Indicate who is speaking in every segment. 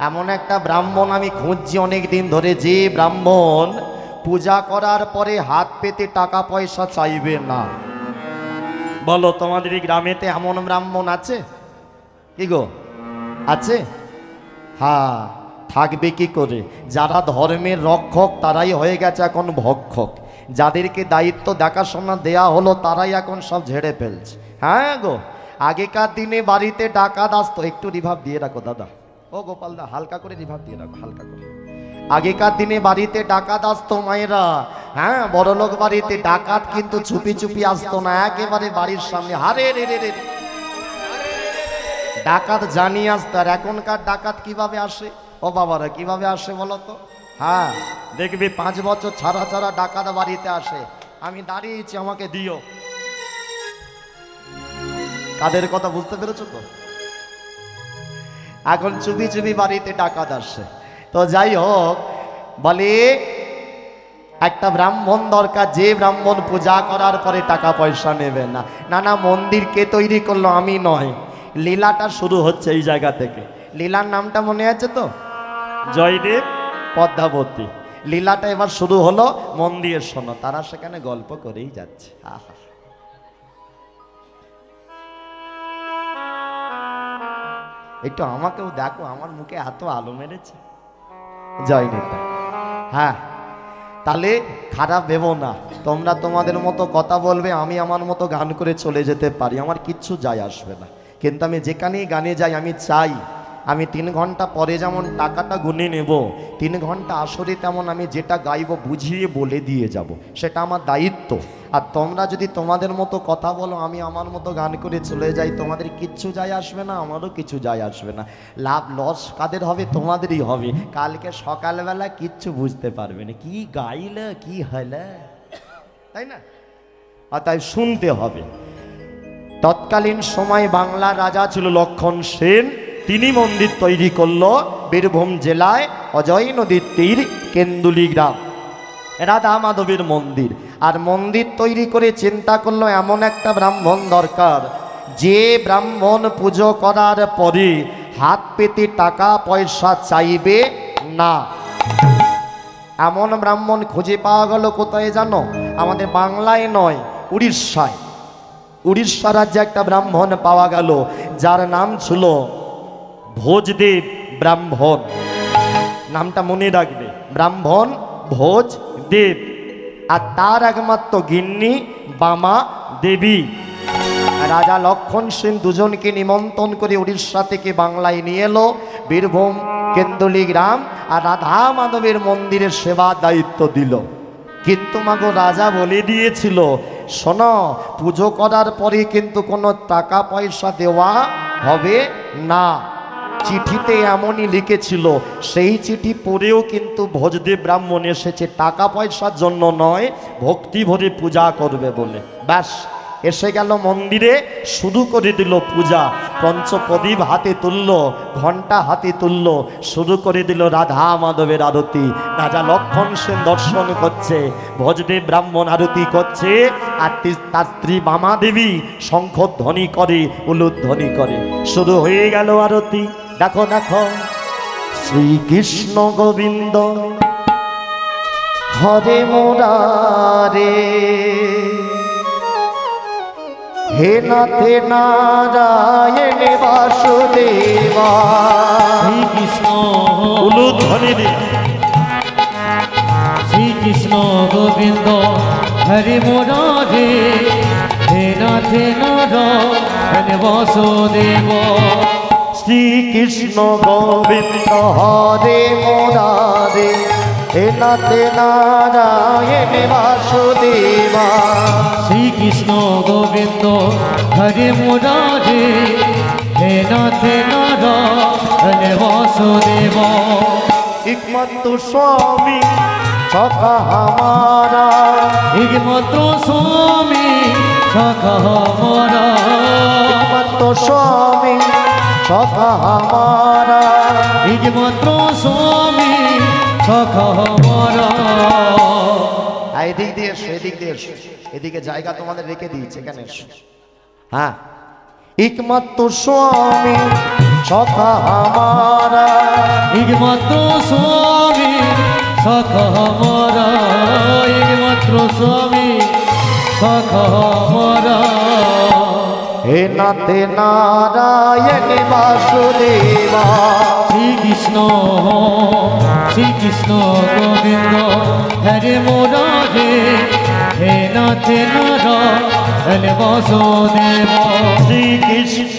Speaker 1: এমন একটা ব্রাহ্মণ আমি খুঁজছি অনেক দিন ধরে, যে ব্রাহ্মণ পূজা করার পরে হাত পেতে টাকা পয়সা চাইবে না। বলো তোমাদের এই গ্রামেতে এমন ব্রাহ্মণ আছে কি গো? আছে? হ্যাঁ, থাকবে কি করে? যারা ধর্মের রক্ষক তারাই হয়ে গেছে এখন ভক্ষক। যাদেরকে দায়িত্ব দেখাশোনা দেয়া হলো তারাই এখন সব ঝেড়ে ফেলছে। হ্যাঁ গো, আগেকার দিনে বাড়িতে ডাকাত আসতো। একটু রিভাব দিয়ে রাখো দাদা, ও গোপাল দা, হালকা করে রিভাব দিয়ে রাখো, হালকা করে। আগেকার দিনে বাড়িতে ডাকাত আসতো মায়েরা। হ্যাঁ, বড়লোক বাড়িতে ডাকাত কিন্তু চুপি চুপি আসতো না, একেবারে বাড়ির সামনে হারে রে রে রে ডাকাত জানিয়ে আসতো। আর এখনকার ডাকাত কিভাবে আসে ও বাবারা, কিভাবে আসে বলো তো? হ্যাঁ, দেখবি 5 বছর ছাড়া ছাড়া ডাকাত বাড়িতে আসে। আমি দাঁড়িয়েছি, আমাকে দিও। কাদের কথা বুঝতে পেরেছো তো? এখন চুপি চুপি বাড়িতে ডাকাত আসে। তো যাই হোক, বলে একটা ব্রাহ্মণ দরকার, যে ব্রাহ্মণ পূজা করার পরে টাকা পয়সা নেবে না। না না, মন্দির কে তৈরি করলো? আমি নয়। লীলাটা শুরু হচ্ছে এই জায়গা থেকে। লীলার নামটা মনে আছে তো? জয়দেব পদ্মাবতী। লীলাটা এবার শুরু হলো, মন দিয়ে শোনো। তারা সেখানে গল্প করেই যাচ্ছে। আহা, একটু আমাকেও দেখো, আমার মুখে এত আলো মেরেছে। জয় নেতা। হ্যাঁ, তাহলে খারাপ ভেবো না। তোমরা তোমাদের মতো কথা বলবে, আমি আমার মতো গান করে চলে যেতে পারি, আমার কিচ্ছু যায় আসবে না। কিন্তু আমি যেখানেই গানে যাই, আমি চাই আমি 3 ঘন্টা পরে যেমন টাকাটা গুনে নেব, 3 ঘন্টা আসরে তেমন আমি যেটা গাইব বুঝিয়ে বলে দিয়ে যাব, সেটা আমার দায়িত্ব। আর তোমরা যদি তোমাদের মতো কথা বলো, আমি আমার মতো গান করে চলে যাই, তোমাদের কিচ্ছু যায় আসবে না, আমারও কিছু যায় আসবে না। লাভ লস কাদের হবে? তোমাদেরই হবে। কালকে সকালবেলা কিচ্ছু বুঝতে পারবে না, কি গাইলে কি হলে, তাই না? আর তাই শুনতে হবে। তৎকালীন সময় বাংলার রাজা ছিল লক্ষণ সেন। তিনি মন্দির তৈরি করলো বীরভূম জেলায় অজয় নদীর তীর কেন্দুলি গ্রাম, রাধা মাধবের মন্দির। আর মন্দির তৈরি করে চিন্তা করলো এমন একটা ব্রাহ্মণ দরকার, যে ব্রাহ্মণ পুজো করার পরে হাত পেতে টাকা পয়সা চাইবে না। এমন ব্রাহ্মণ খুঁজে পাওয়া গেল কোথায় জানো? আমাদের বাংলায় নয়, উড়িষ্যায়। উড়িষ্যা রাজ্যে একটা ব্রাহ্মণ পাওয়া গেল, যার নাম ছিল ভোজদেব ব্রাহ্মণ। নামটা মনে রাখবে, ব্রাহ্মণ ভোজদেব। আর তার একমাত্র গিন্নি বামা দেবী। রাজা লক্ষণ সেন দুজনকে নিমন্ত্রণ করে উড়িষ্যা থেকে বাংলায় নিয়ে এলো, বীরভূম কেন্দুলি গ্রাম আর রাধা মাধবের মন্দিরের সেবা দায়িত্ব দিল। কিন্তু মাগো, রাজা বলে দিয়েছিল, শোনো, পুজো করার পরে কিন্তু কোনো টাকা পয়সা দেওয়া হবে না। চিঠিতে এমনই লিখেছিল। সেই চিঠি পড়েও কিন্তু ভোজদেব ব্রাহ্মণ এসেছে টাকা পয়সার জন্য নয়, ভক্তি ভরে পূজা করবে বলে। ব্যাস, এসে গেল মন্দিরে, শুরু করে দিল পূজা। পঞ্চপ্রদীপ হাতে তুলল, ঘণ্টা হাতে তুলল, শুরু করে দিল রাধা মাধবের আরতি। রাজা লক্ষণ সেন দর্শন করছে, ভোজদেব ব্রাহ্মণ আরতি করছে, আর তার স্ত্রী বামা দেবী শঙ্খধ্বনি করে, উলুধ্বনি করে। শুরু হয়ে গেল আরতি। দেখো দেখো, শ্রীকৃষ্ণ গোবিন্দ হরে মুরারে, হে নাথে নারায়ণ বাসুদেবা।
Speaker 2: শ্রীকৃষ্ণ
Speaker 1: উলুধ্বনি দি।
Speaker 2: শ্রীকৃষ্ণ গোবিন্দ হরে মুরারে, হে নাথে নারায়ণ বাসুদেব।
Speaker 1: শ্রীকৃষ্ণ গোবিন্দ হরে মুরারে, হে নাথে নারায়ণ বাসুদেবা।
Speaker 2: শ্রীকৃষ্ণ গোবিন্দ হরে মুরারে, হে নাথে নারায়ণ বাসুদেব।
Speaker 1: একমাত্র স্বামী সখা হামারা,
Speaker 2: একমাত্র স্বামী সখা হামারা,
Speaker 1: একমাত্র স্বামী সখা হামারা,
Speaker 2: একমাত্র স্বামী সখা হামারা।
Speaker 1: এদিক দিয়ে এসো, এদিক দিয়ে এসো, এদিকে জায়গা তোমাদের রেখে দিয়েছে, এখানে এসো। হ্যাঁ, একমাত্র স্বামী সখা আমারা,
Speaker 2: একমাত্র স্বামী সখা মোরা, একমাত্র স্বামী সখা মোরা।
Speaker 1: হে নাথে নারায়ণ বাসুদেবা,
Speaker 2: শ্রীকৃষ্ণ শ্রীকৃষ্ণ গোবিন্দ হরে মোরা রে, হে নাথে নারায়ণ বাসুদেব।
Speaker 1: শ্রীকৃষ্ণ।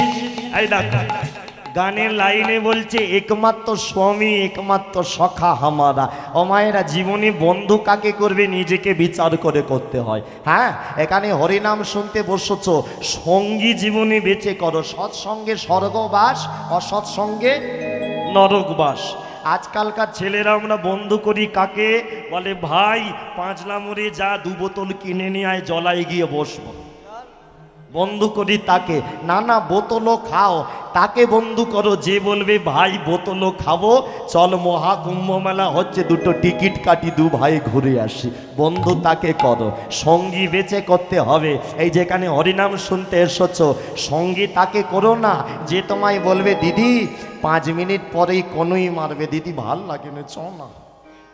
Speaker 1: এই দেখো গানের লাইনে বলছে একমাত্র স্বামী একমাত্র সখা হামারা। ও মায়েরা, জীবনে বন্ধু কাকে করবে নিজেকে বিচার করে করতে হয়। হ্যাঁ, এখানে হরিনাম শুনতে বসছো, সঙ্গী জীবনে বেঁচে করো। সৎসঙ্গে স্বর্গবাস, অসৎসঙ্গে নরকবাস। আজকালকার ছেলেরা আমরা বন্ধু করি কাকে বলে, ভাই 5 নম্বরে যা 2 বোতল কিনে নিয়ে আয়, জলায় গিয়ে বসবো। বন্ধু করি তাকে। না না, বোতলও খাও, তাকে বন্ধু করো যে বলবে ভাই বোতলও খাবো, চল মহাকুম্ভ মেলা হচ্ছে, 2টো টিকিট কাটি, 2 ভাই ঘুরে আসি। বন্ধু তাকে করো। সঙ্গী বেঁচে করতে হবে। এই যেখানে হরিনাম শুনতে এসেছো, সঙ্গী তাকে করো না যে তোমায় বলবে দিদি 5 মিনিট পরেই কোনোই মারবে, দিদি ভাল লাগে না, চ না।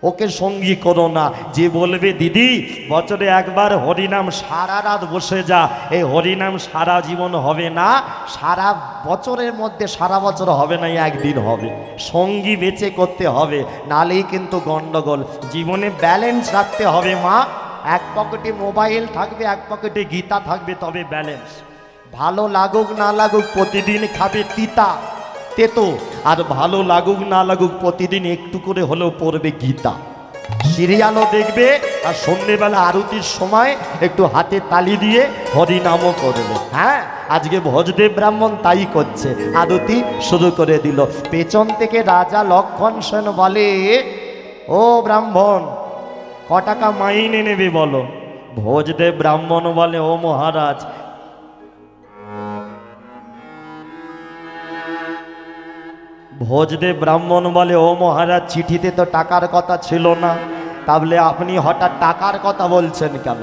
Speaker 1: ওকে সঙ্গী করো না যে বলবে দিদি বছরে একবার হরিনাম সারা রাত বসে যা। এই হরিনাম সারা জীবন হবে না, সারা বছরের মধ্যে সারা বছর হবে না, একদিন হবে। সঙ্গী বেঁচে করতে হবে, নালেই কিন্তু গন্ডগোল। জীবনে ব্যালেন্স রাখতে হবে মা। এক পকেটে মোবাইল থাকবে, এক পকেটে গীতা থাকবে, তবে ব্যালেন্স। ভালো লাগুক না লাগুক প্রতিদিন খাবে তিতা তেতো, আর ভালো লাগুক না লাগুক প্রতিদিন একটু করে হলেও পড়বে গীতা। সিরিয়ালও দেখবে, আর সন্ধ্যেবেলা আরতির সময় একটু হাতে তালি দিয়ে হরিনামও করবে। হ্যাঁ, আজকে ভোজদেব ব্রাহ্মণ তাই করছে, আরতি শুরু করে দিল। পেছন থেকে রাজা লক্ষণ সেন বলে, ও ব্রাহ্মণ ক টাকা মাইনে নেবে বলো। ভোজদেব ব্রাহ্মণ বলে, ও মহারাজ ভোজদেব ব্রাহ্মণ বলে, ও মহারাজ চিঠিতে তো টাকার কথা ছিল না, তাহলে আপনি হঠাৎ টাকার কথা বলছেন কেন?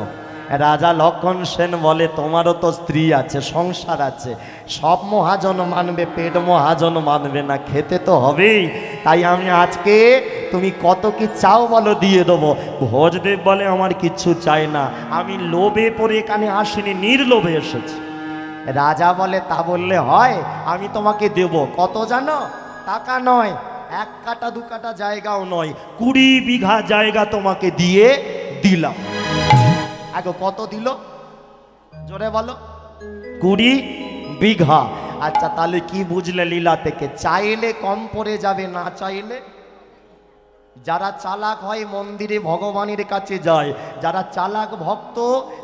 Speaker 1: রাজা লক্ষণ সেন বলে, তোমারও তো স্ত্রী আছে, সংসার আছে, সব মহাজন মানবে, পেট মহাজন মানবে না, খেতে তো হবেই। তাই আমি আজকে তুমি কত কি চাও বলো, দিয়ে দেবো। ভোজদেব বলে, আমার কিচ্ছু চাই না, আমি লোভে পড়ে এখানে আসিনি, নির্লোভে এসেছি। রাজা বলে, তা বললে হয়, আমি তোমাকে দেব। কত জানো? টাকা নয়, 1 কাটা 2 কাটা জায়গাও নয়, 20 বিঘা জায়গা তোমাকে দিয়ে দিলাম। আগে কত দিল জোরে বলো? 20 বিঘা। আচ্ছা, তাহলে কি বুঝলে লীলা থেকে? চাইলে কম পড়ে যাবে, না চাইলে। যারা চালাক হয় মন্দিরে ভগবানের কাছে যায়, যারা চালাক ভক্ত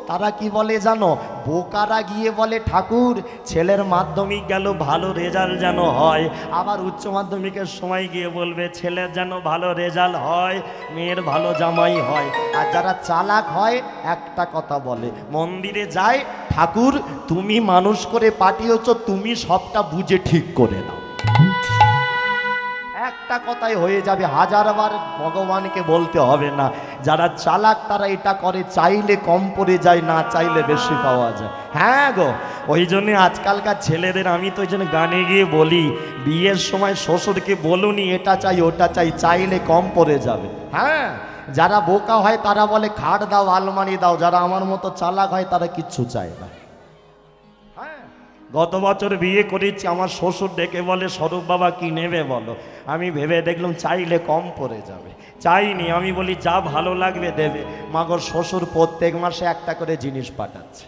Speaker 1: তারা কি বলে জানো? বোকারা গিয়ে বলে, ঠাকুর ছেলের মাধ্যমিক গেল, ভালো রেজাল্ট যেন হয়। আবার উচ্চ মাধ্যমিকের সময় গিয়ে বলবে, ছেলের যেন ভালো রেজাল্ট হয়, মেয়ের ভালো জামাই হয়। আর যারা চালাক হয় একটা কথা বলে, মন্দিরে যায়, ঠাকুর তুমি মানুষ করে পাঠিয়েছ, তুমি সবটা বুঝে ঠিক করে দাও। একটা কথাই হয়ে যাবে, 1000বার ভগবানকে বলতে হবে না। যারা চালাক তারা এটা করে, চাইলে কম পড়ে যায়, না চাইলে বেশি পাওয়া যায়। হ্যাঁ গো, ওই জন্য আজকালকার ছেলেদের আমি তো ওই জন্য গানে গিয়ে বলি, বিয়ের সময় শ্বশুরকে বলুনি এটা চাই ওটা চাই, চাইলে কম পড়ে যাবে। হ্যাঁ, যারা বোকা হয় তারা বলে খাট দাও, আলমারি দাও। যারা আমার মতো চালাক হয় তারা কিচ্ছু চায় না। গত বছর বিয়ে করেছি, আমার শ্বশুর ডেকে বলে, স্বরূপ বাবা কি নেবে বলো। আমি ভেবে দেখলাম চাইলে কম পড়ে যাবে, চাইনি। আমি বলি যা ভালো লাগবে দেবে। মাগর শ্বশুর প্রত্যেক মাসে একটা করে জিনিস পাঠাচ্ছে,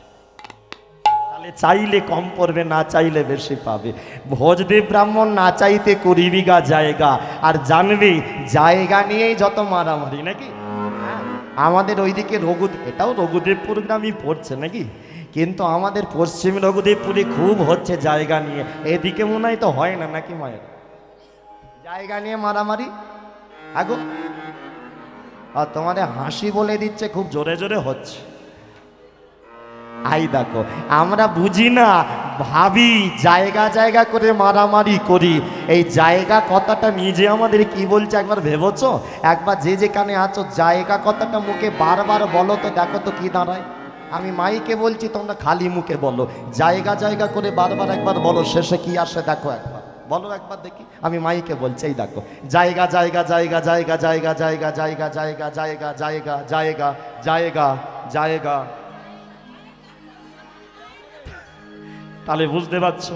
Speaker 1: তাহলে চাইলে কম পড়বে, না চাইলে বেশি পাবে। ভোজদেব ব্রাহ্মণ না চাইতে 20 বিঘা জায়গা, আর জানবে জায়গা নিয়েই যত মারামারি নাকি। আমাদের ওইদিকে এটাও রঘুদেবপুর গ্রামই পড়ছে নাকি, কিন্তু আমাদের পশ্চিম রঘুদেবপুরে খুব হচ্ছে জায়গা নিয়ে। এদিকে মনে হয় তো হয় না নাকি মায়ের? জায়গা নিয়ে মারামারি। আগো আর তোমাদের হাসি বলে দিচ্ছে, খুব জোরে জোরে হচ্ছে। আই দেখো, আমরা বুঝি না, ভাবি জায়গা জায়গা করে মারামারি করি। এই জায়গা কথাটা নিজে আমাদের কি বলছে একবার ভেবেছ? একবার যে যেখানে আছো জায়গা কথাটা মুখে বারবার বলো তো, দেখো তো কি দাঁড়ায়। আমি মাইকে বলছি, তোমরা খালি মুখে বলো, জায়গা জায়গা করে বারবার একবার বলো, শেষে কি আসে দেখো একবার বলো, একবার দেখি। আমি মাইকে বলছি, এই দেখো, জায়গা জায়গা জায়গা জায়গা জায়গা জায়গা জায়গা জায়গা জায়গা জায়গা জায়গা জায়গা জায়গা। তাহলে বুঝতে পারছো,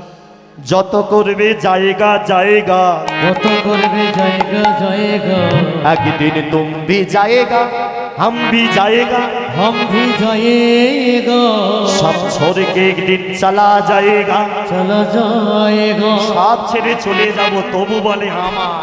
Speaker 1: যত করবে জায়গা জায়গা,
Speaker 2: কত করবে জায়গা জায়গা,
Speaker 1: একদিন তুম ভি জায়গা हम भी जाएगा,
Speaker 2: हम भी जाएगा,
Speaker 1: सब छोड़ के एक दिन चला जाएगा,
Speaker 2: चला जाएगा,
Speaker 1: সব ছেড়ে চলে যাব, তবু বলে আমার,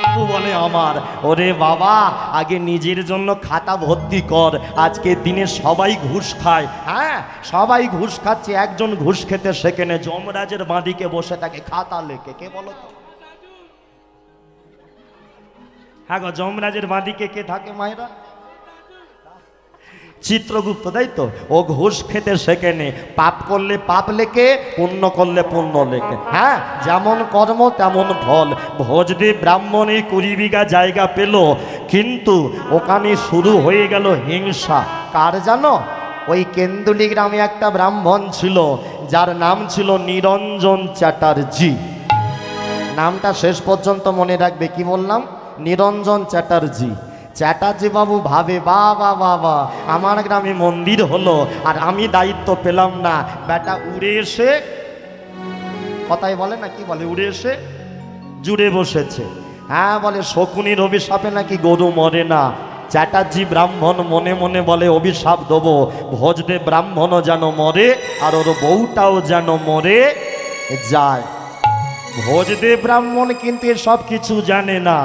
Speaker 1: তবু বলে আমার। ওরে বাবা, আগে নিজের জন্য খাতা ভর্তি কর। আজকের দিনে সবাই ঘুষ খায়, হ্যাঁ সবাই ঘুষ খাচ্ছে, একজন ঘুষ খেতে সেখানে যমরাজের বাঁদিকে বসে থাকে খাতা লেখে। কে বলো তো? হ্যাঁ গো, যমরাজের বাঁদিকে কে থাকে মায়েরা? চিত্রগুপ্ত, তাই তো? ও ঘুষ খেতে শেখেনি, পাপ করলে পাপ লেখে, পুণ্য করলে পুণ্য লেখে। হ্যাঁ, যেমন কর্ম তেমন ফল। ভোজদেব ব্রাহ্মণ এই 20 বিঘা জায়গা পেল, কিন্তু ওখানে শুরু হয়ে গেল হিংসা। কার জানো? ওই কেন্দুলি গ্রামে একটা ব্রাহ্মণ ছিল, যার নাম ছিল নিরঞ্জন চ্যাটার্জি। নামটা শেষ পর্যন্ত মনে রাখবে। কি বললাম? নিরঞ্জন চ্যাটার্জি। চ্যাটার্জি বাবু ভাবে, বাবা বাবা, আমার গ্রামে মন্দির হলো আর আমি দায়িত্ব পেলাম না। বেটা উড়ে এসে, কথাই বলে না, কি বলে, উড়ে এসে জুড়ে বসেছে। হ্যাঁ বলে, শকুনির অভিশাপে নাকি গরু মরে না। চ্যাটার্জি ব্রাহ্মণ মনে মনে বলে, অভিশাপ দেবো, ভোজদেব ব্রাহ্মণও যেন মরে আর ওর বউটাও যেন মরে যায়। ভোজদেব ব্রাহ্মণ কিন্তু সব কিছু জানে না।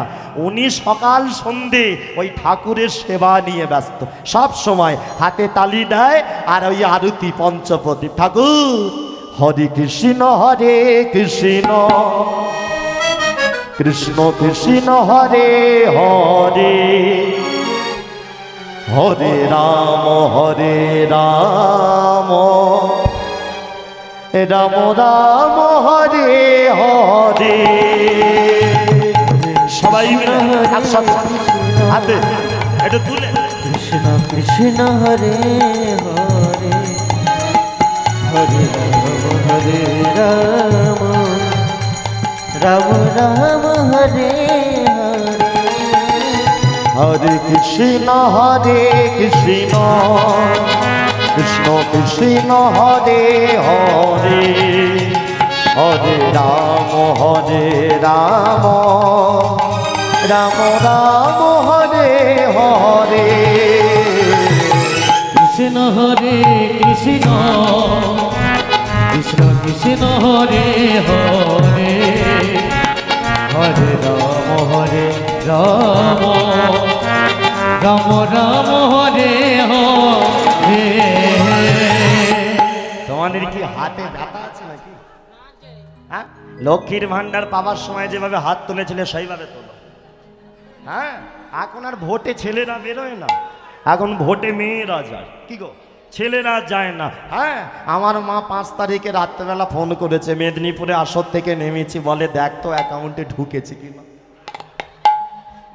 Speaker 1: উনি সকাল সন্ধে ওই ঠাকুরের সেবা নিয়ে ব্যস্ত, সব সময় হাতে তালি দেয় আর ওই আরতি পঞ্চপদী। ঠাকুর হরে কৃষ্ণ কৃষ্ণ কৃষ্ণ হরে হরে, হরে রাম রাম রাম হরে হরে। সবাই মিলে একসাথে হাতে এটা তুলে,
Speaker 2: কৃষ্ণ কৃষ্ণ হরে হরে, হরে রাম রাম রাম হরে হরে,
Speaker 1: হরে কৃষ্ণ কৃষ্ণ কৃষ্ণ কৃষ্ণ হরে হরে, হরে রাম রাম রাম রাম হরে হরে।
Speaker 2: কৃষ্ণ হরে কৃষ্ণ কৃষ্ণ কৃষ্ণ হরে হরে, হরে রাম রাম রাম হরে হরে।
Speaker 1: তোমাদের কি হাতে ব্যথা আছে নাকি? হ্যাঁ, লক্ষ্মীর ভান্ডার পাওয়ার সময় যেভাবে হাত তুলেছিলে সেইভাবে তোলো। হ্যাঁ, এখন আর ভোটে ছেলেরা বেরোয় না, এখন ভোটে মেয়েরা যায়। কি গো, ছেলেরা যায় না। হ্যাঁ, আমার মা 5 তারিখে রাত্রেবেলা ফোন করেছে, মেদিনীপুরে আসর থেকে নেমেছি, বলে দেখ তো অ্যাকাউন্টে ঢুকেছে কিনা।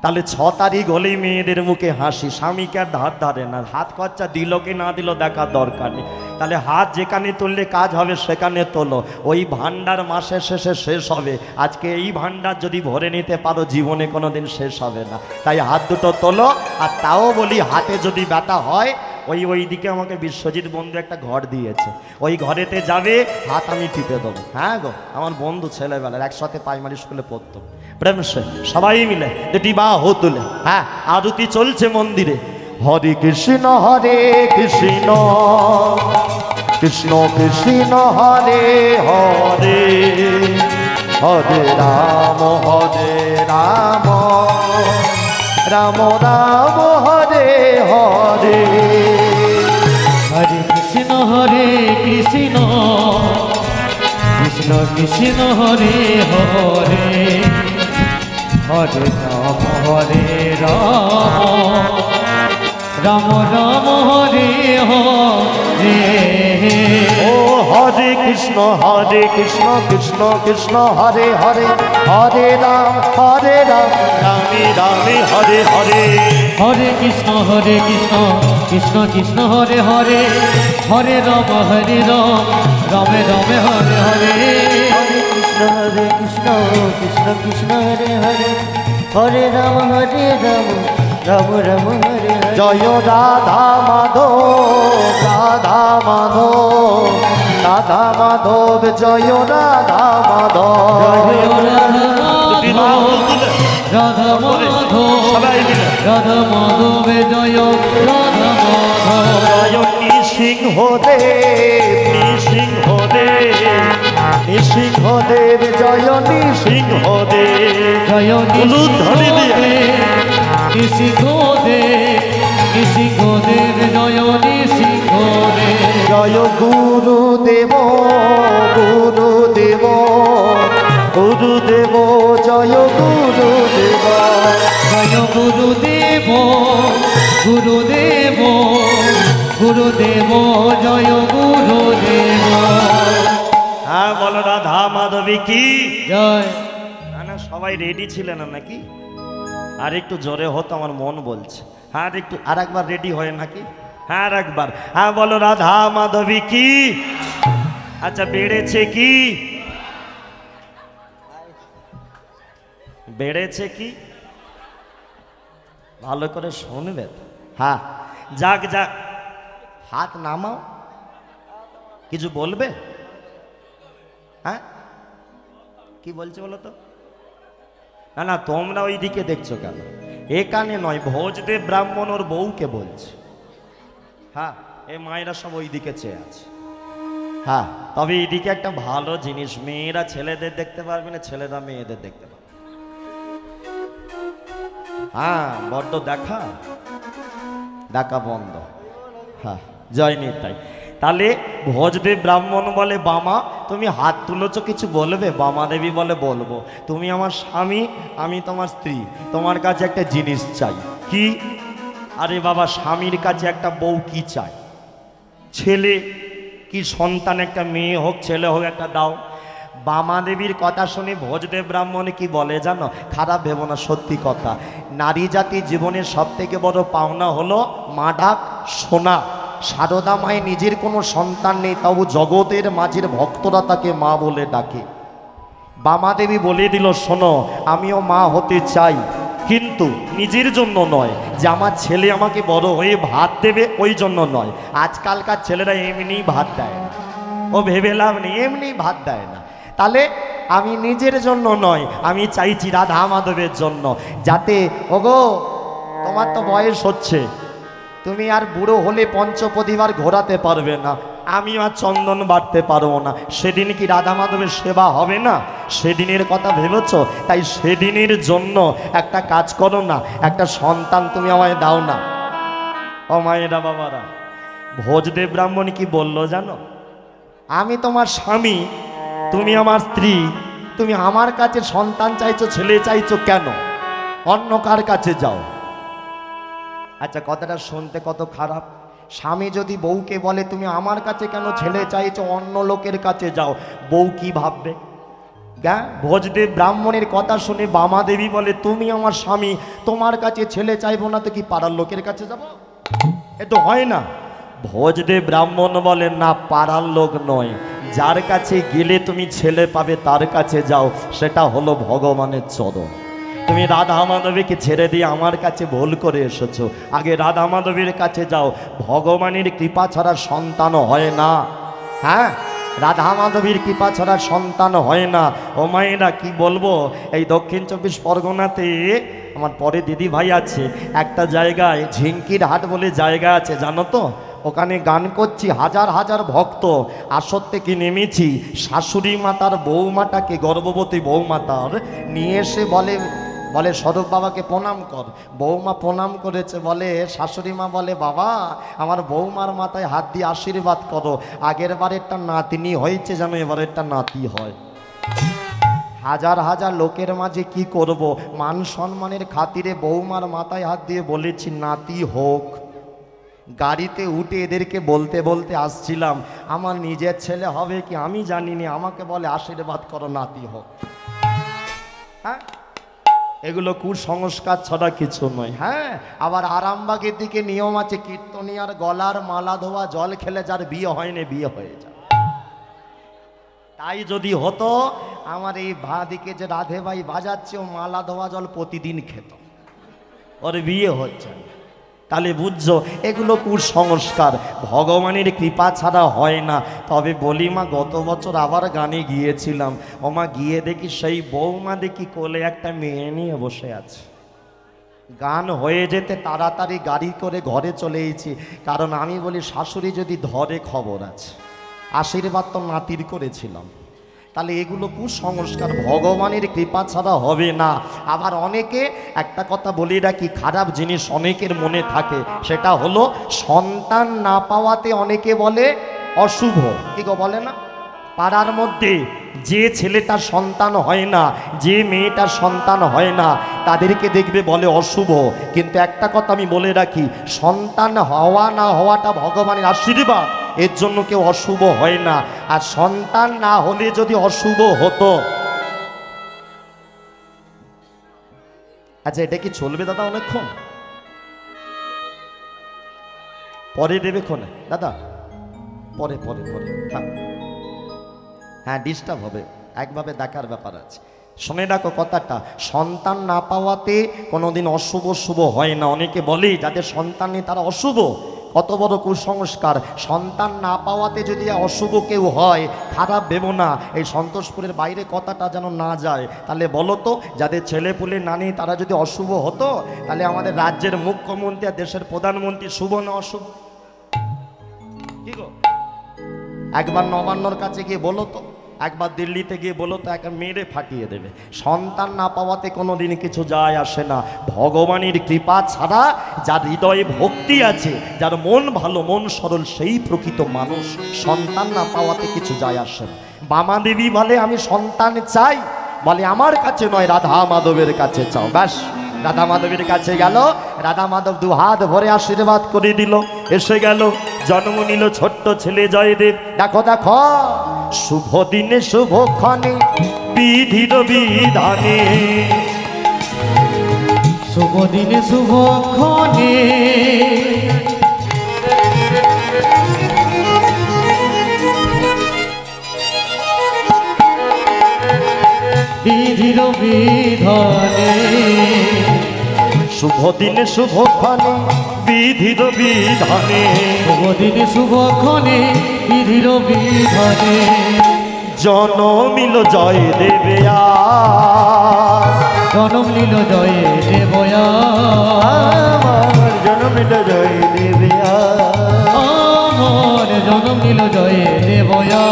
Speaker 1: তাহলে 6 তারিখ হলেই মেয়েদের মুখে হাসি, স্বামীকে আর ধার ধারে না, হাত খরচা দিল কি না দিল দেখার দরকার নেই। তাহলে হাত যেখানে তুললে কাজ হবে সেখানে তোলো। ওই ভান্ডার মাসের শেষে শেষ হবে। আজকে এই ভান্ডার যদি ভরে নিতে পারো, জীবনে কোনো দিন শেষ হবে না। তাই হাত দুটো তোলো। আর তাও বলি, হাতে যদি ব্যথা হয়, ওই দিকে আমাকে বিশ্বজিৎ বন্ধু একটা ঘর দিয়েছে, ওই ঘরেতে যাবে, হাত আমি টিপে দেবো। হ্যাঁ গো, আমার বন্ধু ছেলেবেলার একসাথে প্রাইমারি স্কুলে পড়তো, প্রেম সে সবাই মিলে দুটি বাহু তুলে। হ্যাঁ, আরতি চলছে মন্দিরে। হরে কৃষ্ণ কৃষ্ণ কৃষ্ণ কৃষ্ণ হরে হরে, হরে রাম রাম রাম রাম হরে হরে।
Speaker 2: হরে কৃষ্ণ কৃষ্ণ কৃষ্ণ কৃষ্ণ হরে হরে, হরে রাম রাম রাম হরে হরে।
Speaker 1: ও হরে কৃষ্ণ কৃষ্ণ কৃষ্ণ হরে হরে, হরে রাম রামে রামে হরে হরে।
Speaker 2: হরে কৃষ্ণ কৃষ্ণ কৃষ্ণ হরে হরে হরে রাম রাম রাম হরে হরে
Speaker 3: হরে কৃষ্ণ কৃষ্ণ কৃষ্ণ হরে হরে হরে রাম রাম রাম হরে হরে।
Speaker 1: জয় রাধা মাধব রাধা মাধব রাধা মাধব জয় রাধা মাধব
Speaker 2: রাধা মাধব রাধা মাধব জয় রাধা মাধব
Speaker 1: জয় নৃসিংহদেব নৃসিংহদেব জয় নৃসিংহদেব
Speaker 2: জয় নৃসিংহদেব নৃসিংহদেব জয় নৃসিংহদেব
Speaker 1: জয় গুরুদেব গুরুদেব গুরুদেব জয় গুরুদেব
Speaker 2: জয় গুরুদেব গুরুদেব গুরুদেব জয় গুরুদেব
Speaker 1: হ্যাঁ বলো রাধা মাধবী কি
Speaker 2: জয়।
Speaker 1: না না সবাই রেডি ছিলেন না নাকি? আর একটু জোরে হতো আমার মন বলছে। হ্যাঁ আর একটু আর একবার রেডি হয় নাকি? হ্যাঁ আর একবার হ্যাঁ বলো রাধা মাধবী কি। আচ্ছা বেড়েছে কি বেড়েছে কি ভালো করে শুনবে তো। হ্যাঁ যাক যাক হাত নামাও কিছু বলবে। হ্যাঁ কি বলছে বলো তো? না না তোমরা ওই দিকে দেখছো কেন? এখানে নয় ভোজদেব ব্রাহ্মণ ওর বউকে বলছে। হ্যাঁ এই মায়েরা সব ওই দিকে চেয়ে আছে। হ্যাঁ তবে এইদিকে একটা ভালো জিনিস, মেয়েরা ছেলেদের দেখতে পারবে না, ছেলেরা মেয়েদের দেখতে পারবে। হ্যাঁ বড্ড দেখা ডাকা বন্ধ। হ্যাঁ জয় নিতাই। তাহলে ভোজদেব ব্রাহ্মণ বলে বামা তুমি হাত তুলেছো কিছু বলবে? বামা দেবী বলে বলবো। তুমি আমার স্বামী আমি তোমার স্ত্রী, তোমার কাছে একটা জিনিস চাই। কি? আরে বাবা স্বামীর কাছে একটা বউ কি চাই? ছেলে কি সন্তান, একটা মেয়ে হোক ছেলে হোক একটা দাও। বামা দেবীর কথা শুনে ভোজদেব ব্রাহ্মণ কি বলে জানো? খারাপ ভেবো না, সত্যি কথা। নারী জাতি জীবনের সব থেকে বড় পাওনা হলো মা ডাক শোনা। সারদা মায়ের নিজের কোনো সন্তান নেই, তবু জগতের মাঝের ভক্তরা তাকে মা বলে ডাকে। বামা দেবী বলে দিল শোনো আমিও মা হতে চাই, কিন্তু নিজের জন্য নয় যে আমার ছেলে আমাকে বড় হয়ে ভাত দেবে ওই জন্য নয়। আজকালকার ছেলেরা এমনি ভাত দেয় না, ও ভেবে লাভ নেই, এমনি ভাত দেয় না। তাহলে আমি নিজের জন্য নয়, আমি চাইছি রাধা মাধবের জন্য, যাতে ওগো তোমার তো বয়স হচ্ছে, তুমি আর বুড়ো হলে পঞ্চপ্রদীপ ঘোরাতে পারবে না, আমি আর চন্দন বাড়তে পারবো না, সেদিন কি রাধা মাধবের সেবা হবে না? সেদিনের কথা ভেবেছ? তাই সেদিনের জন্য একটা কাজ করো না, একটা সন্তান তুমি আমায় দাও না। ও মায়েরা বাবারা, ভোজদেব ব্রাহ্মণ কি বললো জানো? আমি তোমার স্বামী, তুমি আমার স্ত্রী, তুমি আমার কাছে সন্তান চাইছো, ছেলে চাইছো কেন? অন্য কার কাছে যাও। আচ্ছা কথাটা শুনতে কত খারাপ। স্বামী যদি বউকে বলে তুমি আমার কাছে কেন ছেলে চাইছো, অন্য লোকের কাছে যাও, বউ কি ভাববে? ভোজদেব ব্রাহ্মণের কথা শুনে বামা দেবী বলে তুমি আমার স্বামী, তোমার কাছে ছেলে চাইবো না তো কি পাড়ার লোকের কাছে যাব? এ তো হয় না। ভোজদেব ব্রাহ্মণ বলে না, পাড়ার লোক নয়, যার কাছে গেলে তুমি ছেলে পাবে তার কাছে যাও, সেটা হলো ভগবানের চরণ। তুমি রাধা মাধবীকে ছেড়ে দিয়ে আমার কাছে ভুল করে এসেছো, আগে রাধা মাধবীর কাছে যাও, ভগবানের কৃপা ছাড়া সন্তান হয় না। হ্যাঁ রাধা মাধবীর কৃপা ছাড়া সন্তান হয় না। ও মায়েরা কি বলবো, এই দক্ষিণ 24 পরগনাতে আমার পরে দিদি ভাই আছে, একটা জায়গায় ঝিঙ্কির হাট বলে জায়গা আছে জানো তো? ওখানে গান করছি, হাজার হাজার ভক্ত আসর থেকে নেমেছি, শাশুড়ি মাতার বৌমাটাকে, গর্ভবতী বৌমাতার নিয়ে এসে বলে বলে স্বরূপ বাবাকে প্রণাম কর। বৌমা প্রণাম করেছে, বলে শাশুড়ি মা বলে বাবা আমার বৌমার মাথায় হাত দিয়ে আশীর্বাদ করো, আগের বারেরটা নাতনি হয়েছে যেন এবারেরটা নাতি হয়। হাজার হাজার লোকের মাঝে কি করব, মান সম্মানের খাতিরে বৌমার মাথায় হাত দিয়ে বলেছি নাতি হোক। গাড়িতে উঠে এদেরকে বলতে বলতে আসছিলাম, আমার নিজের ছেলে হবে কি আমি জানি না, আমাকে বলে আশীর্বাদ করো নাতি হোক। হ্যাঁ এগুলো কুসংস্কার ছাড়া কিছু নয়। হ্যাঁ, আবার আরামবাগের দিকে নিয়ম আছে, কীর্তনিয়ার গলার মালা ধোয়া জল খেলে যার বিয়ে হয়নি বিয়ে হয়ে যায়। তাই যদি হতো, আমার এই দিকে যে রাধে ভাই বাজাচ্ছে, ও মালা ধোয়া জল প্রতিদিন খেত, ওর বিয়ে হচ্ছে না। তাহলে বুঝছো এগুলো কুসংস্কার, ভগবানের কৃপা ছাড়া হয় না। তবে বলি মা, গত বছর আবার গানে গিয়েছিলাম, ও মা গিয়ে দেখি সেই বৌমা দেখি কোলে একটা মেয়ে নিয়ে বসে আছে। গান হয়ে যেতে তাড়াতাড়ি গাড়ি করে ঘরে চলে এসেছি, কারণ আমি বলি শাশুড়ি যদি ধরে খবর আছে, আশীর্বাদ তো নাতির করেছিলাম। তাহলে এগুলো কুসংস্কার, ভগবানের কৃপা ছাড়া হবে না। আবার অনেকে, একটা কথা বলি রাখি, খারাপ জিনিস অনেকের মনে থাকে, সেটা হলো সন্তান না পাওয়াতে অনেকে বলে অশুভ। কি গো বলে না? পাড়ার মধ্যে যে ছেলেটার সন্তান হয় না, যে মেয়েটার সন্তান হয় না, তাদেরকে দেখবে বলে অশুভ। কিন্তু একটা কথা আমি বলে রাখি, সন্তান হওয়া না হওয়াটা ভগবানের আশীর্বাদ, এর জন্য কেউ অশুভ হয় না। আর সন্তান না হলে যদি অশুভ হতো, আচ্ছা এটা কি চলবে দাদা অনেকক্ষণ? পরে দেবে ক্ষণে দাদা, পরে পরে পরে হ্যাঁ ডিস্টার্ব হবে, একভাবে দেখার ব্যাপার আছে। শুনে রাখো কথাটা, সন্তান না পাওয়াতে কোনোদিন অশুভ শুভ হয় না। অনেকে বলে যাদের সন্তান নেই তারা অশুভ, কত বড় কুসংস্কার। সন্তান না পাওয়াতে যদি অশুভ কেউ হয়, খারাপ ভেবো না। এই সন্তোষপুরের বাইরে কথাটা যেন না যায়। তাহলে বলো তো, যাদের ছেলে পুলে না নেই তারা যদি অশুভ হতো, তাহলে আমাদের রাজ্যের মুখ্যমন্ত্রী আর দেশের প্রধানমন্ত্রী শুভ না অশুভ? কি গো, একবার নবান্নর কাছে গিয়ে বলো তো, একবার দিল্লিতে গিয়ে বলো তো, একটা মেরে ফাটিয়ে দেবে। সন্তান না পাওয়াতে কোনো দিন কিছু যায় আসে না। ভগবানের কৃপা ছাড়া যার হৃদয়ে ভক্তি আছে, যার মন ভালো, মন সরল, সেই প্রকৃত মানুষ। সন্তান না পাওয়াতে কিছু যায় আসে না। বামা দেবী বলে আমি সন্তান চাই, বলে আমার কাছে নয়, রাধা মাধবের কাছে চাও। ব্যাস, রাধা মাধবের কাছে গেল, রাধা মাধব দু হাত ভরে আশীর্বাদ করে দিল। এসে গেল, জন্ম নিল ছোট্ট ছেলে জয়দেব। দেখো দেখো, শুভ দিনে শুভ ক্ষণে বিধির বিধানে,
Speaker 2: শুভ দিনে শুভ ক্ষণে বিধির বিধানে,
Speaker 1: শুভ দিনে শুভ ক্ষণে বিধির বিধানে,
Speaker 2: শুভ দিনে শুভ ক্ষণে বিধির বিধানে,
Speaker 1: জনমিল জয় দেবে
Speaker 2: জনম লীল জয়ে দেবয়া,
Speaker 3: আমার জনমিল জয় দেবে
Speaker 2: আমার জনম লীল জয়ে দেবয়া,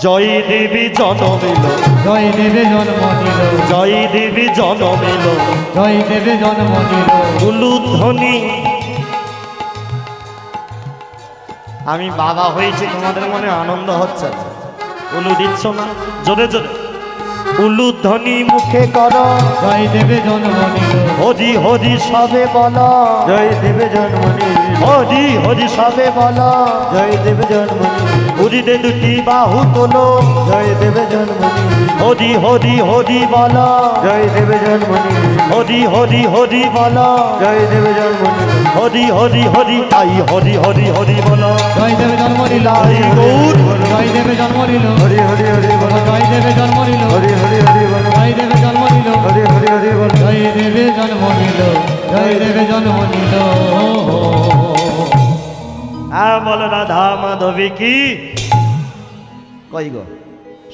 Speaker 1: জয় দেবী জনমিল,
Speaker 2: জয় দেবে জন্ম নিল,
Speaker 1: জয় দেবী জনমিল,
Speaker 2: জয় দেবে জন্ম নিল।
Speaker 1: উলুধ্বনি। আমি বাবা হয়েছি, তোমাদের মনে আনন্দ হচ্ছে, উলু দিচ্ছ না? জোরে জোরে উলুধ্বনি মুখে কর,
Speaker 2: জয় দেবে জন্ম নিল,
Speaker 1: হরি হরি সবে বল,
Speaker 3: জয় দেবে জন্ম নিল,
Speaker 1: হরি হরি সবে বল,
Speaker 3: জয় দেবে জন্ম নিল,
Speaker 1: হরিদে দুটি বাহু তোলো,
Speaker 3: জয় দেবে জন্ম নিল,
Speaker 1: হরি হরি হরি বল,
Speaker 3: জয় দেবে জন্ম নিল,
Speaker 1: হরি হরি হরি বল,
Speaker 3: জয় দেবে জন্ম নিল,
Speaker 1: হরি হরি হরি, তাই হরি হরি হরি বল,
Speaker 2: জয় দেবে জন্ম নিল,
Speaker 1: তাই গৌর,
Speaker 2: জয় দেবে জন্ম নিল,
Speaker 3: হরি হরি হরি বল,
Speaker 2: জয় দেবে জন্ম নিল,
Speaker 3: হরি হরি হরি বল,
Speaker 2: জয় দেবে জন্ম নিল,
Speaker 3: হরি হরি হরি বল,
Speaker 2: জয় দেবে জন্ম নিল, জয় দেবে জন্ম নিল।
Speaker 1: হ্যাঁ বলো রাধা মাধবী কি? কই গো,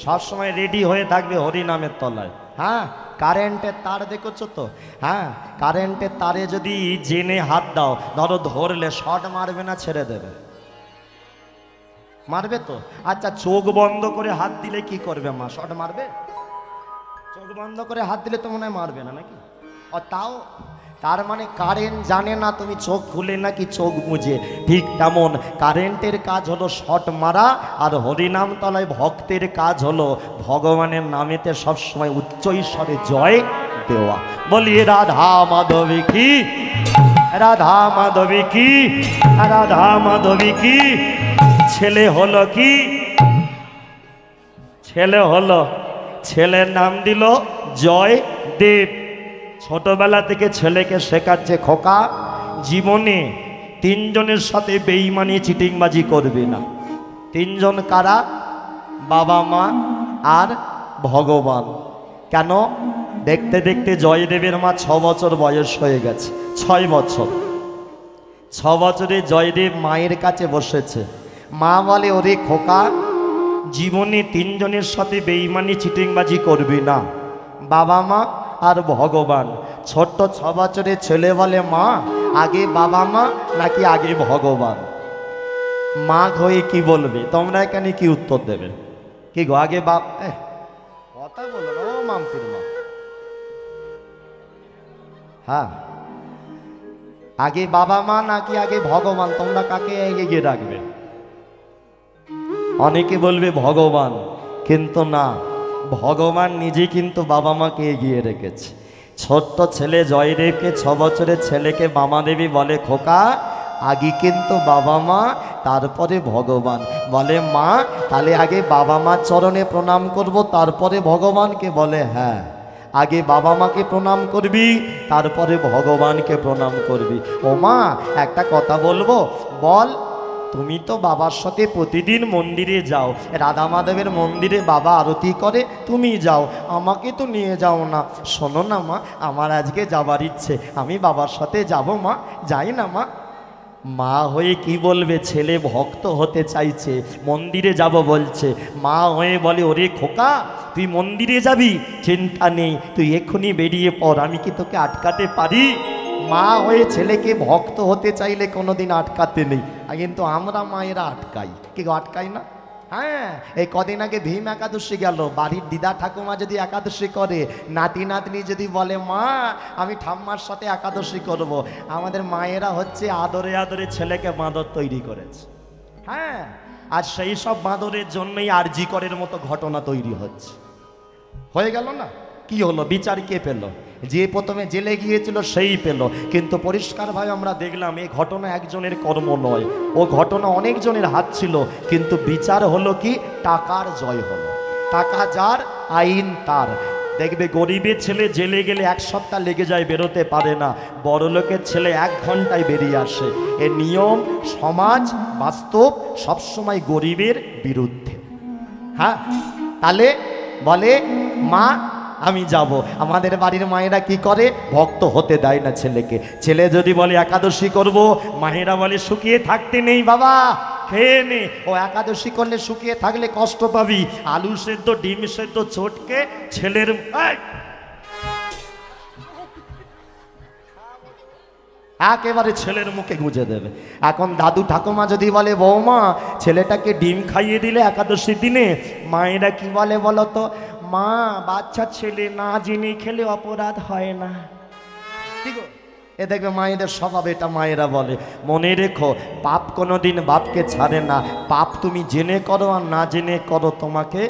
Speaker 1: সবসময় রেডি হয়ে থাকবে হরি নামের তলায়। হ্যাঁ, কারেন্টের তার দেখেছো তো? হ্যাঁ, কারেন্টের তারে যদি জেনে হাত দাও, ধরো ধরলে শর্ট মারবে না ছেড়ে দেবে? মারবে তো। আচ্ছা, চোখ বন্ধ করে হাত দিলে কি করবে মা? শর্ট মারবে? চোখ বন্ধ করে হাত দিলে তো মনে হয় মারবে না, নাকি? ও তাও, তার মানে কারেন্ট জানে না তুমি চোখ খুলে নাকি চোখ মুজে। ঠিক তেমন কারেন্টের কাজ হলো শট মারা, আর হরিনাম তলায় ভক্তের কাজ হলো ভগবানের নামেতে সবসময় উচ্চ ঈশ্বরে জয় দেওয়া। বলি রাধা মাধবী কি, রাধা মাধবী কি, রাধা মাধবী কি। ছেলে হলো কি, ছেলে হলো ছেলের নাম দিল জয়দেব। ছোটবেলা থেকে ছেলেকে শেখাচ্ছে, খোকা জীবনে তিনজনের সাথে বেঈমানি চিটিংবাজি করবে না। তিনজন কারা? বাবা মা আর ভগবান। কেন? দেখতে দেখতে জয়দেবের মা 6 বছর বয়স হয়ে গেছে। 6 বছর, 6 বছরে জয়দেব মায়ের কাছে বসেছে। মা বলে, ওরে খোকা, জীবনে তিনজনের সাথে বেঈমানি চিটিংবাজি করবি না, বাবা মা আর ভগবান। ছোট্ট 6 বছরের ছেলে বলে, মা আগে বাবা মা নাকি আগে ভগবান? মা হয়ে কি বলবে? তোমরা এখানে কি উত্তর দেবে? কি গো, আগে বাপ কথা বলো না, ও মামতির মা। হ্যাঁ, আগে বাবা মা নাকি আগে ভগবান? তোমরা কাকে এগিয়ে রাখবে? অনেকে বলবে ভগবান, কিন্তু না, ভগবান নিজে কিন্তু বাবা মাকে এগিয়ে রেখেছে। ছোট্ট ছেলে জয়দেবকে, 6 বছরের ছেলেকে মামা দেবী বলে, খোকা আগে কিন্তু বাবা মা তারপরে ভগবান। বলে, মা তাহলে আগে বাবা মার চরণে প্রণাম করব তারপরে ভগবানকে? বলে, হ্যাঁ, আগে বাবা মাকে প্রণাম করবি তারপরে ভগবানকে প্রণাম করবি। ও মা একটা কথা বলবো? বল। তুমি তো বাবার সাথে প্রতিদিন মন্দিরে যাও, রাধা মাধবের মন্দিরে বাবা আরতি করে, তুমি যাও, আমাকে তো নিয়ে যাও না। শোনো না মা, আমার আজকে যাবার ইচ্ছে, আমি বাবার সাথে যাব মা, যাই না মা? মা হয়ে কি বলবে? ছেলে ভক্ত হতে চাইছে, মন্দিরে যাব বলছে। মা হয়ে বলে, ওরে খোকা তুই মন্দিরে যাবি, চিন্তা নেই, তুই এক্ষুনি বেরিয়ে পড়, আমি কি তোকে আটকাতে পারি? মা হয়ে ছেলেকে ভক্ত হতে চাইলে কোনোদিন আটকাতে নেই, কিন্তু আমরা মায়েরা আটকাই। কি আটকাই না? হ্যাঁ, এই কদিন আগে ভীম একাদশী গেল, বাড়ির দিদা ঠাকুমা যদি একাদশী করে, নাতি নাতনি যদি বলে, মা আমি ঠাম্মার সাথে একাদশী করব, আমাদের মায়েরা হচ্ছে আদরে আদরে ছেলেকে বাঁদর তৈরি করেছে। হ্যাঁ, আর সেই সব বাঁদরের জন্যই আরজি করের মতো ঘটনা তৈরি হচ্ছে। হয়ে গেল না? কি হলো? বিচার কে পেল? যে প্রথমে জেলে গিয়েছিল সেই পেল। কিন্তু পরিষ্কারভাবে আমরা দেখলাম এই ঘটনা একজনের কর্ম নয়, ও ঘটনা অনেকজনের হাত ছিল, কিন্তু বিচার হলো কি? টাকার জয় হলো। টাকা যার, আইন তার। দেখবে গরিবের ছেলে জেলে গেলে 1 সপ্তাহ লেগে যায়, বেরোতে পারে না। বড়লোকের ছেলে 1 ঘন্টায় বেরিয়ে আসে। এ নিয়ম, সমাজ, বাস্তব সবসময় গরিবের বিরুদ্ধে। হ্যাঁ, তাহলে বলে, মা আমি যাব। আমাদের বাড়ির মায়েরা কি করে? ভক্ত হতে দেয় না ছেলেকে। ছেলে যদি বলে একাদশী করব, মায়েরা বলে শুকিয়ে থাকতে নেই বাবা, খেয়ে নে। ও একাদশী করলে শুকিয়ে থাকলে কষ্ট পাবি। আলু সেদ্ধ, ডিম সেদ্ধ চটকে ছেলের একেবারে ছেলের মুখে গুঁজে দেবে। এখন দাদু ঠাকুমা যদি বলে, বৌমা ছেলেটাকে ডিম খাইয়ে দিলে একাদশীর দিনে, মায়েরা কি বলে বলো তো? মা বাচ্চা ছেলে না জেনে খেলে অপরাধ হয় না। ঠিক, এ দেখবে মায়েদের স্বভাব এটা। মায়েরা বলে, মনে রেখো পাপ কোনোদিন বাপকে ছাড়ে না। পাপ তুমি জেনে করো আর না জেনে করো, তোমাকে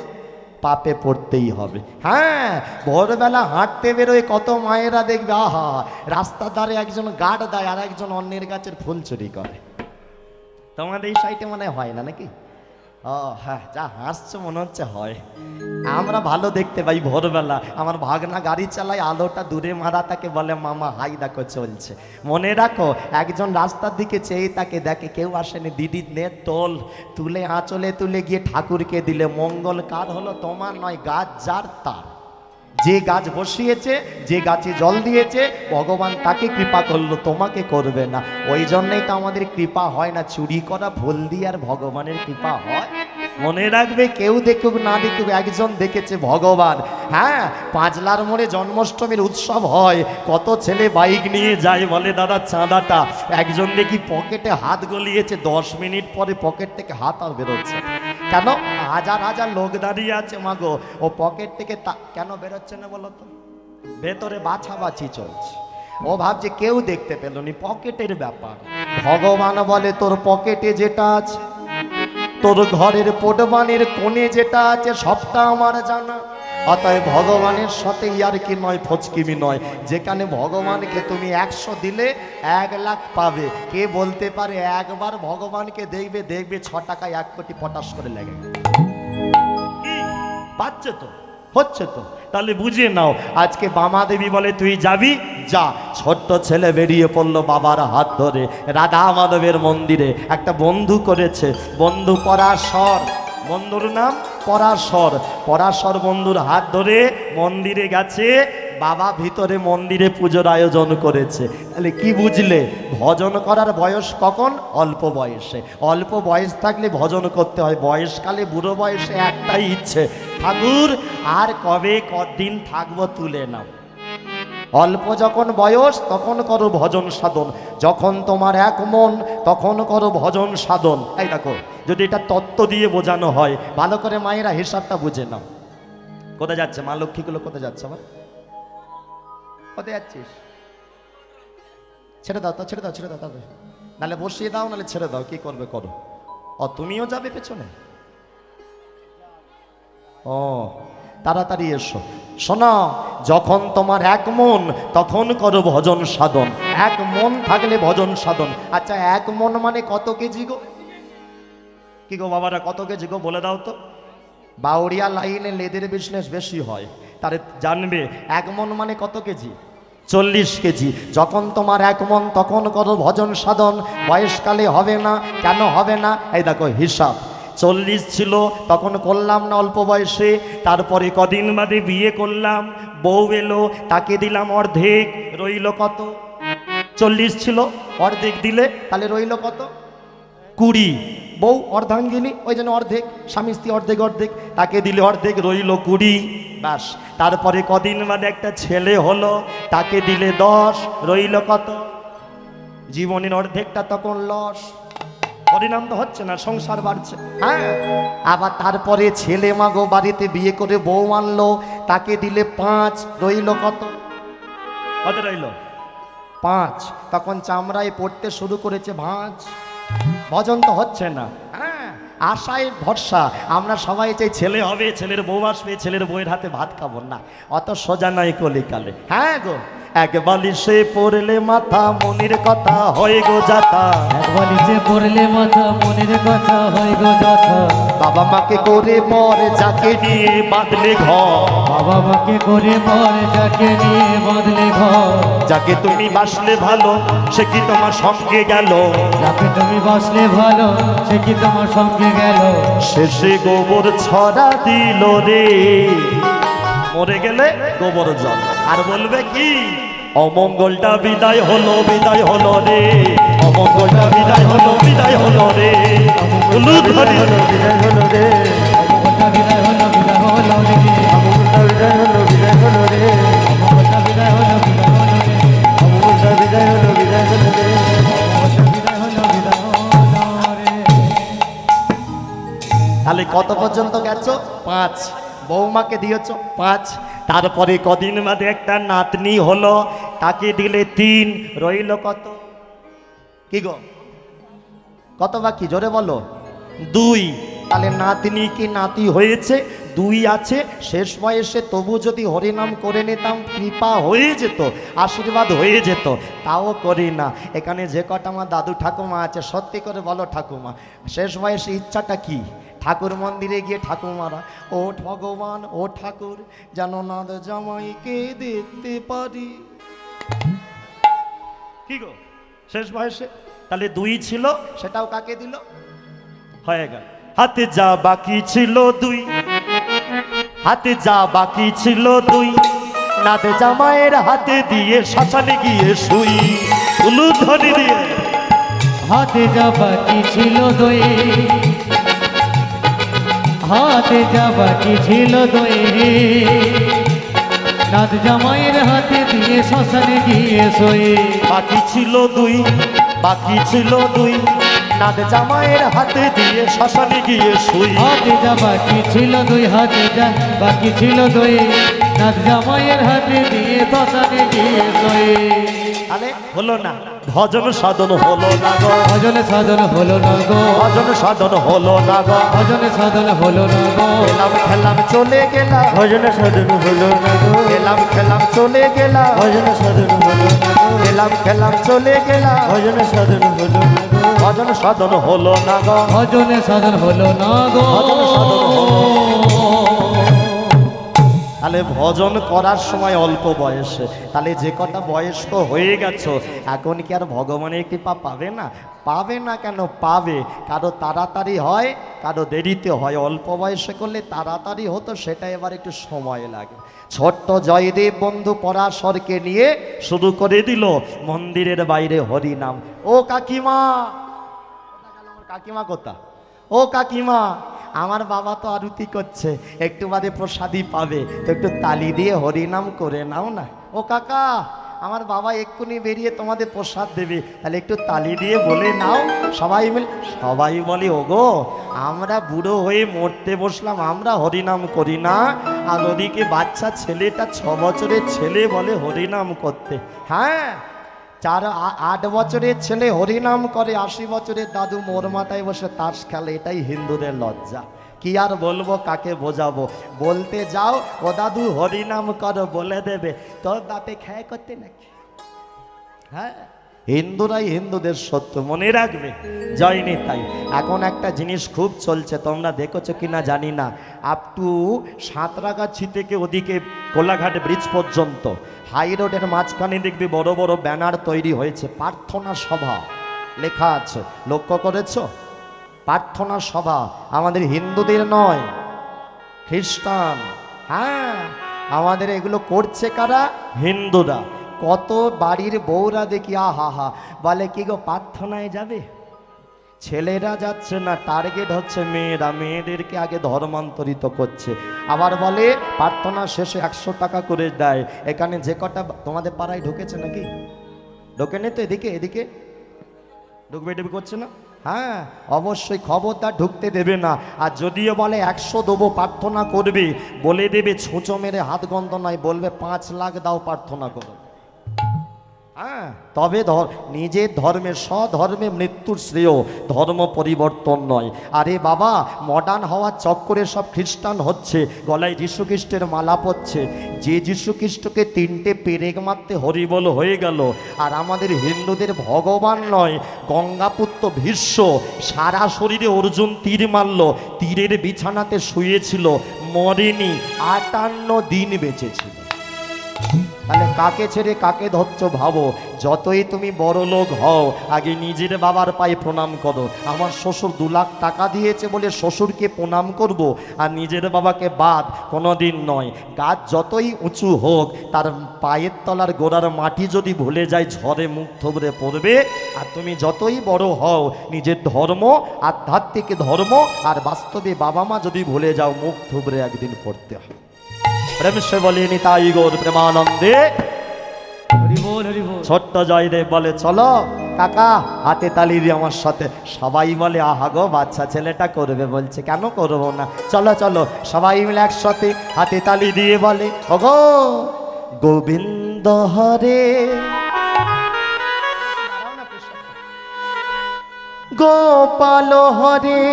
Speaker 1: পাপে পড়তেই হবে। হ্যাঁ, ভোরবেলা হাঁটতে বেরোয় কত মায়েরা দেখবে, আহা রাস্তার ধারে একজন গার্ড দেয় আর একজন অন্যের গাছের ফুল চুরি করে। তোমাদের এই সাইডে মনে হয় না নাকি? ও হ্যাঁ, যা হাসছো মনে হচ্ছে হয়। আমরা ভালো দেখতে পাই ভোরবেলা। আমার ভাগনা গাড়ি চালায়, আলোটা দূরে মারা, তাকে বলে মামা হাই দেখো চলছে। মনে রাখো একজন রাস্তার দিকে চেয়ে তাকে দেখে কেউ আসেনি, দিদি নে তোল, তুলে আঁচলে তুলে গিয়ে ঠাকুরকে দিলে মঙ্গল কার হলো? তোমার নয়, গাছ যার তার। যে গাছ বসিয়েছে, যে গাছে জল দিয়েছে, ভগবান তাকে কৃপা করলো, তোমাকে করবে না। ওই জন্যই তো আমাদের কৃপা হয় না। চুরি করা ভুল দিয়ে আর ভগবানের কৃপা হয়? মনে রাখবে, কেউ দেখুক না দেখুক, একজন দেখেছে, ভগবান। হ্যাঁ, পাঁচলার মোড়ে জন্মাষ্টমীর উৎসব হয়, কত ছেলে বাইক নিয়ে যায়, বলে দাদা চাঁদাটা। একজন দেখি পকেটে হাত গলিয়েছে, 10 মিনিট পরে পকেট থেকে হাত আর বেরোচ্ছে। কেন? হাজার হাজার লোক দাঁড়িয়ে আছে, মাগো ও পকেট থেকে কেন বেরোচ্ছে না বলো তো? ভেতরে বাছাবাছি চলছে। ও ভাবছে কেউ দেখতে পেলনি, পকেটের ব্যাপার। ভগবান বলে, তোর পকেটে যেটা আছে, তোর ঘরের পোটবানের কোণে যেটা আছে, সবটা আমার জানা। অতএব ভগবানের সাথে ইয়ার কি নয়, ফচকিমি নয়। যেখানে ভগবানকে তুমি 100 দিলে 1 লাখ পাবে। কে বলতে পারে একবার ভগবানকে দেখবে, দেখবে 6 টাকায় 1 কোটি পটাশ করে লেগে পাচ্ছে তো? হচ্ছে তো, তাহলে বুঝে নাও আজকে বামা দেবী বলে তুই যাবি, যা। ছোট্ট ছেলে বেরিয়ে পড়লো বাবার হাত ধরে রাধা মাধবের মন্দিরে। একটা বন্ধু করেছে, বন্ধু পরাশর, বন্ধুর নাম পরাশর। পরাশর বন্ধুর হাত ধরে মন্দিরে গেছে, বাবা ভিতরে মন্দিরে পুজোর আয়োজন করেছে। তাহলে কি বুঝলে, ভজন করার বয়স কখন? অল্প বয়সে। অল্প বয়স থাকলে ভজন করতে হয়, বয়সকালে বুড়ো বয়সে একটাই ইচ্ছে, ঠাকুর আর কবে কদিন থাকবো তুলে নাও। অল্প যখন বয়স তখন করো ভজন সাধন, যখন তোমার এক মন তখন করো ভজন সাধন। এই দেখো, যদি এটা তত্ত্ব দিয়ে বোঝানো হয় ভালো করে, মায়েরা হিসাবটা বুঝে নাও। কোথায় যাচ্ছে মা লক্ষ্মীগুলো, কোথায় যাচ্ছে আমার? কোথায় যাচ্ছিস? ছেড়ে দাও তো, ছেড়ে দাও, ছেড়ে দাও, তাহলে নাহলে বসিয়ে দাও, নাহলে ছেড়ে দাও, কি করবে করো। ও তুমিও যাবে পেছনে? ও তাড়াতাড়ি এসো। শোনো, যখন তোমার এক মন তখন করো ভজন সাধন, এক মন থাকলে ভজন সাধন। আচ্ছা এক মন মানে কত কেজি গো? কি গো বাবারা, কত কেজি গো বলে দাও তো। বাউরিয়া লাইনে লেদের বিজনেস বেশি হয়, তারে জানবে এক মন মানে কত কেজি? 40 কেজি। যখন তোমার এক মন তখন করো ভজন সাধন। বয়সকালে হবে না, কেন হবে না? এই দেখো হিসাব, 40 ছিল তখন করলাম না অল্প বয়সে, তারপরে কদিন বাদে বিয়ে করলাম, বউ এলো, তাকে দিলাম অর্ধেক, রইল কত? 40 ছিল, অর্ধেক দিলে তাহলে রইল কত? 20। বউ অর্ধাঙ্গিনী, ওই জন্য অর্ধেক, স্বামী স্ত্রী অর্ধেক অর্ধেক, তাকে দিলে অর্ধেক, রইল 20। ব্যাস, তারপরে কদিন বাদে একটা ছেলে হলো, তাকে দিলে 10, রইল কত? জীবনের অর্ধেকটা তখন লস। পরিণাম তো হচ্ছে না, সংসার বাড়ছে। হ্যাঁ, আবার তারপরে ছেলে মাগো বাড়িতে বিয়ে করে বউ আনলো, তাকে দিলে 5, রইল কত? কত রইল? 5। তখন চামড়ায় পড়তে শুরু করেছে ভাঁজ। ভজন তো হচ্ছে না। হ্যাঁ, আশায় ভরসা, আমরা সবাই চাই ছেলে হবে, ছেলের বউ আসবে, ছেলের বউয়ের হাতে ভাত খাবো না, অত সোজা নাই কলিকালে। হ্যাঁ গো, এক বালিশে পড়লে মাথা মনের কথা হয় গো যাতা,
Speaker 2: এক বালিশে পড়লে মাথা মনের কথা হয় গো যাতা।
Speaker 1: বাবা মাকে করে পর যাকে নিয়ে বাঁধলে ঘর,
Speaker 2: বাবা মাকে করে পর যাকে নিয়ে বাঁধলে ঘর,
Speaker 1: যাকে তুমি বাসলে ভালো সে কি তোমার সঙ্গে গেল,
Speaker 2: যাকে তুমি বাসলে ভালো সে কি তোমার সঙ্গে গেল,
Speaker 1: শেষে গোবর ছড়া দিল রে, মরে গেলে গোবর জল। আর বলবে কি, অমঙ্গলটা বিদায় হলো, বিদায় হলো রে, অমঙ্গলটা বিদায় হলো, বিদায় হলো রে,
Speaker 3: বিদায় হলো রে,
Speaker 2: অমঙ্গলটা বিদায় হলো, বিদায় হলো রে,
Speaker 3: অমঙ্গলটা বিদায় হলো, বিদায় হলো রে,
Speaker 2: অমঙ্গলটা বিদায় হলো, বিদায় হলো রে,
Speaker 3: অমঙ্গলটা বিদায় হলো, বিদায় হলো রে।
Speaker 2: অমঙ্গলটা বিদায় হলো, বিদায় হলো রে।
Speaker 1: তাহলে কত পর্যন্ত গেছো? 5। বৌমাকে দিয়েছ 5। তারপরে কদিন বাদে একটা নাতনি হলো, তাকে দিলে 3, রইল কত? কি গো, কত বাকি জোরে বলো? 2। তাহলে নাতনি কি নাতি হয়েছে? 2 আছে। শেষ বয়সে তবু যদি হরিনাম করে নিতাম কৃপা হয়ে যেত, আশীর্বাদ হয়ে যেত, তাও করি না। এখানে যে কটা আমার দাদু ঠাকুমা আছে, সত্যি করে বলো ঠাকুমা, শেষ বয়সে ইচ্ছাটা কি? ঠাকুর মন্দিরে গিয়ে ঠাকুমারা, ও ভগবান, ও ঠাকুর, যেন নাদ জামাইকে দেখতে পারি। কি গো শেষ বয়সে? তাহলে 2 ছিল, সেটাও কাকে দিল? হয়ে গেল। হাতে যা বাকি ছিল 2, হাতে যা বাকি ছিল 2, নাদ জামাইয়ের হাতে দিয়ে শ্মশানে গিয়ে শুই, উলু ধরে দিয়ে।
Speaker 2: হাতে যা বাকি ছিল 2, হাতে যা বাকি ছিল 2, নাদ জামাইয়ের হাতে দিয়ে শ্মশানে গিয়ে শোয়ে।
Speaker 1: বাকি ছিল 2, বাকি ছিল 2, নাদ জামাইয়ের হাতে দিয়ে শ্মশানে গিয়ে শুই।
Speaker 2: হাতে যা বাকি ছিল 2, হাতে যা বাকি ছিল 2, নাদ জামাইয়ের হাতে দিয়ে শ্মশানে গিয়ে শোয়ে।
Speaker 1: আরে হলো না, ভজন সাধন হলো না গো,
Speaker 2: ভজন সাধন হলো না গো,
Speaker 1: ভজন সাধন হলো না গো,
Speaker 2: ভজন সাধন হলো না গো।
Speaker 1: খেলাম খেলাম চলে গেলাম,
Speaker 3: ভজন সাধন হলো না গো,
Speaker 1: খেলাম খেলাম চলে গেলাম,
Speaker 3: ভজন সাধন হলো না গো,
Speaker 1: খেলাম খেলাম চলে গেলাম,
Speaker 3: ভজন সাধন হলো না গো,
Speaker 1: ভজন সাধন হলো না গো,
Speaker 2: ভজন সাধন হলো না গো।
Speaker 1: ভজন সাধন হলো। তাহলে ভজন করার সময় অল্প বয়সে, তাহলে যে কটা বয়স্ক হয়ে গেছো এখন কি আর ভগবানের কৃপা পাবে না? পাবে না কেন? পাবে। কারো তাড়াতাড়ি হয়, কারো দেরিতে হয়। অল্প বয়সে করলে তাড়াতাড়ি হতো, সেটা এবার একটু সময় লাগে। ছোট্ট জয়দেব বন্ধু পরাশরকে নিয়ে শুরু করে দিল মন্দিরের বাইরে হরিনাম। ও কাকিমা, কাকিমা কোথা? ও কাকিমা, আমার বাবা তো আরতি করছে, একটু বাদে প্রসাদই পাবে, তো একটু তালি দিয়ে হরিনাম করে নাও না। ও কাকা, আমার বাবা এক্ষুনি বেরিয়ে তোমাদের প্রসাদ দেবে, তাহলে একটু তালি দিয়ে বলে নাও। সবাই মিলে সবাই বলে ওগো আমরা বুড়ো হয়ে মরতে বসলাম, আমরা হরিনাম করি না। আর ওদিকে বাচ্চা ছেলেটা 6 বছরের ছেলে বলে হরিনাম করতে। হ্যাঁ, 8 বছরের ছেলে হরিনাম করে, 80 বছরের দাদু মোর মাথায় বসে তাস খেলে। এটাই হিন্দুদের লজ্জা। কি আর বলবো, কাকে বোঝাবো? বলতে যাও ও দাদু হরিনাম করো, বলে দেবে তোর বাপে খেয়ে করতে নাকি। হ্যাঁ, হিন্দুরাই হিন্দুদের সত্য, মনে রাখবে। জয় নিতাই। এখন একটা জিনিস খুব চলছে, তোমরা দেখেছো কিনা জানি না, আপ টু সাঁতরাগাছি থেকে ওদিকে কোলাঘাট ব্রিজ পর্যন্ত হাই রোডের মাঝখানে দেখবে বড় বড় ব্যানার তৈরি হয়েছে, প্রার্থনা সভা লেখা আছে। লক্ষ্য করেছো? প্রার্থনা সভা আমাদের হিন্দুদের নয়, খ্রিস্টান। হ্যাঁ, আমাদের এগুলো করছে কারা? হিন্দুরা। কত বাড়ির বউরা দেখি আহা হা বলে কি গো প্রার্থনায় যাবে? ছেলেরা যাচ্ছে না, টার্গেট হচ্ছে মেয়েরা, মেয়েদেরকে আগে ধর্মান্তরিত করছে। আবার বলে প্রার্থনা শেষে 100 টাকা করে দেয়। এখানে যে কটা তোমাদের পাড়ায় ঢুকেছে নাকি? ঢোকেনি তো? এদিকে এদিকে ঢুকবে ডুবি করছে না? হ্যাঁ, অবশ্যই খবরদার ঢুকতে দেবে না। আর যদিও বলে 100 দেবো প্রার্থনা করবে, বলে দেবে ছুঁচো মেরে হাত গন্ধ নয়, বলবে 5 লাখ দাও প্রার্থনা করো। হ্যাঁ, তবে নিজের ধর্মের স্বধর্মে মৃত্যুর শ্রেয়, ধর্ম পরিবর্তন নয়। আরে বাবা, মডার্ন হওয়ার চক্করে সব খ্রিস্টান হচ্ছে, গলায় যীশু খ্রিস্টের মালা পড়ছে। যে যীশু খ্রিস্টকে 3টে পেরেক মারতে হরিবল হয়ে গেল। আর আমাদের হিন্দুদের ভগবান নয়, গঙ্গাপুত্র ভীষ্ম সারা শরীরে অর্জুন তীর মারল, তীরের বিছানাতে শুয়েছিল, মরেনি, 58 দিন বেঁচেছিল। তাহলে কাকে ছেড়ে কাকে ধরছ ভাবো। যতই তুমি বড় লোক হও, আগে নিজের বাবার পায়ে প্রণাম করো। আমার শ্বশুর 2 লাখ টাকা দিয়েছে বলে শ্বশুরকে প্রণাম করব, আর নিজের বাবাকে বাদ কোনো দিন নয়। গাছ যতই উঁচু হোক, তার পায়ের তলার গোড়ার মাটি যদি ভুলে যায়, ঝড়ে মুখ থুবড়ে পড়বে। আর তুমি যতই বড় হও, নিজের ধর্ম, আধ্যাত্মিক ধর্ম আর বাস্তবে বাবা মা যদি ভুলে যাও, মুখ থুবড়ে একদিন পড়তে হয়। প্রেম সে বলেনি তাই গৌর প্রেমানন্দে। ছোট্ট জয়দেব বলে চলো কাকা হাতে তালি দিয়ে আমার সাথে। সবাই বলে আহা গো বাচ্চা ছেলেটা করবে, বলছে কেন করবো না, চলো চলো। সবাই মিলে একসাথে হাতে তালি দিয়ে বলে ওগো গোবিন্দ হরে গোপাল হরে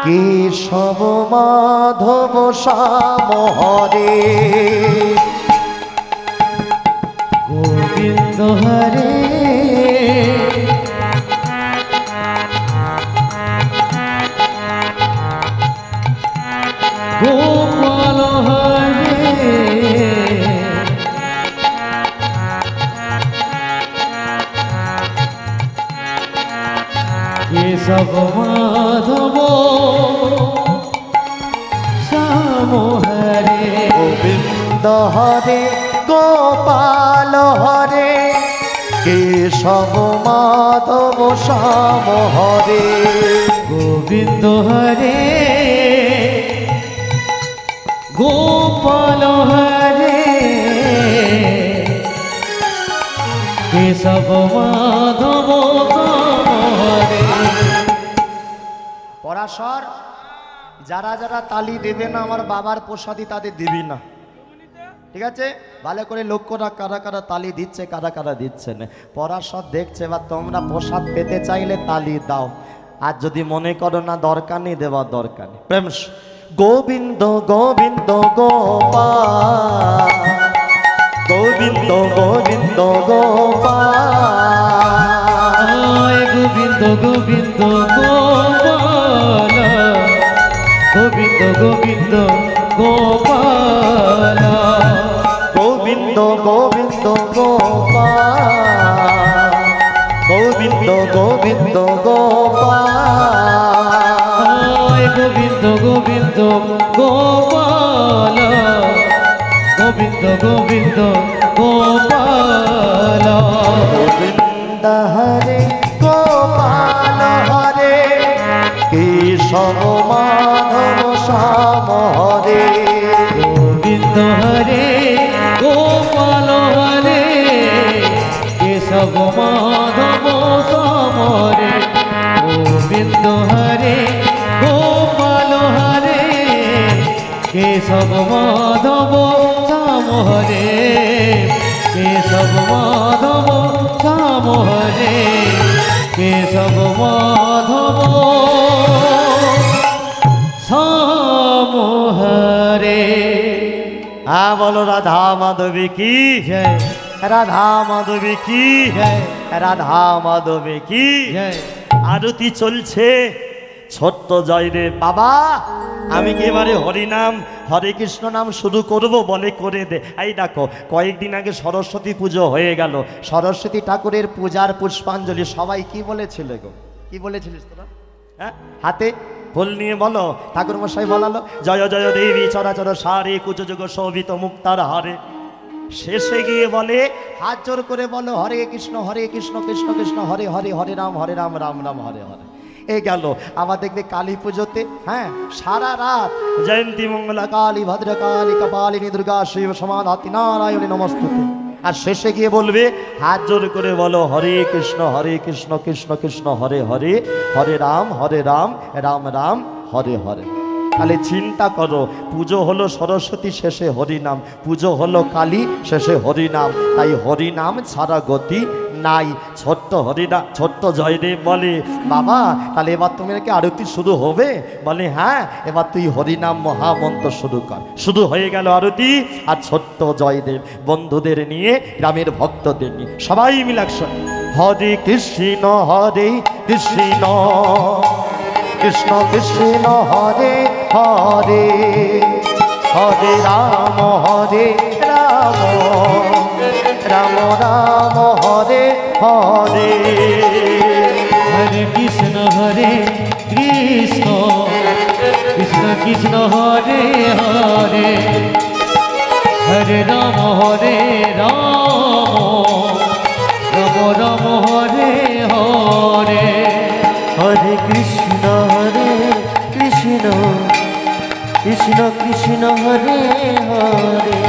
Speaker 1: কেশব মাধব শ্যাম হরে
Speaker 2: গোবিন্দ হরে গোপাল হরে কেশব মাধব শ্যাম হরে
Speaker 1: গোবিন্দ হরে গোপাল হরে কেশব মাধব শ্যাম হরে
Speaker 2: গোবিন্দ হরে গোপাল হরে কেশব মাধব হরে।
Speaker 1: পরাশর যারা যারা তালি দেবে না আমার বাবার প্রসাদী তাদের দিবি না, ঠিক আছে? ভালো করে লক্ষ্য রাখ কারা কারা তালি দিচ্ছে, কারা কারা দিচ্ছে না। পরাশর দেখছে, বা তোমরা প্রসাদ পেতে চাইলে তালি দাও, আর যদি মনে করো না দরকার নেই দেওয়ার দরকার নেই। প্রেম গোবিন্দ গোবিন্দ গোপাল গোবিন্দ গোবিন্দ গোপাল
Speaker 2: গোবিন্দ গোবিন্দ গোপাল গোবিন্দ গোবিন্দ
Speaker 1: গোবিন্দ গোপাল, গোবিন্দ গোবিন্দ গোপাল,
Speaker 2: গোবিন্দ গোবিন্দ গোপাল, গোবিন্দ গোবিন্দ গোপাল,
Speaker 1: গোবিন্দ হরে গোপাল হরে, কেশব মাধব শ্যাম হরে,
Speaker 2: গোবিন্দ হরে গোপাল হরে, কেশব মাধব শ্যাম হরে, গোবিন্দ হরে গোপাল হরে, কেশব মাধব শ্যাম হরে, কেশব মাধব শ্যাম হরে, কেশব মাধব শ্যাম হরে।
Speaker 1: হ্যাঁ বলো রাধা মাধবী কি
Speaker 2: জয়
Speaker 1: রাধা মাধবী কি
Speaker 2: জয়
Speaker 1: রাধা মাধবী কি।
Speaker 2: জয়।
Speaker 1: আরতি চলছে, ছোট্ট জয়দেব বাবা আমি কি এবারে হরিনাম হরে কৃষ্ণ নাম শুরু করব বলে করে দে। এই দেখো কয়েকদিন আগে সরস্বতী পুজো হয়ে গেল, সরস্বতী ঠাকুরের পূজার পুষ্পাঞ্জলি সবাই কি বলেছিল গো, কি বলেছিলিস তোরা? হ্যাঁ হাতে ফুল নিয়ে বলো, ঠাকুর মশাই বলালো জয় জয় দেবী চরাচর সারে কুচযোগ শোভিত মুক্তার হারে। শেষে গিয়ে বলে হাত জোর করে বলো হরে কৃষ্ণ কৃষ্ণ কৃষ্ণ হরে হরে, হরে রাম রাম রাম হরে হরে। এই গেল আবার দেখবে কালী পুজোতে হ্যাঁ সারা রাত জয়ন্তী মঙ্গলা কালী ভদ্রকালী কপালিনী দুর্গা শিব সমাধাতি নারায়ণী নমস্তুতে। আর শেষে গিয়ে বলবে হাত জোর করে বলো হরে কৃষ্ণ কৃষ্ণ কৃষ্ণ হরে হরে, হরে রাম রাম রাম হরে হরে। তাহলে চিন্তা করো, পুজো হলো সরস্বতী, শেষে হরিনাম, পুজো হলো কালী, শেষে হরিনাম, তাই হরিনাম ছাড়া গতি নাই। ছোট্ট হরিনাম, ছোট্ট জয়দেব বলে বাবা তাহলে এবার তুমি নাকি আরতি শুরু হবে? বলে হ্যাঁ এবার তুই হরিনাম মহামন্ত্র শুরু কর। শুরু হয়ে গেল আরতি, আর ছোট্ট জয়দেব বন্ধুদের নিয়ে গ্রামের ভক্তদের নিয়ে সবাই মিলে একসঙ্গে হরে কৃষ্ণ কৃষ্ণ কৃষ্ণ কৃষ্ণ হরে হরে, হরে রাম রাম রাম হরে হরে,
Speaker 2: হরে কৃষ্ণ কৃষ্ণ কৃষ্ণ কৃষ্ণ হরে হরে, হরে রাম রাম রাম হরে হরে,
Speaker 3: হরে কৃষ্ণ কৃষ্ণ কৃষ্ণ কৃষ্ণ হরে হরে,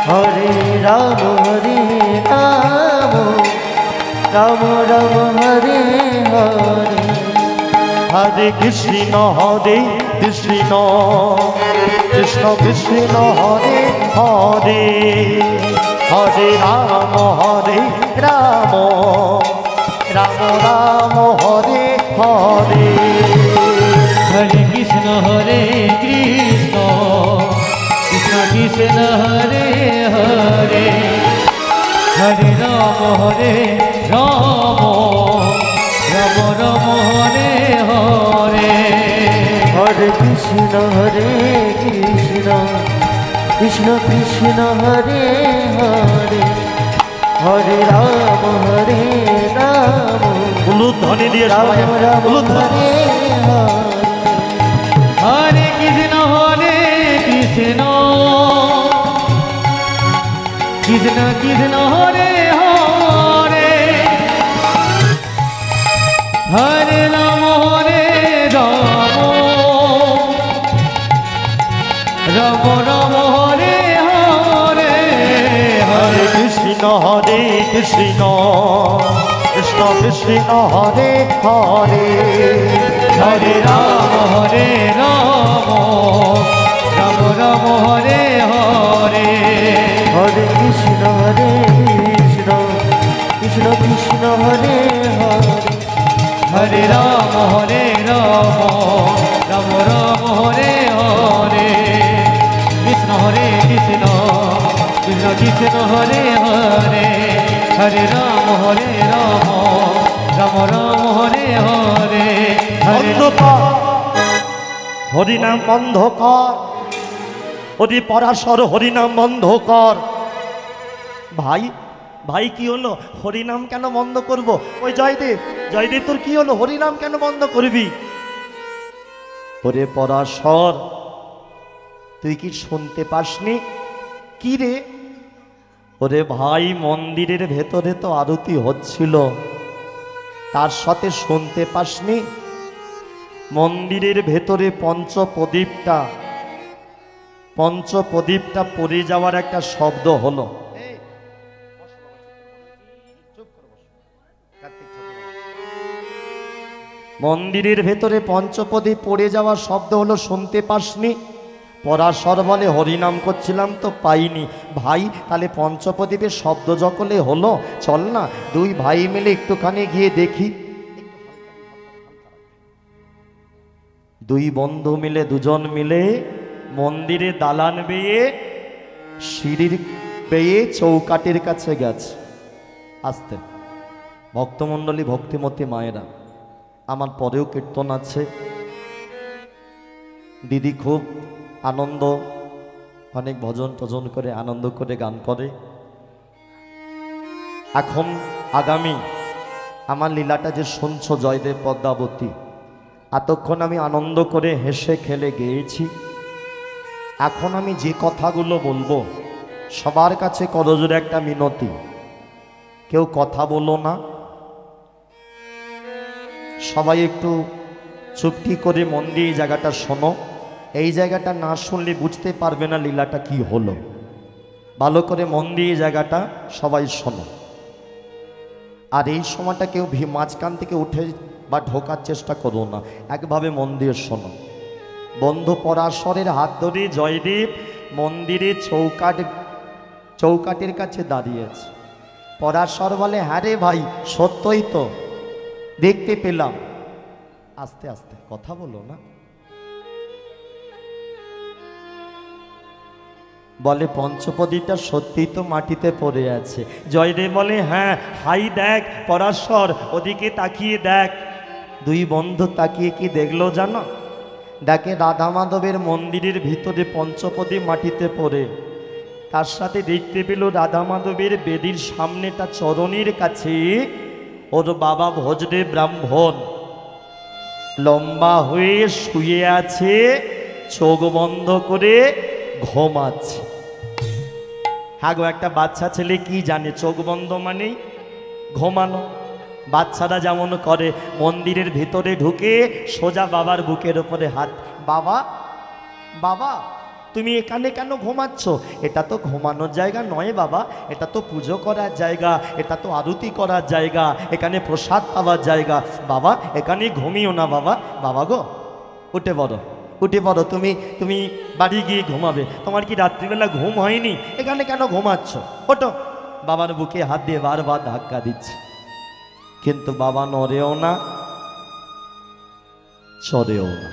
Speaker 3: হরে রাম রাম রাম হরে হরে,
Speaker 1: হরে কৃষ্ণ কৃষ্ণ কৃষ্ণ কৃষ্ণ হরে হরে, হরে রাম রাম রাম রাম হরে হরে,
Speaker 2: হরে কৃষ্ণ কৃষ্ণ কৃষ্ণ কৃষ্ণ হরে হরে, হরে রাম রাম রাম রাম হরে হরে,
Speaker 3: হরে কৃষ্ণ কৃষ্ণ কৃষ্ণ কৃষ্ণ হরে হরে, হরে রাম
Speaker 1: হলুদ ধ্বনি দিয়ে সবাই
Speaker 3: রাম রাম
Speaker 1: হলুদ ধ্বনি।
Speaker 2: হরে
Speaker 3: হরে হরে,
Speaker 2: কৃষ্ণ কৃষ্ণ কৃষ্ণ কৃষ্ণ হরে হরে, হরে রাম রাম রাম রাম হরে হরে,
Speaker 1: হরে কৃষ্ণ কৃষ্ণ কৃষ্ণ কৃষ্ণ হরে হরে,
Speaker 2: হরে রাম রাম রাম হরে হরে,
Speaker 3: হরে কৃষ্ণ কৃষ্ণ কৃষ্ণ কৃষ্ণ হরে হরে,
Speaker 2: হরে রাম রাম রাম হরে হরে, কৃষ্ণ কৃষ্ণ কৃষ্ণ কৃষ্ণ হরে হরে, হরে রাম রাম রাম হরে হরে, হরে
Speaker 1: অন্ধকার হরিনাম বন্ধ কর, অতি পরাশর হরিনাম বন্ধ কর। ভাই ভাই কি হলো, হরিনাম কেন বন্ধ করব? ওই জয়দেব, জয়দেব তোর কি হলো, হরিনাম কেন বন্ধ করবি? ওরে পরাশর, তুই কি শুনতে পাসনি? কি রে? ওরে ভাই, মন্দিরের ভেতরে তো আরতি হচ্ছিল, তার সাথে শুনতে পাসনি? মন্দিরের ভেতরে পঞ্চপ্রদীপটা পড়ে যাওয়ার একটা শব্দ হলো। মন্দিরের ভেতরে পঞ্চপ্রদীপ পড়ে যাওয়ার শব্দ হলো, শুনতে পাসনি? পরাশর বলে হরিনাম করছিলাম তো পাইনি। ভাই তাহলে পঞ্চপ্রদীপের শব্দ যখনই হলো, চল না দুই ভাই মিলে একটুখানি গিয়ে দেখি। দুই বন্ধু মিলে, দুজন মিলে মন্দিরে দালান বেয়ে, সিঁড়ির বেয়ে চৌকাটির কাছে গেছে। আসতে ভক্তমণ্ডলী, ভক্তিমতী মায়েরা, আমার পরেও কীর্তন আছে। দিদি খুব আনন্দ, অনেক ভজন টজন করে আনন্দ করে গান করে। এখন আগামী আমার লীলাটা যে শুনছ জয়দেব পদ্মাবতী, এতক্ষণ আমি আনন্দ করে হেসে খেলে গেয়েছি। এখন আমি যে কথাগুলো বলবো, সবার কাছে করজোড়ে একটা মিনতি, কেউ কথা বলো না, সবাই একটু চুপটি করে মন দিয়ে এই জায়গাটা শোনো। এই জায়গাটা না শুনলে বুঝতে পারবে না লীলাটা কি হলো। ভালো করে মন দিয়ে এই জায়গাটা সবাই শোনো। আর এই সময়টা কেউ মাঝখান থেকে উঠে বা ঢোকার চেষ্টা করো না, একভাবে মন দিয়ে শোনো। বন্ধু পরাশরের হাত ধরে জয়দেব মন্দিরে চৌকাটের কাছে দাঁড়িয়েছে। পরাশর বলে, হ্যাঁ রে ভাই, সত্যই তো দেখতে পেলাম। আস্তে আস্তে কথা বলো না। বলে পঞ্চপদীটা সত্যিই তো মাটিতে পড়ে আছে। জয়দেব বলে, হ্যাঁ হাই দেখ পরাশর, ওদিকে তাকিয়ে দেখ। দুই বন্ধু তাকিয়ে কি দেখলো জানো? দেখে রাধা মাধবের মন্দিরের ভিতরে পঞ্চপদী মাটিতে পড়ে। তার সাথে দেখতে পেল রাধা মাধবের বেদির সামনেটা চরণের কাছে ওর বাবা ভজদেব ব্রাহ্মণ লম্বা হয়ে শুয়ে আছে, চোখ বন্ধ করে ঘুমাচ্ছে। হ্যাঁ গো, একটা বাচ্চা ছেলে কি জানে চোখ বন্ধ মানেই ঘুমানো। বাচ্চারা যেমন করে, মন্দিরের ভিতরে ঢুকে সোজা বাবার বুকের ওপরে হাত। বাবা, বাবা তুমি এখানে কেন ঘুমাচ্ছ? এটা তো ঘুমানোর জায়গা নয় বাবা, এটা তো পুজো করার জায়গা, এটা তো আরতি করার জায়গা, এখানে প্রসাদ পাওয়ার জায়গা। বাবা এখানে ঘুমিও না বাবা। বাবা গো, উঠে পড়ো, উঠে পড়ো, তুমি বাড়ি গিয়ে ঘুমাবে। তোমার কি রাত্রিবেলা ঘুম হয়নি? এখানে কেন ঘুমাচ্ছ? ওঠো। বাবার বুকে হাত দিয়ে বারবার ধাক্কা দিচ্ছে, কিন্তু বাবা নড়েও না, চড়েও না।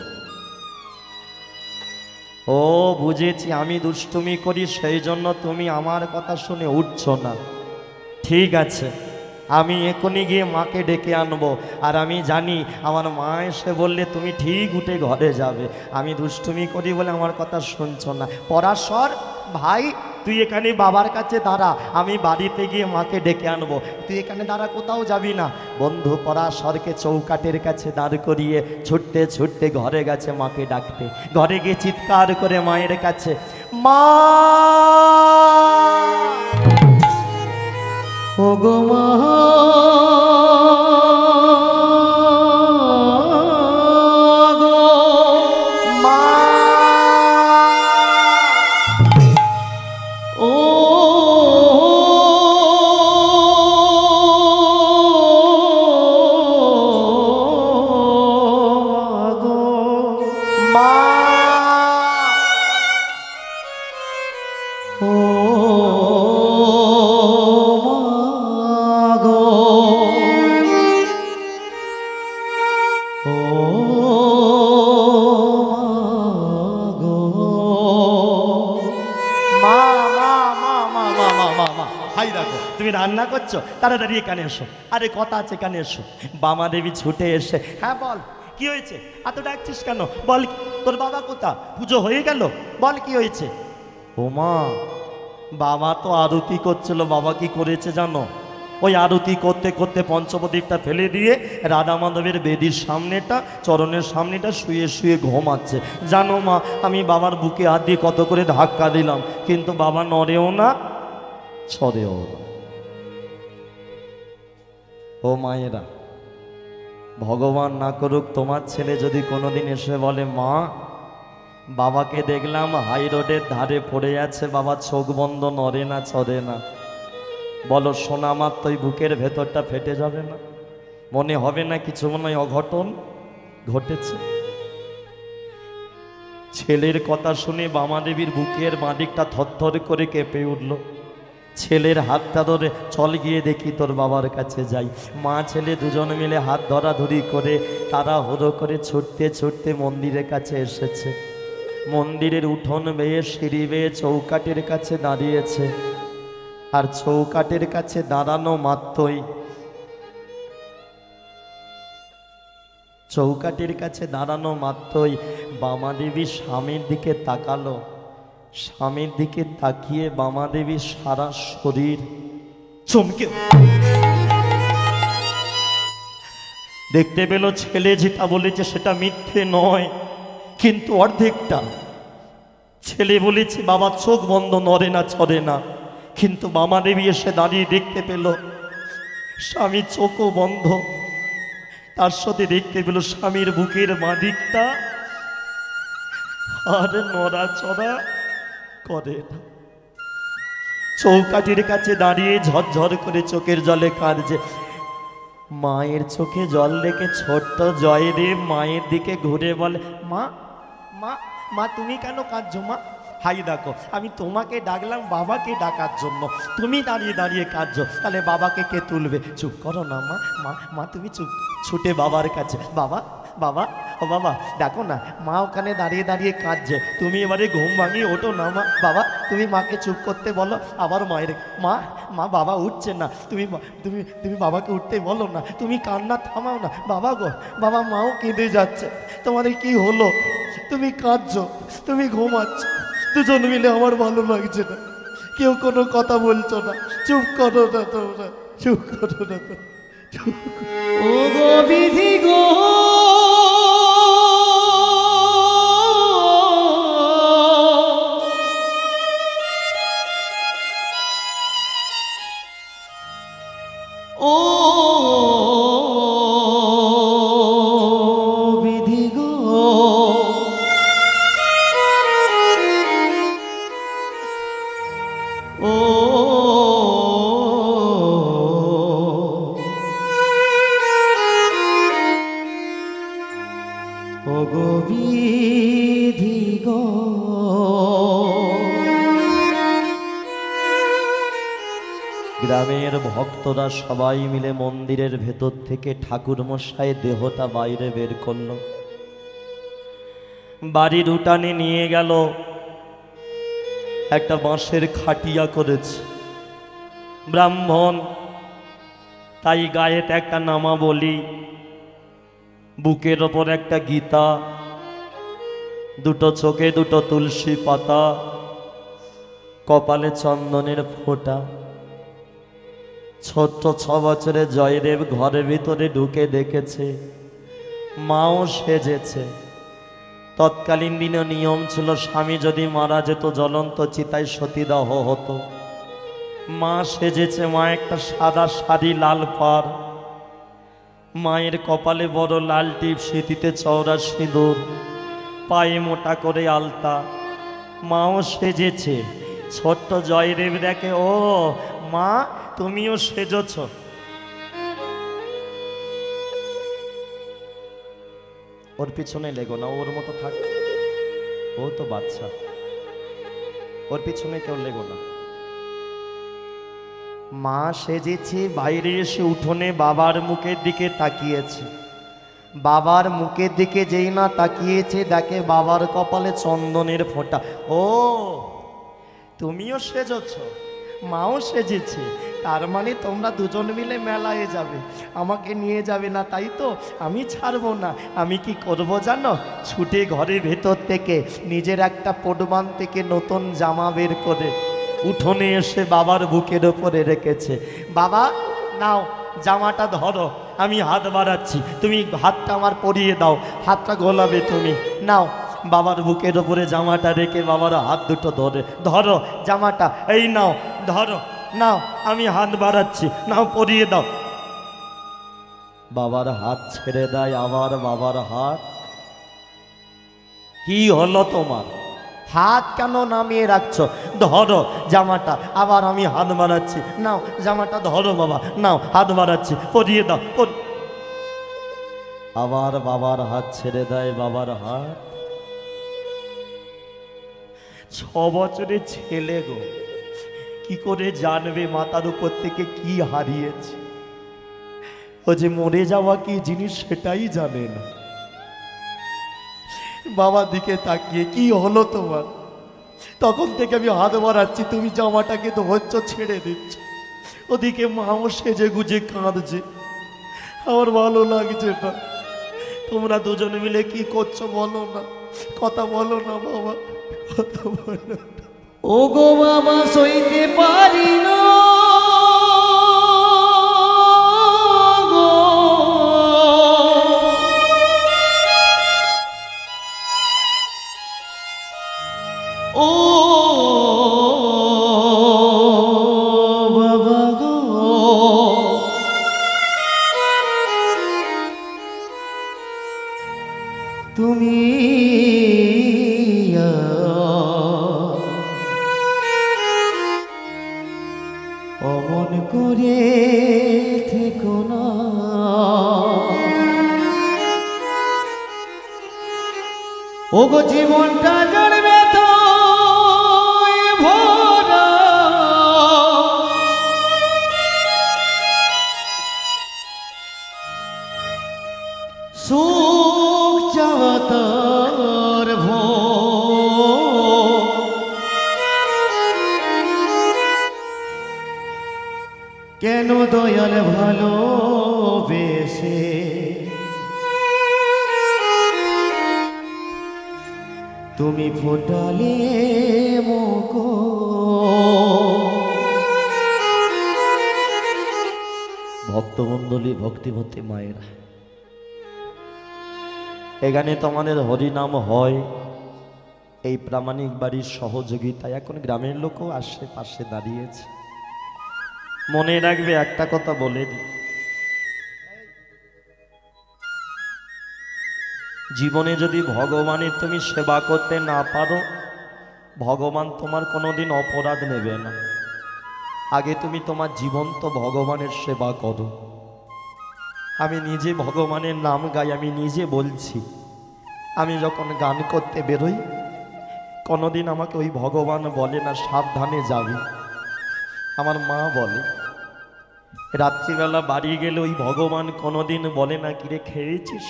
Speaker 1: ও বুঝেছি, আমি দুষ্টুমি করি, সেই জন্য তুমি আমার কথা শুনে উঠছো না। ঠিক আছে, আমি এখনই গিয়ে মাকে ডেকে আনবো। আর আমি জানি আমার মা এসে বললে তুমি ঠিক উঠে ঘরে যাবে। আমি দুষ্টুমি করি বলে আমার কথা শুনছো না। পরাশর ভাই, তুই এখানে বাবার কাছে দাঁড়া, আমি বাড়িতে গিয়ে মাকে ডেকে আনবো। তুই এখানে দাঁড়া, কোথাও যাবি না। বন্ধু পরাশরকে চৌকাটের কাছে দাঁড় করিয়ে ছুটতে ছুটতে ঘরে গেছে মাকে ডাকতে। ঘরে গিয়ে চিৎকার করে মায়ের কাছে, মা
Speaker 2: ও গো মা,
Speaker 1: তুমি রান্না করছো, তাড়াতাড়ি এখানে এসো। আরে কথা আছে, এখানে এসো। বামা দেবী ছুটে এসে, হ্যাঁ বল কি হয়েছে, এত ডাকছিস কেন? বল তোর বাবা কোথা? পুজো হয়ে গেল, বল কি হয়েছে? ও মা, বাবা তো আরতি করছিল, বাবা কি করেছে জানো? ওই আরতি করতে করতে পঞ্চপ্রদীপটা ফেলে দিয়ে রাধা মাধবের বেদির সামনেটা, চরণের সামনেটা শুয়ে শুয়ে ঘুমাচ্ছে। জানো মা, আমি বাবার বুকে হাত দিয়ে কত করে ধাক্কা দিলাম, কিন্তু বাবা নড়েও না ছড়েও না। ও মায়েরা, ভগবান না করুক তোমার ছেলে যদি কোনোদিন এসে বলে, মা বাবাকে দেখলাম হাই রোডের ধারে পড়ে আছে, বাবা চোখ বন্ধ, নড়ে না চড়ে না, বলো সোনা মাত্রই বুকের ভেতরটা ফেটে যাবে না? মনে হবে না কিছু মনে হয় অঘটন ঘটেছে? ছেলের কথা শুনে বামাদেবীর বুকের বাঁদিকটা থরথর করে কেঁপে উঠল। ছেলের হাতটা ধরে, চল গিয়ে দেখি তোর বাবার কাছে যাই। মা ছেলে দুজন মিলে হাত ধরাধরি করে তাড়াহুড়ো করে ছুটতে ছুটতে মন্দিরের কাছে এসেছে। মন্দিরের উঠোন বেয়ে সিঁড়ি বেয়ে চৌকাঠের কাছে দাঁড়িয়েছে। আর চৌকাঠের কাছে দাঁড়ানো মাত্রই, চৌকাঠের কাছে দাঁড়ানো মাত্রই বামাদেবী স্বামীর দিকে তাকালো। স্বামীর দিকে তাকিয়ে বামাদেবীর সারা শরীর চমকে দেখতে পেল ছেলে যেটা বলেছে সেটা মিথ্যে নয়, কিন্তু অর্ধেকটা। ছেলে বলেছে বাবা চোখ বন্ধ, নড়ে না চড়ে না, কিন্তু বামাদেবী এসে দাঁড়িয়ে দেখতে পেল স্বামী চোখও বন্ধ, তার সাথে দেখতে পেল স্বামীর বুকের বাঁদিকটা আর নড়াচড়া করে না। চৌকাঠির কাছে দাঁড়িয়ে ঝরঝর করে চোখের জলে কাঁদছে। মায়ের চোখে জল দেখে ছোট্ট জয়দেব মায়ের দিকে ঘুরে বলে, মা মা মা তুমি কেন কাঁদছো মা? হাই দেখো, আমি তোমাকে ডাকলাম বাবাকে ডাকার জন্য, তুমি দাঁড়িয়ে দাঁড়িয়ে কাঁদছো, তাহলে বাবাকে কে তুলবে? চুপ করো না মা, মা মা তুমি চুপ। ছুটে বাবার কাছে, বাবা বাবা ও বাবা দেখো না, মা ওখানে দাঁড়িয়ে দাঁড়িয়ে কাঁদছে, তুমি এবারে ঘুম ভাঙিয়ে ওঠো না মা। বাবা তুমি মাকে চুপ করতে বলো। আবার মায়ের, মা মা বাবা উঠছে না, তুমি তুমি তুমি বাবাকে উঠতে বলো না, তুমি কান্না থামাও না। বাবা গো বাবা, মাও কেঁদে যাচ্ছে, তোমাদের কি হলো? তুমি কাঁদছো, তুমি ঘুমাচ্ছ, দুজন মিলে আমার ভালো লাগছে না, কেউ কোনো কথা বলছো না, চুপ করো না তোমরা, চুপ করো না তো, চুপ করো।
Speaker 2: ও গো বিধি গো, ও বিধি গো, ও গো বিধি গো,
Speaker 1: গ্রামের ভক্তরা সবাই মিলে মন্দিরের ভেতর থেকে ঠাকুর মশাই দেহটা বাইরে বের করলো, বাড়ির উঠানে নিয়ে গেল, একটা বাঁশের খাটিয়া করেছে ব্রাহ্মণ, তাই গায়েতে একটা নামাবলী, বুকের ওপর একটা গীতা, দুটো চোখে দুটো তুলসী পাতা, কপালে চন্দনের ফোঁটা। ছোট্ট 6 বছরের জয়দেব ঘরের ভিতরে ঢুকে দেখেছে মাও সেজেছে। তৎকালীন দিনে নিয়ম ছিল স্বামী যদি মারা যেত জ্বলন্ত চিতায় সতীদাহ হতো। মা সেজেছে, মা একটা সাদা শাড়ি, লাল পাড়, মায়ের কপালে বড় লাল টিপ, সিঁথিতে চওড়া সিঁদুর, পায়ে মোটা করে আলতা, মাও সেজেছে। ছোট্ট জয়দেব দেখে, ও মা তুমিও সেজেছ। ওর পিছনে লেগো না, ওর মতো থাক, ও তো বাচ্চা, ওর পিছনে কেউ লেগো না। মা সেজেছে, বাইরে এসে উঠোনে বাবার মুখের দিকে তাকিয়েছে। বাবার মুখের দিকে যেই না তাকিয়েছে, দেখে বাবার কপালে চন্দনের ফোঁটা। ও তুমিও সেজেছ, মাও সেজেছে, তার মানে তোমরা দুজন মিলে মেলায় যাবে, আমাকে নিয়ে যাবে না তাই তো? আমি ছাড়বো না। আমি কি করব জানো? ছুটে ঘরের ভেতর থেকে নিজের একটা পটবান থেকে নতুন জামা বের করে উঠোনে এসে বাবার বুকের ওপরে রেখেছে। বাবা নাও জামাটা ধরো, আমি হাত বাড়াচ্ছি, তুমি হাতটা আমার পরিয়ে দাও, হাতটা গোলাবে তুমি, নাও। বাবার বুকের ওপরে জামাটা রেখে বাবার হাত দুটো ধরো জামাটা, এই নাও ধরো, নাও আমি হাত বাড়াচ্ছি, নাও পরিয়ে দাও। বাবার হাত ছেড়ে দেয়, আবার বাবার হাত। কি হলো তোমার? হাত কেন নামিয়ে রাখছো? ধরো জামাটা, আবার আমি হাত বাড়াচ্ছি, নাও জামাটা ধরো বাবা, নাও হাত বাড়াচ্ছি, পরিয়ে দাও। আবার বাবার হাত ছেড়ে দেয়, বাবার হাত। 6 বছরের ছেলে গো, কি করে জানবে মাথার উপর থেকে কি হারিয়েছে? ও যে মরে যাওয়া কি জিনিস সেটাই জানে না। বাবার দিকে তাকিয়ে, কি হলো তোমার? তখন থেকে আমি হাত বাড়াচ্ছি, তুমি জামাটাকে ধরছ, ছেড়ে দিচ্ছ। ওদিকে মাও সেজে গুজে কাঁদছে, আমার ভালো লাগছে না। তোমরা দুজনে মিলে কি করছো বলো না, কথা বলো না বাবা, কথা বলো না।
Speaker 2: ও গো বাবা সইতে পারি না গো, ও বাবা গো, তুমি অমন করে থেকো না। ওগো জীবনটা জড়বে তো ভরা, সুখ চাওয়া তার কেন দয়াল ভালোবেসে তুমি ফোটালে মুখো।
Speaker 1: ভক্তমণ্ডলী, ভক্তিমতী মায়েরা, এখানে তোমাদের হরিনাম হয় এই প্রামাণিক বাড়ির সহযোগিতায়। এখন গ্রামের লোকও আশেপাশে দাঁড়িয়েছে। মনে রাখবে একটা কথা বলে দিই, জীবনে যদি ভগবানের তুমি সেবা করতে না পারো, ভগবান তোমার কোনোদিন অপরাধ নেবে না। আগে তুমি তোমার জীবন্ত ভগবানের সেবা করো। আমি নিজে ভগবানের নাম গাই, আমি নিজে বলছি। আমি যখন গান করতে বেরোই, কোনোদিন আমাকে ওই ভগবান বলে না সাবধানে যাবি। আমার মা বলে, রাত্রিবেলা বাড়ি গেলে ওই ভগবান কোনোদিন বলে না কিরে খেয়েছিস।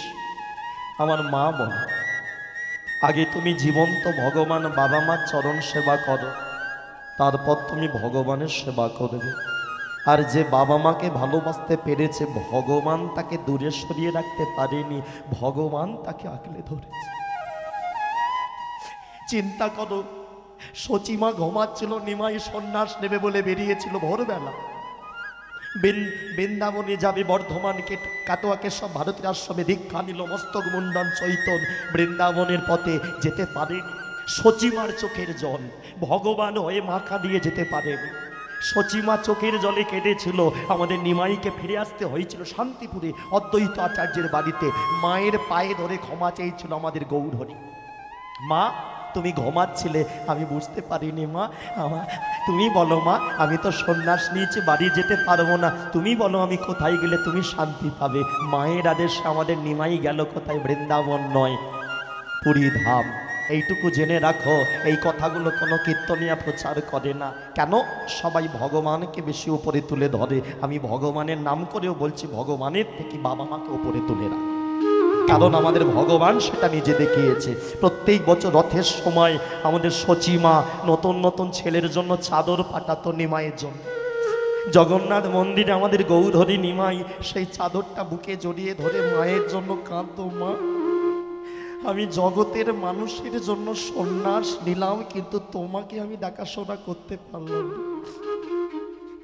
Speaker 1: আমার মা বলে, আগে তুমি জীবন্ত ভগবান বাবা মার চরণ সেবা করো, তারপর তুমি ভগবানের সেবা করবে। আর যে বাবা মাকে ভালোবাসতে পেরেছে, ভগবান তাকে দূরে সরিয়ে রাখতে পারেনি, ভগবান তাকে আঁকড়ে ধরেছে। চিন্তা করো, সচিমা ঘুমাচ্ছিল, নিমাই সন্ন্যাস নেবে বলে বেরিয়েছিল ভোরবেলা। বৃন্দাবনে যাবে, বর্ধমানকে কাটোয়াকে সব ভারতের আশ্রমে দীক্ষা নিল, মস্তক মুন্ডন চৈতন, বৃন্দাবনের পথে যেতে পারেনি। সচিমার চোখের জল ভগবান হয়ে মাখা দিয়ে যেতে পারেনি। সচিমা চোখের জলে কেঁদেছিল। আমাদের নিমাইকে ফিরে আসতে হয়েছিল শান্তিপুরে অদ্বৈত আচার্যের বাড়িতে। মায়ের পায়ে ধরে ক্ষমা চেয়েছিল আমাদের গৌরহরি। মা তুমি ঘুমাচ্ছিলে, আমি বুঝতে পারিনি মা, তুমি বলো মা, আমি তো সন্ন্যাস নিয়েছি, বাড়ি যেতে পারবো না, তুমি বলো আমি কোথায় গেলে তুমি শান্তি পাবে। মায়ের আদেশে আমাদের নিমাই গেল কোথায়? বৃন্দাবন নয়, পুরী ধাম। এইটুকু জেনে রাখো, এই কথাগুলো কোনো কীর্তনিয়া প্রচার করে না। কেন? সবাই ভগবানকে বেশি উপরে তুলে ধরে। আমি ভগবানের নাম করেও বলছি, ভগবানের থেকে বাবা মাকে উপরে তুলে রাখ, কারণ আমাদের ভগবান সেটা নিজে দেখিয়েছে। প্রত্যেক বছর রথের সময় আমাদের সচিমা নতুন নতুন ছেলের জন্য চাদর পাঠাতো নিমাইয়ের জন্য। জগন্নাথ মন্দিরে আমাদের গৌরহরি নিমাই সেই চাদরটা বুকে জড়িয়ে ধরে মায়ের জন্য কাঁদতো। মা আমি জগতের মানুষের জন্য সন্ন্যাস নিলাম, কিন্তু তোমাকে আমি দেখাশোনা করতে পারলাম না।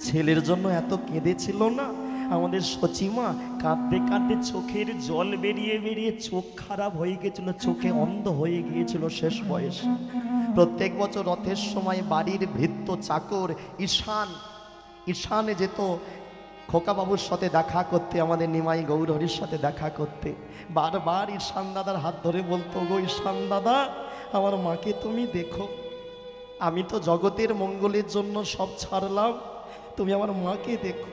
Speaker 1: ছেলের জন্য এত কেঁদেছিল না আমাদের সচিমা, কাঁদতে কাঁদতে চোখের জল বেরিয়ে বেরিয়ে চোখ খারাপ হয়ে গিয়েছিল, চোখে অন্ধ হয়ে গিয়েছিল শেষ বয়সে। প্রত্যেক বছর রথের সময় বাড়ির ভৃত্য চাকর ঈশানে যেত খোকাবাবুর সাথে দেখা করতে, আমাদের নিমাই গৌরহরির সাথে দেখা করতে। বারবার ঈশান দাদার হাত ধরে বলতো, গো ঈশান দাদা, আমার মাকে তুমি দেখো, আমি তো জগতের মঙ্গলের জন্য সব ছাড়লাম, তুমি আমার মাকে দেখো।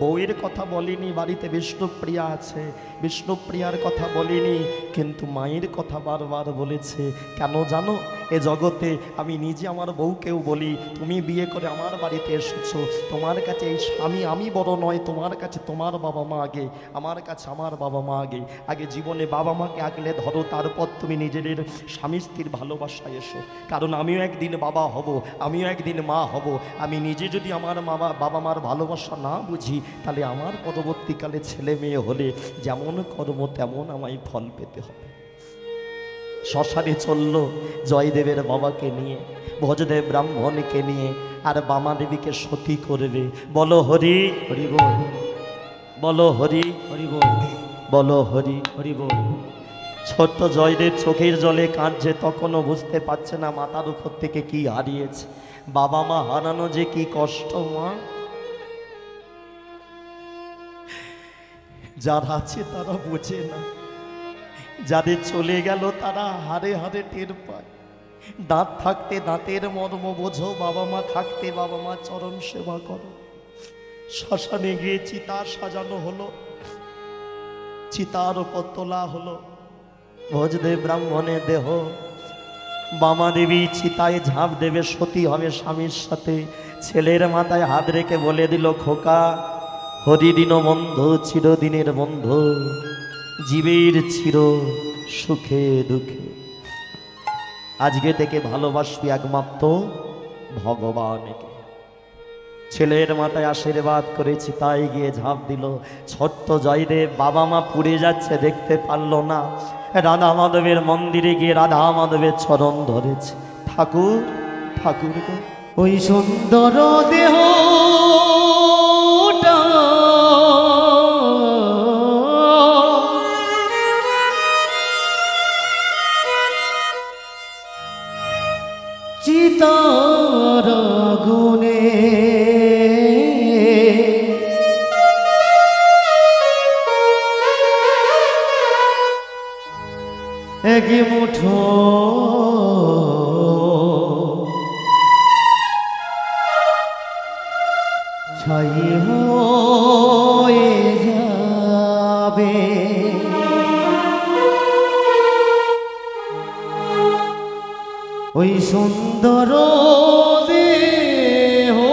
Speaker 1: বউয়ের কথা বলিনি, বাড়িতে বিষ্ণুপ্রিয়া আছে, বিষ্ণুপ্রিয়ার কথা বলিনি, কিন্তু মায়ের কথা বারবার বলেছে। কেন জানো? এ জগতে আমি নিজে আমার বউকেও বলি, তুমি বিয়ে করে আমার বাড়িতে এসেছো, তোমার কাছে এই স্বামী আমি বড় নয়, তোমার কাছে তোমার বাবা মা আগে, আমার কাছে আমার বাবা মা আগে। আগে জীবনে বাবা মাকে আগলে ধরো, তারপর তুমি নিজেদের স্বামী স্ত্রীর ভালোবাসায় এসো। কারণ আমিও একদিন বাবা হব, আমিও একদিন মা হব। আমি নিজে যদি আমার বাবা মার ভালোবাসা না বুঝি, তাহলে আমার পরবর্তীকালে ছেলে মেয়ে হলে যেমন কর্ম তেমন আমায় ফল পেতে হবে। শ্মশানে চলল জয়দেবের বাবাকে নিয়ে, ভোজদেব ব্রাহ্মণকে নিয়ে, আর বামা দেবীকে সতী করবে। বলো হরি হরি বল, বলো হরি হরি বল, বলো হরি হরি বল। ছোট্ট জয়দেব চোখের জলে কাঁদছে, তখনও বুঝতে পারছে না মাথার উপর থেকে কি হারিয়েছে। বাবা মা হারানো যে কি কষ্ট মা। যারা আছে তারা বোঝে না, যাদের চলে গেল তারা হারে হারে টের পায়। দাঁত থাকতে দাঁতের মর্ম বোঝো, বাবা মা থাকতে বাবা মা চরণ সেবা করো। শ্মশানে গিয়ে চিতা সাজানো হলো, চিতার উপর তোলা হলো ভোজদেব ব্রাহ্মণের দেহ। বামা দেবী চিতায় ঝাঁপ দেবে, সতী হবে স্বামীর সাথে। ছেলের মাথায় হাত রেখে বলে দিল, খোকা, হরিদিন বন্ধু চিরদিনের বন্ধু, জীবের চির সুখে দুঃখে। আজকে থেকে ভালোবাসবি একমাত্র ভগবানকে। ছেলের মাথায় আশীর্বাদ করেছি, তাই গিয়ে ঝাঁপ দিল। ছোট্ট জয়দেব বাবা মা পুড়ে যাচ্ছে, দেখতে পারল না। রাধা মাধবের মন্দিরে গিয়ে রাধা মাধবের চরণ ধরেছে। ঠাকুর ঠাকুর গো,
Speaker 2: ওই সুন্দর দেহ চিতার গুণে এক মুঠো ছাই হয়ে যাবে। ওই সুন্দর দেহটা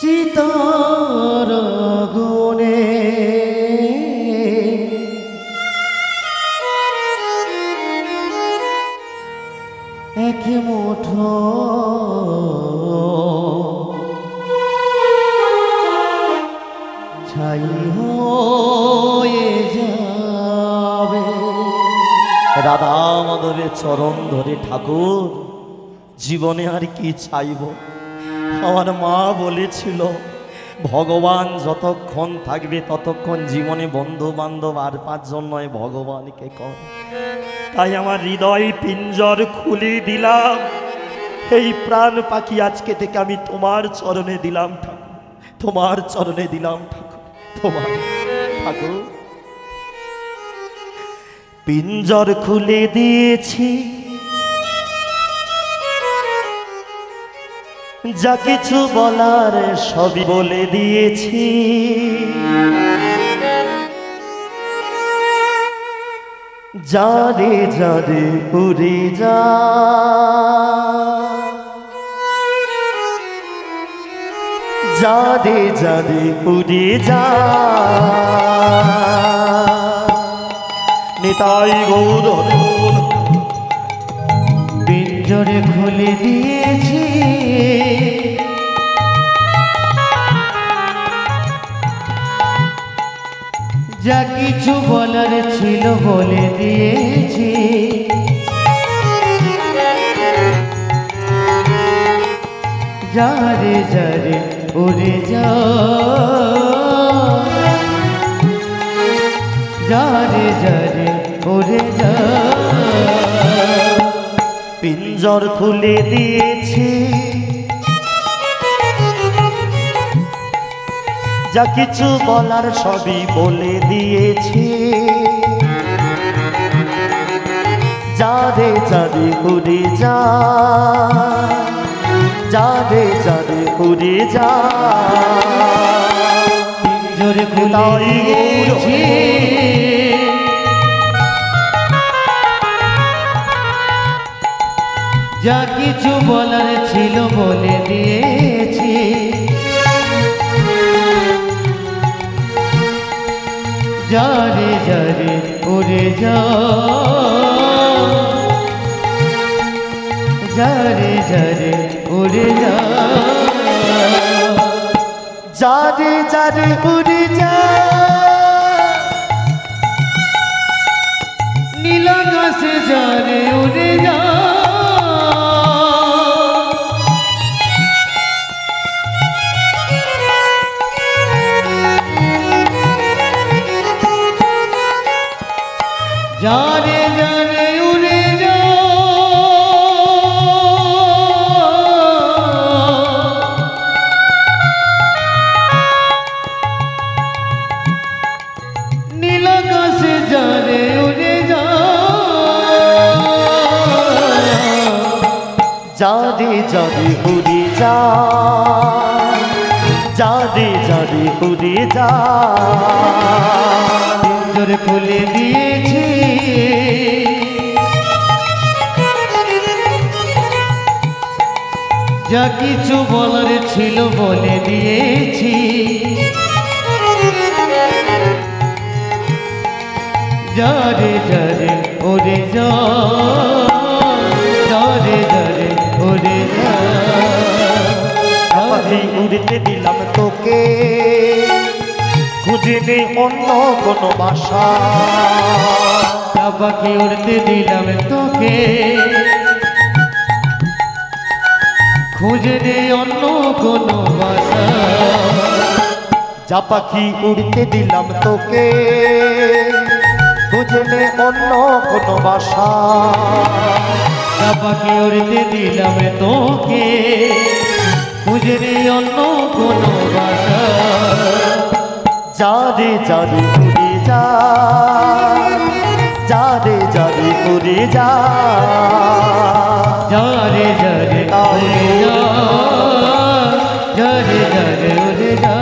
Speaker 2: চিতার গুণে এক মুঠো ছাই হয়ে যাবে।
Speaker 1: রাধা মাধবের চরণ ধরে, ঠাকুর জীবনে আর কি চাইব? আমার মা বলেছিল, ভগবান যতক্ষণ থাকবে ততক্ষণ জীবনে বন্ধু বান্ধব আর পাঁচজন নয়, ভগবানকে কর। তাই আমার হৃদয় পিঞ্জর খুলে দিলাম, এই প্রাণ পাখি আজকে থেকে আমি তোমার চরণে দিলাম ঠাকুর, তোমার চরণে দিলাম ঠাকুর, তোমার ঠাকুর। পিঞ্জর খুলে দিয়েছি, যা কিছু বলার সবই বলে দিয়েছি। যারে যারে উড়ে যা, যারে যারে উড়ে যা, নিতাই গৌর হরিবোল।
Speaker 2: পিঞ্জরে খুলে দিয়েছি, যা কিছু বলার ছিল বলে দিয়েছি, যারে যারে উড়ে যা, যারে যারে উড়ে যা।
Speaker 1: পিঞ্জর খুলে দিয়েছি, যা কিছু বলার সবই বলে দিয়েছি, যারে যারে উড়ে যা, যারে যারে উড়ে যা।
Speaker 2: পিঞ্জর খুলে দিয়েছি, যা কিছু বলার ছিল বলে দিয়েছি, যারে যারে উড়ে যা, যারে যারে উড়ে যা।
Speaker 1: যারে যারে উড়ে যা,
Speaker 2: নীল আকাশে যারে উড়ে যা, যারে যারে উড়ে যা। নীল আকাশে যারে উড়ে যা,
Speaker 1: যারে যারে উড়ে যা, যারে যারে উড়ে যা।
Speaker 2: পিঞ্জর খুলে দিয়েছি, যা কিছু বলার ছিল বলে দিয়েছি, যারে যারে উড়ে যা, যারে যারে উড়ে যা।
Speaker 1: পাখি উড়তে দিলাম তোকে, খুঁজে নে অন্য কোনো বাসা।
Speaker 2: পাখি উড়তে দিলাম তোকে, খুঁজে নে অন্য কোনো বাসা।
Speaker 1: যা পাখি উড়তে দিলাম তোকে, খুঁজে নে অন্য কোনো বাসা।
Speaker 2: যা পাখি উড়তে দিলাম তোকে, খুঁজে নে অন্য কোনো বাসা।
Speaker 1: যারে যারে উড়ে যা, যারে যারে উড়ে যা।
Speaker 2: যারে যারে উড়ে যা, যারে যারে উড়ে যা,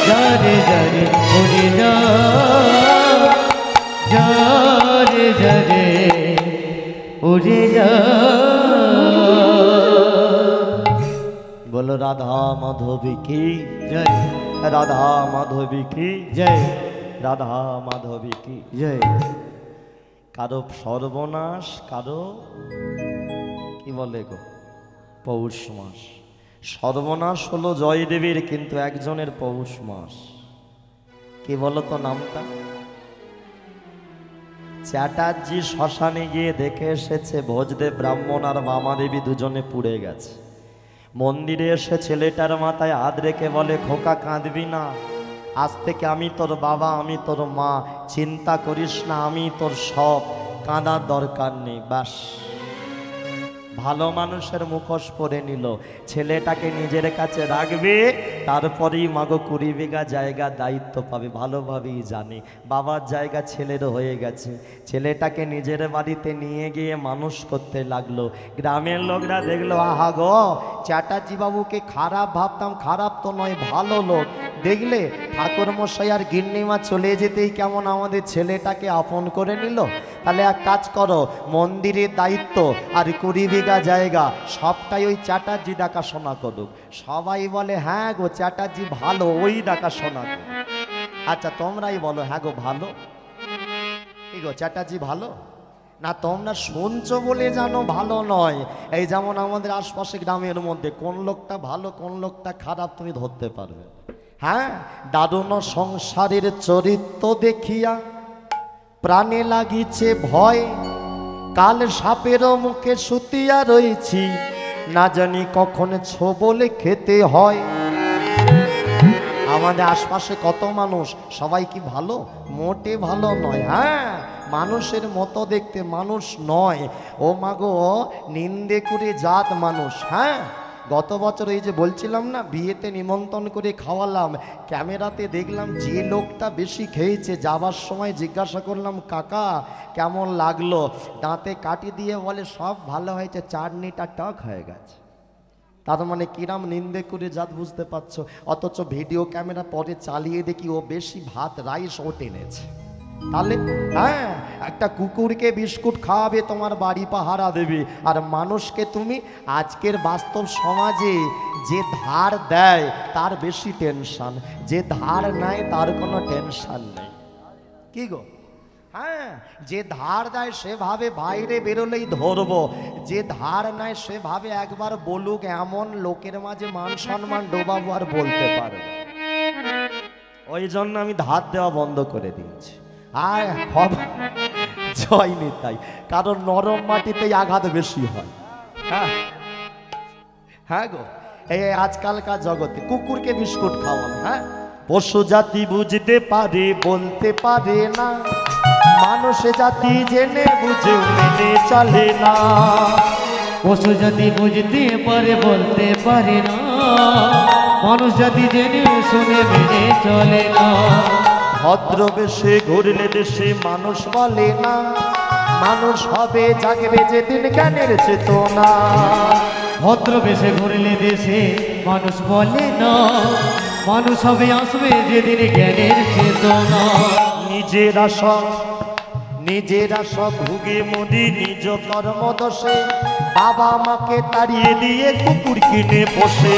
Speaker 2: যারে যারে উড়ে যা, যারে যারে উড়ে যা।
Speaker 1: বলো রাধা মাধবী কি
Speaker 2: জয়,
Speaker 1: রাধা মাধবী কি
Speaker 2: জয়,
Speaker 1: রাধা মাধবী কি
Speaker 2: জয়।
Speaker 1: কারো সর্বনাশ, কারো কি বলে গো পৌষ মাস। সর্বনাশ হলো জয়দেবীর, কিন্তু একজনের পৌষ মাস। কি বলো তো নামটা? চ্যাটার্জি শ্মশানে গিয়ে দেখে এসেছে ভোজদেব ব্রাহ্মণ আর বামাদেবী দুজনে পুড়ে গেছে। মন্দিরে এসে ছেলেটার মাথায় হাত রেখে বলে, খোকা কাঁদবি না, আজ থেকে আমি তোর বাবা, আমি তোর মা, চিন্তা করিস না, আমি তোর সব, কাঁদার দরকার নেই। ব্যাস, ভালো মানুষের মুখোশ পরে নিল। ছেলেটাকে নিজের কাছে রাখবে, তারপরেই মাগো 20 বিঘা জায়গা দায়িত্ব পাবে। ভালোভাবেই জানে বাবার জায়গা ছেলের হয়ে গেছে। ছেলেটাকে নিজের বাড়িতে নিয়ে গিয়ে মানুষ করতে লাগলো। গ্রামের লোকরা দেখলো, আহা গো, চ্যাটার্জি বাবুকে খারাপ ভাবতাম, খারাপ তো নয়, ভালো লোক। দেখলে ঠাকুর মশাই আর গিন্নিমা চলে যেতেই কেমন আমাদের ছেলেটাকে আপন করে নিল। তাহলে এক কাজ করো, মন্দিরের দায়িত্ব আর 20 বিঘা জায়গা সবটাই ওই চ্যাটার্জি দেখাশোনা করুক। সবাই বলে, হ্যাঁ গো চ্যাটার্জি ভালো, ওই দেখাশোনা করুক। আচ্ছা তোমরাই বলো, হ্যাঁ গো ভালো, কি গো চ্যাটার্জি ভালো না? তোমরা শুনছো বলে জানো ভালো নয়। এই যেমন আমাদের আশপাশে গ্রামের মধ্যে কোন লোকটা ভালো কোন লোকটা খারাপ তুমি ধরতে পারবে। হ্যাঁ, দারুণ সংসারের চরিত্র দেখিয়া প্রাণে লাগিছে ভয়, কাল সাপের মুখে শুতিয়া রয়েছি, না জানি কখন ছোবলে খেতে হয়। আমাদের আশপাশে কত মানুষ, সবাই কি ভালো? মোটে ভালো নয়। হ্যাঁ, মানুষের মতো দেখতে মানুষ নয়। ও মাগো, নিন্দে করে জাত মানুষ। হ্যাঁ, গত বছর এই যে বলছিলাম না, বিয়েতে নিমন্ত্রণ করে খাওয়ালাম, ক্যামেরাতে দেখলাম যে লোকটা বেশি খেয়েছে, যাবার সময় জিজ্ঞাসা করলাম কাকা কেমন লাগলো, দাঁতে কাটি দিয়ে বলে সব ভালো হয়েছে, চাটনিটা টক হয়ে গেছে। তার মানে কিরাম নিন্দে করে জাত, বুঝতে পারছো? অথচ ভিডিও ক্যামেরা পরে চালিয়ে দেখি ও বেশি ভাত রাইস ও টেনেছে। তাহলে হ্যাঁ, একটা কুকুরকে বিস্কুট খাওয়াবে তোমার বাড়ি পাহারা দেবে, আর মানুষকে তুমি আজকের বাস্তব সমাজে যে ধার দেয় তার বেশি টেনশন, যে ধার নেয় তার কোনো টেনশন নেই। কি গো? হ্যাঁ, যে ধার দেয় সেভাবে বাইরে বেরোলেই ধরবো, যে ধার নেয় সেভাবে একবার বলুক, এমন লোকের মাঝে মান সম্মান ডোবাবো আর বলতে পারবো। ওই জন্য আমি ধার দেওয়া বন্ধ করে দিয়েছি। আর জয় নিতাই, কারণ নরম মাটিতেই আঘাত বেশি হয়। হ্যাঁ হ্যাঁ গো, এই আজকালকার জগতে কুকুরকে বিস্কুট খাওয়ানো, হ্যাঁ, পশু জাতি বুঝতে পারে বলতে পারে না, মানুষ জাতি জেনে বুঝে মেনে চলে না।
Speaker 2: পশু জাতি বুঝতে পারে বলতে পারে না, মানুষ জাতি জেনে শুনে মেনে চলে না।
Speaker 1: ভদ্র বেশে ঘুরলে দেশে মানুষ বলে না, মানুষ হবে জাগবে যেদিন জ্ঞানের চেতনা।
Speaker 2: ভদ্র বেশে ঘুরলে দেশে মানুষ বলে না, মানুষ হবে আসবে যেদিন জ্ঞানের চেতনা।
Speaker 1: নিজেরা সব ভুগে মরি নিজ কর্ম দোষে, বাবা মাকে তাড়িয়ে দিয়ে কুকুর কিনে বসে।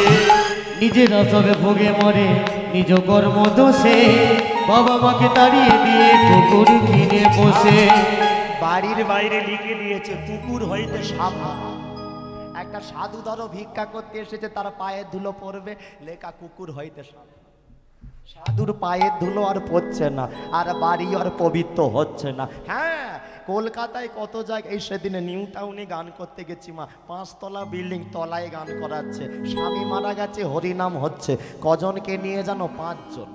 Speaker 2: নিজেরা সবে ভোগে মরে নিজ কর্ম দোষে, বাবা মাকে তাড়িয়ে দিয়ে কুকুর কিনে বসে।
Speaker 1: বাড়ির বাইরে লিখে দিয়েছে কুকুর হইতে সাবধান। একটা সাধু ধরো ভিক্ষা করতে এসেছে, তার পায়ের ধুলো পড়বে, লেখা কুকুর হইতে সাবধান। সাধুর পায়ের ধুলো আর পড়ছে না, আর বাড়ি আর পবিত্র হচ্ছে না। হ্যাঁ, কলকাতায় কত জায়গায়, এই সেদিনে নিউ টাউনে গান করতে গেছি মা, 5 তলা বিল্ডিং, তলায় গান করাচ্ছে, স্বামী মারা গেছে হরিনাম হচ্ছে, কজনকে নিয়ে জানো? 5 জন।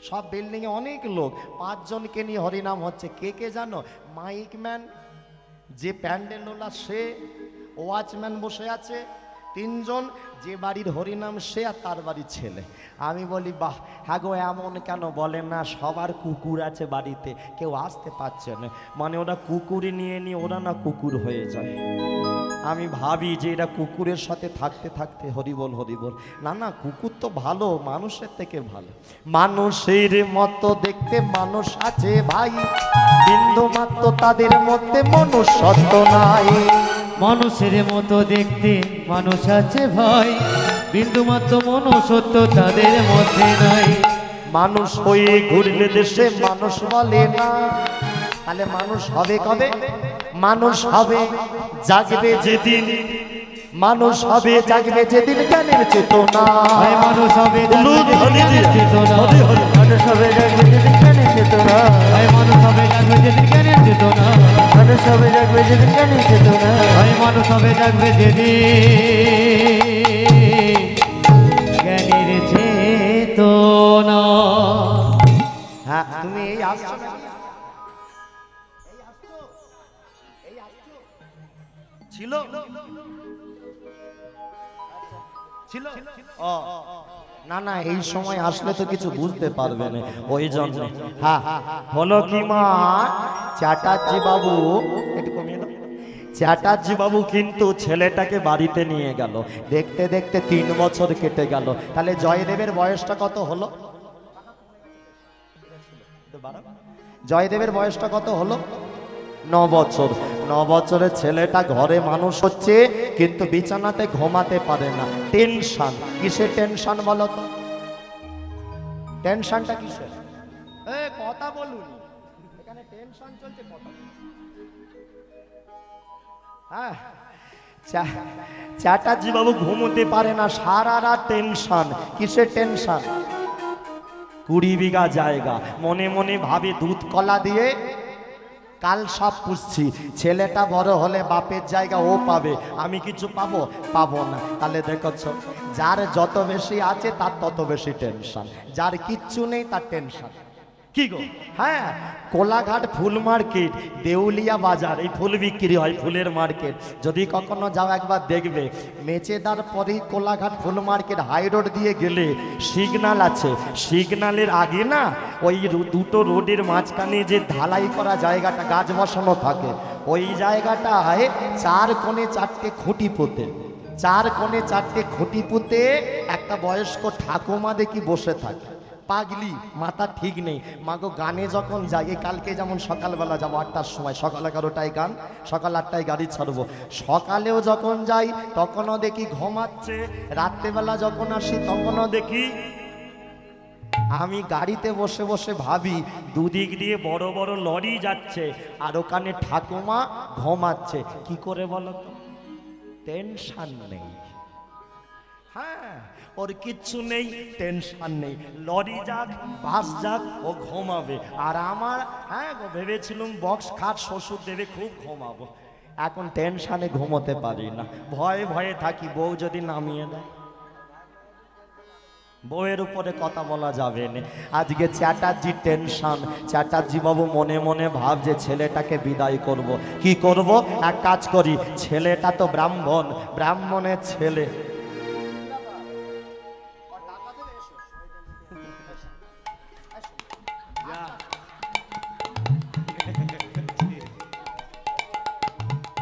Speaker 1: সব বিল্ডিংয়ে অনেক লোক, 5 জনকে নিয়ে হরিনাম হচ্ছে। কে কে জানো? মাইকম্যান, যে প্যান্ডেলোলা সে, ওয়াচম্যান বসে আছে 3 জন, যে বাড়ির হরিনাম সে আর তার বাড়ির ছেলে। আমি বলি বাহ, হ্যাঁ গো, এমন কেন? বলে না সবার কুকুর আছে বাড়িতে, কেউ আসতে পারছে না, মানে ওরা কুকুরে নিয়ে ওরা না কুকুর হয়ে যায়। আমি ভাবি যে এরা কুকুরের সাথে থাকতে থাকতে হরিবল হরিবল, না না, কুকুর তো ভালো, মানুষের থেকে ভালো। মানুষের মতো দেখতে মানুষ আছে ভাই, বিন্দু মাত্র তাদের মধ্যে মনুষ্যত্ব নাই।
Speaker 2: মানুষের মতো দেখতে মানুষ আছে ভাই, বিন্দু মাত্র মনুষ্যত্ব তাদের মধ্যে নাই।
Speaker 1: মানুষ হয়ে ঘুরলে দেশে মানুষ বলে না, তাহলে মানুষ হবে কবে? মানুষ হবে জাগবে যেদিন, মানুষ হবে জাগবে যেদিন জ্ঞানের চেতনা।
Speaker 2: মানুষ হবে জ্ঞানের চেতনা,
Speaker 3: মানুষ হবে জাগবে যেদিন জ্ঞানের চেতনা,
Speaker 2: মানুষ হবে জাগবে যেদিন জ্ঞানের চেতনা,
Speaker 3: মানুষ হবে জাগবে যেদিন জ্ঞানের চেতনা,
Speaker 2: মানুষ হবে জাগবে যেদিন জ্ঞানের চেতনা।
Speaker 1: হ্যাঁ, তুমি এই আসছো না? ছিল ছিল ও না না, এই সময় আসলে তো কিছু বুঝতে পারবে না, ওই জন্য। হ্যাঁ, হলো কি মা, চ্যাটার্জি বাবু, একটু কমিয়ে দাও। চ্যাটার্জি বাবু কিন্তু ছেলেটাকে বাড়িতে নিয়ে গেল, দেখতে দেখতে 3 বছর কেটে গেল। তাহলে জয়দেবের বয়সটা কত হলো? জয়দেবের বয়সটা কত হলো? 9 বছর। 9 বছরের ছেলেটা ঘরে মানুষ হচ্ছে, কিন্তু বিছানাতে ঘুমাতে পারে না। টেনশন। কিসের টেনশন বলো তো? টেনশনটা কিসের? কথা বলুন, এখানে টেনশন চলছে। কথা হ্যাঁ, চ্যাটার্জি বাবু ঘুমোতে পারে না, সারা রাত টেনশন। কিসের টেনশন? 20 বিঘা জায়গা, মনে মনে ভাবে দুধ কলা দিয়ে কাল সব পুষছি, ছেলেটা বড় হলে বাপের জায়গা ও পাবে, আমি কিছু পাবো? পাবো না। তাহলে দেখছ, যার যত বেশি আছে তার তত বেশি টেনশন, যার কিচ্ছু নেই তার টেনশন। কি গো? হ্যাঁ, কোলাঘাট ফুল মার্কেট, দেউলিয়া বাজার, এই ফুল বিক্রি হয়, ফুলের মার্কেট। যদি কখনো যাও একবার দেখবে, মেচেদার পরেই কোলাঘাট ফুল মার্কেট, হাই রোড দিয়ে গেলে সিগনাল আছে, সিগনালের আগে না ওই দুটো রোডের মাঝখানে যে ঢালাই করা জায়গাটা, গাছ বসানো থাকে, ওই জায়গাটায় 4 কোণে 4টে খুঁটি পোতে, 4 কোণে 4টে খুঁটি পুঁতে একটা বয়স্ক ঠাকুমা দেখি বসে থাকে। পাগলি, মাথা ঠিক নেই। মাগো গানে যখন যাই, কালকে যেমন সকালবেলা যাবো 8টার সময়, সকাল 11টায় গান, সকাল 8টায় গাড়ি ছাড়বো। সকালেও যখন যাই তখনও দেখি ঘুমাচ্ছে, রাত্রেবেলা যখন আসি তখনও দেখি। আমি গাড়িতে বসে বসে ভাবি, দুদিক দিয়ে বড় বড় লরি যাচ্ছে আর ওখানে ঠাকুমা ঘুমাচ্ছে। কি করে বলো তো? টেনশন নেই। হ্যাঁ, ওর কিচ্ছু নেই, টেনশন নেই। লরি যাক, বাস যাক, ও ঘুমাবে। আর আমার, হ্যাঁ গো, ভেবেছিলাম বক্স খাট শ্বশুর দেবে, খুব ঘুমাবো। এখন টেনশনে ঘুমোতে পারি না, ভয়ে ভয়ে থাকি, বউ যদি নামিয়ে দেয়। বউয়ের উপরে কথা বলা যাবে না। আজকে চ্যাটার্জি টেনশন। চ্যাটার্জি বাবু মনে মনে ভাবছে ছেলেটাকে বিদায় করব। কি করব? এক কাজ করি, ছেলেটা তো ব্রাহ্মণ, ব্রাহ্মণের ছেলে।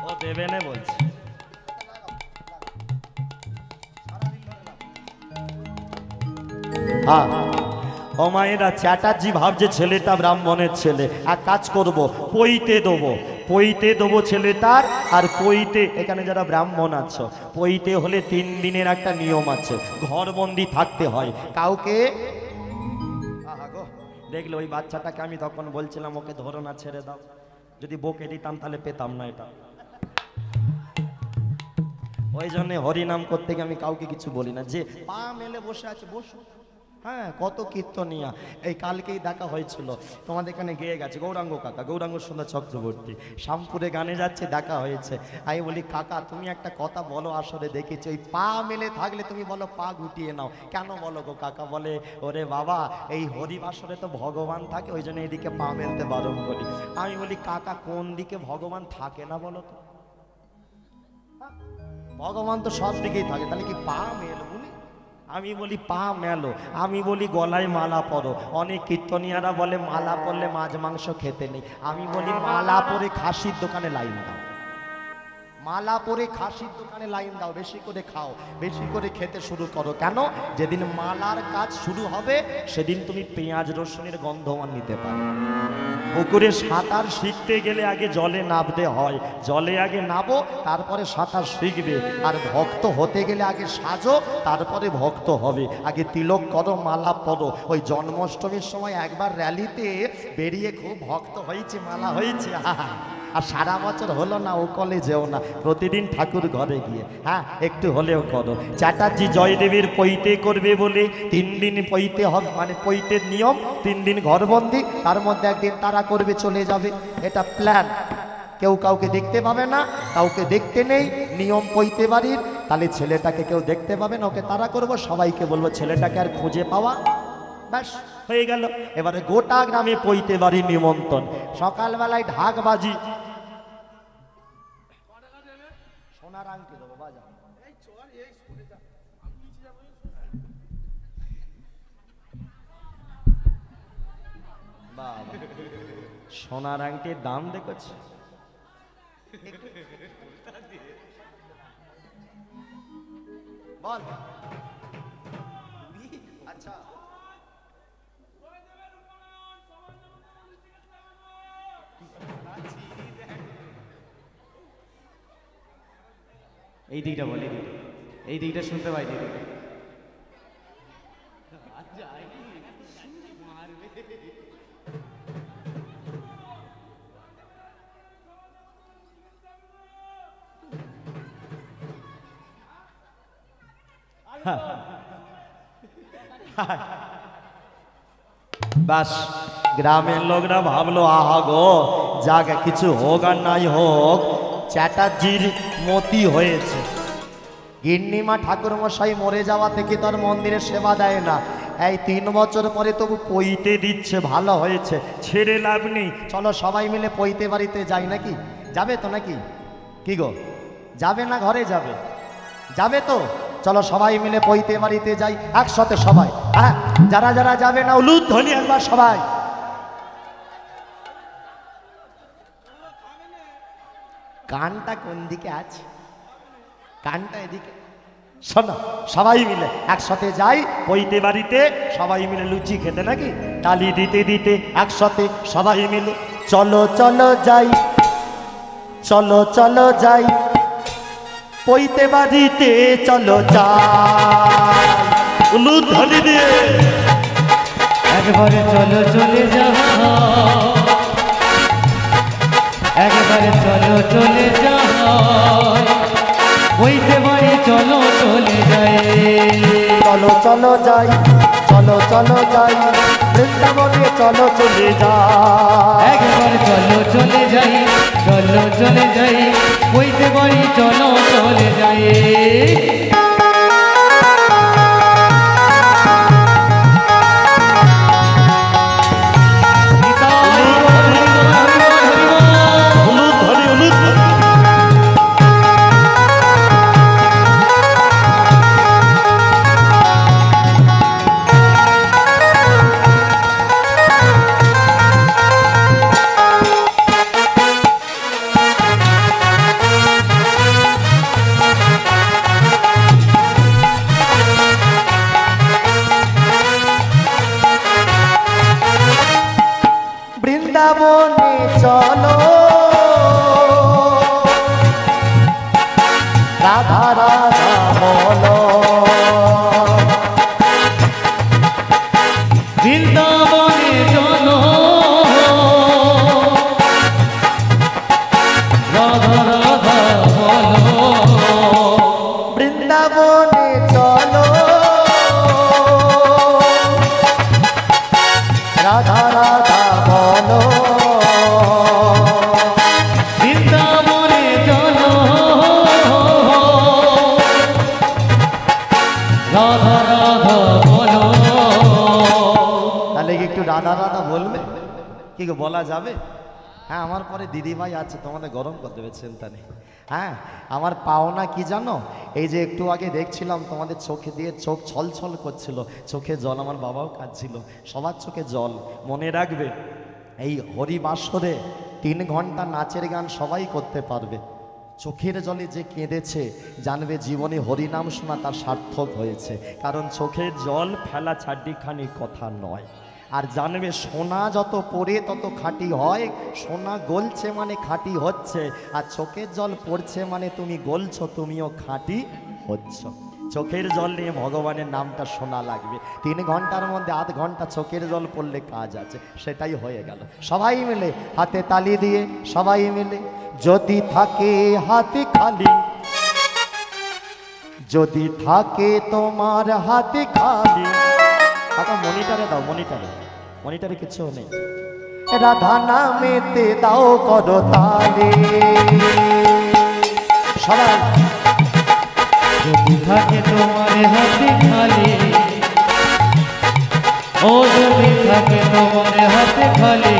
Speaker 1: ও দেবে না বলছে। হ্যাঁ, ও মায়েরা, চ্যাটার্জি ভাবছে ছেলেটা ব্রাহ্মণের ছেলে। এক কাজ করব, পইতে দেবো, পইতে দেবো ছেলেটার। আর পইতে, এখানে যারা ব্রাহ্মণ আছো, পইতে হলে 3 দিনের একটা নিয়ম আছে, ঘরবন্দি থাকতে হয়। কাউকে দেখলে, ওই বাচ্চাটাকে আমি তখন বলছিলাম ওকে ধরো না, ছেড়ে দাও। যদি বকে দিতাম তাহলে পেতাম না এটা। ওই জন্য হরিনাম করতে গিয়ে আমি কাউকে কিছু বলি না। যে পা মেলে বসে আছে বসো। হ্যাঁ, কত কীর্তনিয়া। এই কালকেই দেখা হয়েছিল, তোমাদের এখানে গেয়ে গেছে গৌরাঙ্গ কাকা, গৌরাঙ্গ সুন্দর চক্রবর্তী, শ্যামপুরে গানে যাচ্ছে, দেখা হয়েছে। আমি বলি, কাকা তুমি একটা কথা বলো, আসলে দেখেছি ওই পা মেলে থাকলে তুমি বলো পা গুটিয়ে নাও, কেন বলো গো কাকা? বলে, ওরে বাবা, এই হরিবাসরে তো ভগবান থাকে, ওই জন্য এইদিকে পা মেলতে বারণ করি। আমি বলি, কাকা কোন দিকে ভগবান থাকে না বলো তো? ভগবান তো সব দিকেই থাকে, তাহলে কি পা মেলো? বলি, আমি বলি পা মেলো। আমি বলি গলায় মালা পরো। অনেক কীর্তনিয়ারা বলে মালা পরলে মাছ মাংস খেতে নেই। আমি বলি মালা পরে খাসির দোকানে লাইন দাও, মালা পরে খাসির দোকানে লাইন দাও, বেশি করে খাও, বেশি করে খেতে শুরু করো। কেন? যেদিন মালার কাজ শুরু হবে সেদিন তুমি পেঁয়াজ রসুনের গন্ধমান নিতে পারো। পুকুরে সাঁতার শিখতে গেলে আগে জলে নামতে হয়, জলে আগে নামো, তারপরে সাঁতার শিখবে। আর ভক্ত হতে গেলে আগে সাজো, তারপরে ভক্ত হবে। আগে তিলক করো, মালা পরো। ওই জন্মাষ্টমীর সময় একবার র্যালিতে বেরিয়ে খুব ভক্ত হয়েছে, মালা হয়েছে, আর সারা বছর হলো না, ও কলেজেও না, প্রতিদিন ঠাকুর ঘরে গিয়ে হ্যাঁ একটু হলেও করো। চ্যাটার্জি জয়দেবীর পৈতে করবে বলে 3 দিন পৈতে হবে, মানে পৈতের নিয়ম 3 দিন ঘরবন্দি, তার মধ্যে একদিন তারা করবে, চলে যাবে। এটা প্ল্যান। কেউ কাউকে দেখতে পাবে না, কাউকে দেখতে নেই, নিয়ম পৈতে বাড়ির। তাহলে ছেলেটাকে কেউ দেখতে পাবে না, ওকে তারা করবো, সবাইকে বলবো ছেলেটাকে আর খুঁজে পাওয়া, ব্যাস হয়ে গেল। এবারে গোটা গ্রামে পৈতে বাড়ির নিমন্ত্রণ। সকালবেলায় ঢাকবাজি, সোনার আংটি দেবো, বাজা। বাবা, সোনার আংটির দাম দেখেছ? বল। আচ্ছা,
Speaker 2: এই দিকটা বল, এই দিকটা শুনতে পাই দিদি।
Speaker 1: বাস গ্রামের লোকরা ভাবলো আহা গো যাক কিছু হোক আর নাই হোক চ্যাটার্জির মতি হয়েছে। গিন্নিমা ঠাকুর মশাই মরে যাওয়া থেকে তার মন্দিরে সেবা দেয় না, এই 3 বছর পরে তবু পইতে দিচ্ছে, ভালো হয়েছে, ছেড়ে লাভ নেই। চলো সবাই মিলে পইতে বাড়িতে যাই নাকি? যাবে তো নাকি? কি গো যাবে না ঘরে যাবে? যাবে তো? চলো সবাই মিলে পইতে বাড়িতে যাই একসাথে সবাই। হ্যাঁ, যারা যারা যাবে না উলুধ্বনি একবার সবাই। কানটা কোন দিকে আছে? কানটা এদিকে। শোনো সবাই মিলে একসাথে যাই পইতে বাড়িতে, সবাই মিলে লুচি খেতে নাকি? তালি দিতে দিতে একসাথে সবাই মিলে চলো চলো যাই, চলো চলো যাই পইতে বাড়িতে, চলো যাই উলুধ্বনি দিয়ে।
Speaker 2: একবারে চলো চলে যাও, একবারে চলো চলে যাও, পইতে বাড়ি চলো চলে যাই,
Speaker 1: চলো চলো যাই, চলো চলো যাই বৃন্দাবনে, চলো চলে যাই।
Speaker 2: একবার চলো চলে যাই, চলো চলে যাই, পইতে বাড়ি চলো চলে যাই।
Speaker 1: বৃন্দাবনে চলো রাধা রাধা বলো,
Speaker 2: বৃন্দাবনে চলো রাধা রাধা বলো,
Speaker 1: বৃন্দাবনে চলো রাধা রাধা বলো,
Speaker 2: বৃন্দাবনে চলো রাধা রাধা বলো।
Speaker 1: তাহলে কি একটু রাধা রাধা বলবে? কি গো বলা যাবে? হ্যাঁ, আমার পরে দিদিভাই আছে, তোমাদের গরম করে দেবে, চিন্তা নেই। হ্যাঁ, আমার পাওনা কি জানো? এই যে একটু আগে দেখছিলাম তোমাদের চোখে দিয়ে চোখ ছল ছল করছিল, চোখে জল, আমার বাবাও কাঁদছিল, সবার চোখে জল। মনে রাখবে এই হরিবাসরে 3 ঘন্টা নাচের গান সবাই করতে পারবে। চোখের জলে যে কেঁদেছে জানবে জীবনে হরিনাম শোনা তার সার্থক হয়েছে, কারণ চোখের জল ফেলা ছাড়িখানি কথা নয়। আর জানবে সোনা যত পড়ে তত খাঁটি হয়, সোনা গলছে মানে খাঁটি হচ্ছে, আর চোখের জল পড়ছে মানে তুমি গলছো, তুমিও খাঁটি হচ্ছ। চোখের জল নিয়ে ভগবানের নামটা শোনা লাগবে। 3 ঘন্টার মধ্যে আধ ঘন্টা চোখের জল পড়লে কাজ আছে, সেটাই হয়ে গেল। সবাই মিলে হাতে তালি দিয়ে সবাই মিলে, যদি থাকে হাতে খালি, যদি থাকে তোমার হাতে খালি, কাকা মনিটারে দাও, মনিটারে, মনিটারে কিছু নেই, রাধা নামেতে দাও করো তালে। সবাই
Speaker 2: যদি থাকে তোমার হাতে খালি, ও যদি থাকে তোমার হাতে খালি,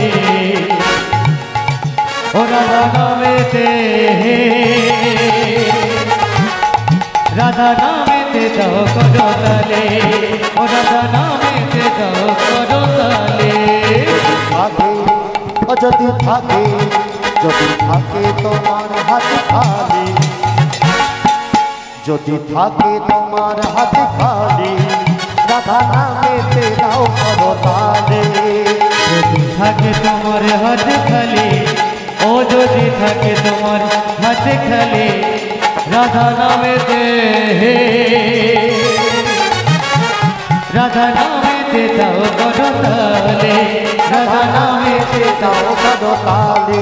Speaker 2: ও রাধা নামেতে, রাধা নামেতে দাও করো তালে, ও রাধা নামেতে দাও করো তালে।
Speaker 1: থাকে ও যদি থাকে, যদি থাকে তোমার হাতে খালি, যদি থাকে তোমার হাতে খালি, রাধা নামেতে দাও করো তালে।
Speaker 2: যদি থাকে তোমার হাতে খালি, ও যদি থাকে তোমার হাতে খালি, রাধা নামেতে, রাধা নামেতে দাও করো তালে, রাধা নামেতে দাও
Speaker 1: করো তালে।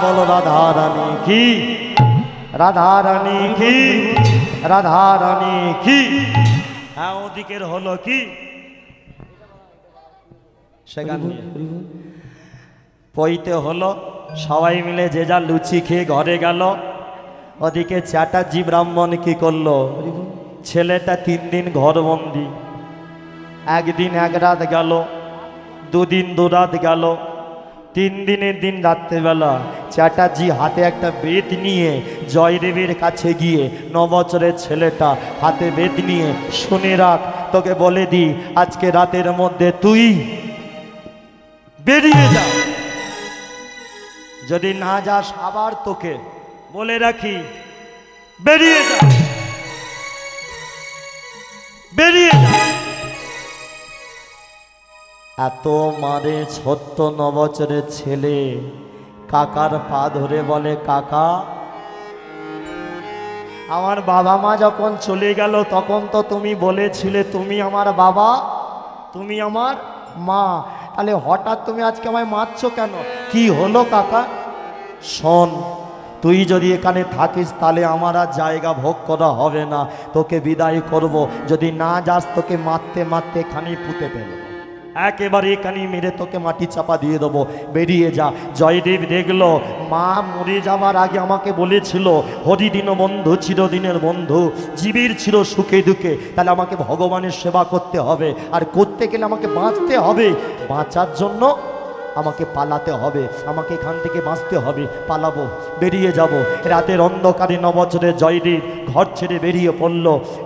Speaker 1: কি, রাধা রানী কি, রাধা রানী কি। হ্যাঁ, ওদিকের হলো কি সেখানে পইতে হলো, সবাই মিলে যে যা লুচি খেয়ে ঘরে গেল। ওদিকে চ্যাটার্জি ব্রাহ্মণ কি করলো, ছেলেটা 3 দিন ঘরবন্দি, 1 দিন 1 রাত গেল, 2 দিন 2 রাত গেল, 3 দিনের দিন রাত্রেবেলা চ্যাটার্জি হাতে একটা বেত নিয়ে জয়দেবের কাছে গিয়ে 9 বছরের ছেলেটা হাতে বেত নিয়ে, শুনে রাখ, তোকে বলে দি আজকে রাতের মধ্যে তুই বেরিয়ে যা, যদি না যাস আবার তোকে বলে রাখি বেরিয়ে যা, বেরিয়ে যা। এত মারে ছোট্ট 9 বছরের ছেলে কাকার পা ধরে বলে, কাকা আমার বাবা মা যখন চলে গেল তখন তো তুমি বলেছিলে তুমি আমার বাবা, তুমি আমার মা, তাহলে হঠাৎ তুমি আজকে আমায় মারছো কেন, কি হলো কাকা? শোন, তুই যদি এখানে থাকিস তাহলে আমার আর জায়গা ভোগ করা হবে না, তোকে বিদায় করব, যদি না যাস তোকে মারতে মারতে এখানেই পুঁতে ফেলবো, একেবারে এখানেই মেরে তোকে মাটি চাপা দিয়ে দেবো, বেরিয়ে যা। জয়দেব দেখলো মা মরে যাওয়ার আগে আমাকে বলেছিল হরিদিন বন্ধু চিরদিনের বন্ধু, জীবের ছিল সুখে দুঃখে, তাহলে আমাকে ভগবানের সেবা করতে হবে, আর করতে গেলে আমাকে বাঁচতে হবে, বাঁচার জন্য আমাকে পালাতে হবে, আমাকে এখান থেকে বাঁচতে হবে, পালাবো, বেরিয়ে যাব। রাতের অন্ধকারে 9 বছরের জয়দেব ঘর ছেড়ে বেরিয়ে পড়ল,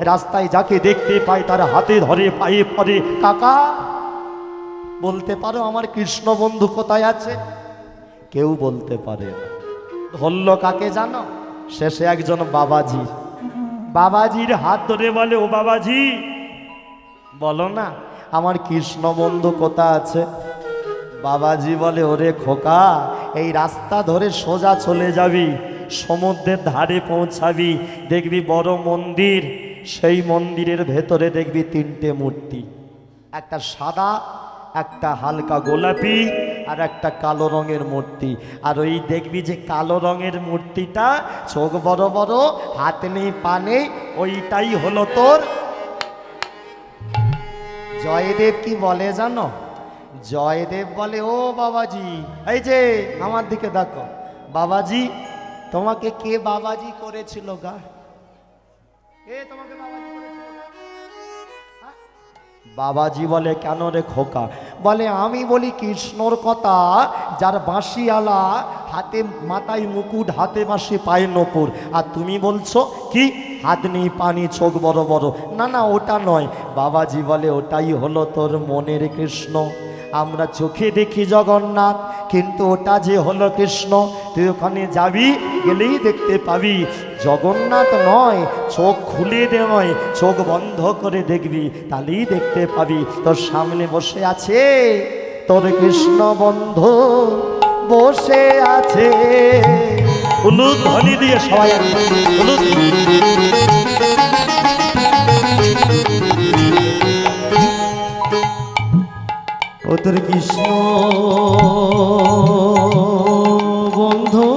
Speaker 1: রাস্তায় যাকে দেখতে পায় তার হাতে ধরে পায়ে পড়ে, কাকা বলতে পারো আমার কৃষ্ণ বন্ধু কোথায় আছে? কেউ বলতে পারে না। ধরল কাকে জানো? শেষে একজন বাবাজি, বাবাজির হাত ধরে বলে, ও বাবাজি বলো না আমার কৃষ্ণ বন্ধু কোথা আছে? বাবাজি বলে, ওরে খোকা, এই রাস্তা ধরে সোজা চলে যাবি, সমুদ্রের ধারে পৌঁছাবি, দেখবি বড় মন্দির, সেই মন্দিরের ভেতরে দেখবি 3টে মূর্তি, একটা সাদা, একটা হালকা গোলাপি, আর একটা কালো রঙের মূর্তি। আর ওই দেখবি যে কালো রঙের মূর্তিটা চোখ বড় বড়, হাত নেই পা নেই, ওইটাই হলো তোর। জয়দেব কি বলে জানো? জয়দেব বলে, ও বাবাজি, এই যে আমার দিকে দেখো, বাবাজি তোমাকে কে বাবাজি করেছিল গা? এ তোমাকে বাবাজি করেছিল গা? হ্যাঁ? বাবাজি বলে, কেন রে খোকা? বলে, আমি বলি কৃষ্ণর কথা, যার বাঁশিওয়ালা, হাতে মাথায় মুকুট, হাতে বাঁশি, পায়ে নপুর, আর তুমি বলছো কি হাত নেই পানি, চোখ বড় বড়। না না, ওটা নয়। বাবাজি বলে, ওটাই হলো তোর মনের কৃষ্ণ। আমরা চোখে দেখি জগন্নাথ, কিন্তু ওটা যে হলো কৃষ্ণ। তুই ওখানে যাবি, গেলেই দেখতে পাবি জগন্নাথ নয়, চোখ খুলে দে নয়, চোখ বন্ধ করে দেখবি, তাহলেই দেখতে পাবি তোর সামনে বসে আছে তোর কৃষ্ণ বন্ধু, বসে আছে। হলুদ ধ্বনি দিয়ে সবাই হলুদ।
Speaker 2: ও তোর কৃষ্ণ বন্ধু,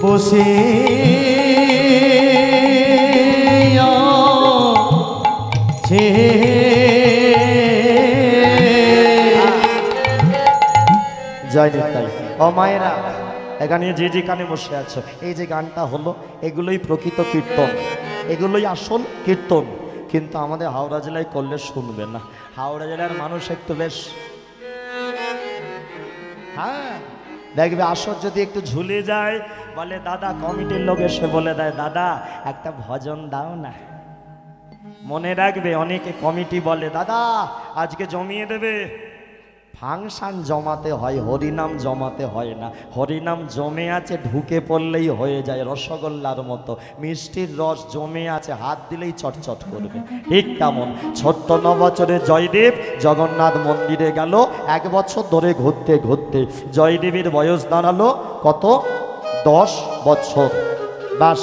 Speaker 2: বসে
Speaker 1: জয় নিতাই। ও মায়েরা, এখানে যে যেখানে বসে আছো, এই যে গানটা হলো, এগুলোই প্রকৃত কীর্তন, এগুলোই আসল কীর্তন। কিন্তু আমাদের হাওড়া জেলায় করলে শুনবে না। হাওড়া জেলার মানুষ একটু বেশ, হ্যাঁ দেখবে আসর যদি একটু ঝুলে যায়, বলে দাদা, কমিটির লোক এসে বলে দেয়, দাদা একটা ভজন দাও না। মনে রাখবে, অনেকে কমিটি বলে, দাদা আজকে জমিয়ে দেবে। ফাংশন জমাতে হয়, হরিনাম জমাতে হয় না। হরিনাম জমে আছে, ঢুকে পড়লেই হয়ে যায়, রসগোল্লার মতো মিষ্টির রস জমে আছে, হাত দিলেই চটচট করবে। ঠিক তেমন ছোট্ট 9 বছরের জয়দেব জগন্নাথ মন্দিরে গেল। 1 বছর ধরে ঘুরতে ঘুরতে জয়দেবের বয়স দাঁড়ালো কত? 10 বছর। বাস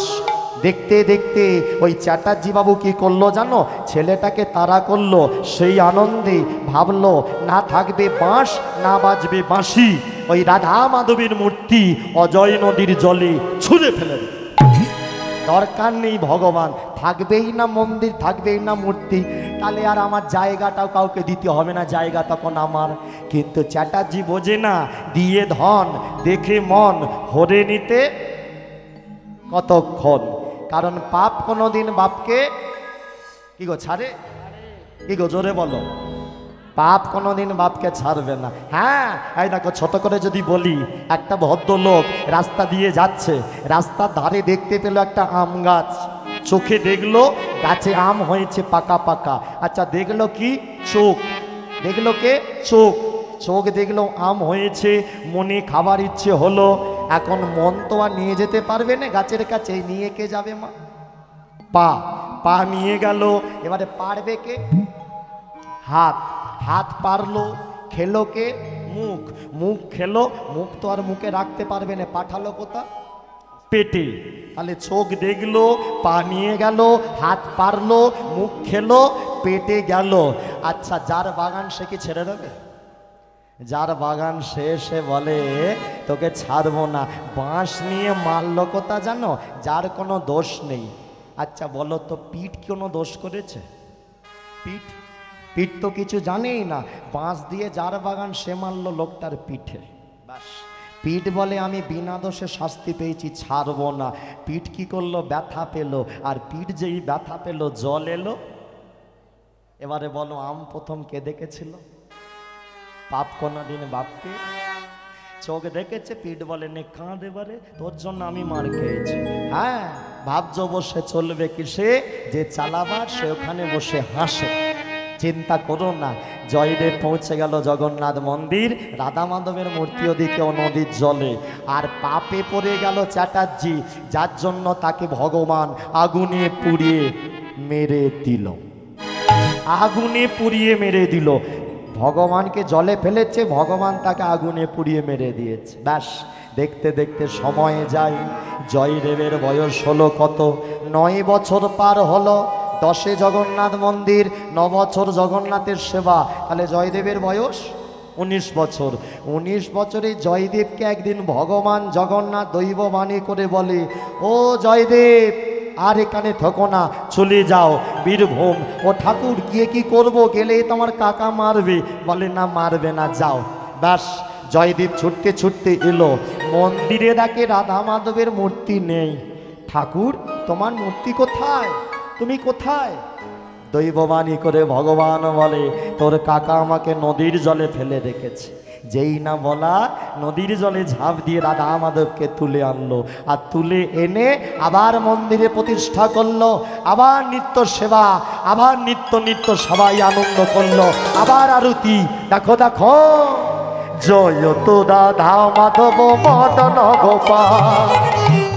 Speaker 1: দেখতে দেখতে ওই চ্যাটার্জি বাবু কি করলো জানো, ছেলেটাকে তাড়া করলো। সেই আনন্দে ভাবলো না থাকবে বাঁশ না বাজবে বাঁশি, ওই রাধা মাধবীর মূর্তি অজয় নদীর জলে ছুঁড়ে ফেলে দেবে। দরকার নেই ভগবান, থাকবেই না মন্দির, থাকবেই না মূর্তি, তাহলে আর আমার জায়গাটাও কাউকে দিতে হবে না, জায়গা তখন আমার। কিন্তু চ্যাটার্জি বোঝে না, দিয়ে ধন দেখে মন হরে নিতে কতক্ষণ। কারণ পাপ কোনোদিন বাপকে কি গো ছাড়ে, কি গো জোরে বলো, পাপ কোনোদিন বাপকে ছাড়বে না। হ্যাঁ, এই দেখো ছোট করে যদি বলি, একটা ভদ্রলোক রাস্তা দিয়ে যাচ্ছে, রাস্তার ধারে দেখতে পেল একটা আম গাছ, চোখে দেখলো গাছে আম হয়েছে পাকা পাকা। আচ্ছা দেখলো কি, চোখ দেখলো, কে চোখ, চোখ দেখলো আম হয়েছে, মনে খাবার ইচ্ছে হলো। এখন মন তো আর নিয়ে যেতে পারবে না গাছের কাছে, নিয়ে কে যাবে মা, পা, পা নিয়ে গেল। এবারে পারবে কে, হাত, হাত পারলো, খেলো কে, মুখ, মুখ খেলো, মুখ তো আর মুখে রাখতে পারবে না, পাঠালো কোথা, পেটে। তাহলে চোখ দেখলো, পা নিয়ে গেল, হাত পারলো, মুখ খেলো, পেটে গেল। আচ্ছা যার বাগান সে কি ছেড়ে দেবে, যার বাগান সে বলে তোকে ছাড়বো না, বাঁশ নিয়ে মারলো কোথা জানো, যার কোনো দোষ নেই। আচ্ছা বলো তো পিঠ কোনো দোষ করেছে, পিঠ, পিঠ তো কিছু জানেই না, বাঁশ দিয়ে যার বাগান সে মারলো লোকটার পিঠে, ব্যাস। পিঠ বলে আমি বিনা দোষে শাস্তি পেয়েছি, ছাড়বো না। পিঠ কি করলো, ব্যথা পেলো, আর পিঠ যেই ব্যথা পেলো জল এলো। এবারে বলো আম প্রথম কে দেখেছিল, পাপ কোনদিন বাপকে, চোখ দেখেছে, পিঠ বলে নে কাঁদ, এবারে তোর জন্য আমি মার খেয়েছি। হ্যাঁ, ভাবছো বসে চলবে কিসে, যে চালাবার সে ওখানে বসে হাসে। চিন্তা করো না, জয়দেব পৌঁছে গেল জগন্নাথ মন্দির, রাধা মাধবের মূর্তি ওদিকে নদীর জলে, আর পাপে পড়ে গেল চ্যাটার্জি, যার জন্য তাকে ভগবান আগুনে পুড়িয়ে মেরে দিল, আগুনে পুড়িয়ে মেরে দিল। ভগবানকে জলে ফেলেছে, ভগবান তাকে আগুনে পুড়িয়ে মেরে দিয়েছে। ব্যাস, দেখতে দেখতে সময় যায়, জয়দেবের বয়স হলো কত, 9 বছর পার হলো। 10-এ জগন্নাথ মন্দির, 9 বছর জগন্নাথের সেবা, তাহলে জয়দেবের বয়স 19 বছর। 19 বছরে জয়দেবকে একদিন ভগবান জগন্নাথ দৈববাণী করে বলে, ও জয়দেব আর এখানে থাকো না, চলে যাও বীরভূম। ও ঠাকুর গিয়ে কি করব, গেলেই তোমার কাকা মারবে। বলে না মারবে না, যাও। ব্যাস, জয়দেব ছুটতে ছুটতে এলো, মন্দিরে দেখে রাধা মাধবের মূর্তি নেই। ঠাকুর তোমার মূর্তি কোথায়, তুমি কোথায়? দৈববাণী করে ভগবান বলে, তোর কাকা আমাকে নদীর জলে ফেলে রেখেছে। যেই না বলা, নদীর জলে ঝাঁপ দিয়ে রাধা মাধবকে তুলে আনলো, আর তুলে এনে আবার মন্দিরে প্রতিষ্ঠা করলো। আবার নিত্য সেবা, আবার নিত্য নিত্য সবাই আনন্দ করলো, আবার আরতি। দেখো দেখো, জয় তো রাধা মাধব মদন গোপাল,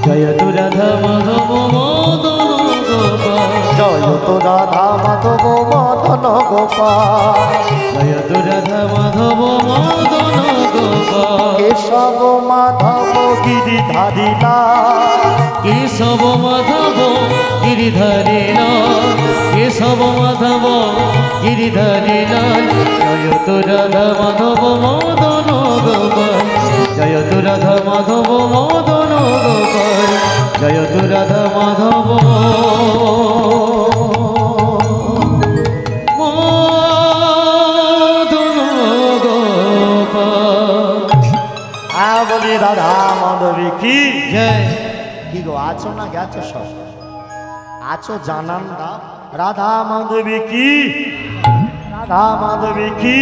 Speaker 2: জয় তু রাধা মাধব মদন গোপাল,
Speaker 1: জয় তো রাধা মাধব মদন গোপাল,
Speaker 2: জয় তু রাধা মাধব মদন গোপাল,
Speaker 1: কেশব মাধব গিরিধারী লাল,
Speaker 2: কেশব মাধব গিরিধারী লাল, কেশব মাধব গিরিধারী লাল, জয় তু রাধা মাধব মদন গোপাল, জয় তু রাধা মাধব মদন গোপাল, জয় তু রাধা মাধব মদন গোপাল।
Speaker 1: হ্যাঁ বলি রাধা মাধবী কি
Speaker 2: জয়।
Speaker 1: কি গো, আছো না গেছো? সব আছো, জানান দা। রাধা মাধবী কি, রাধা মাধবী কি,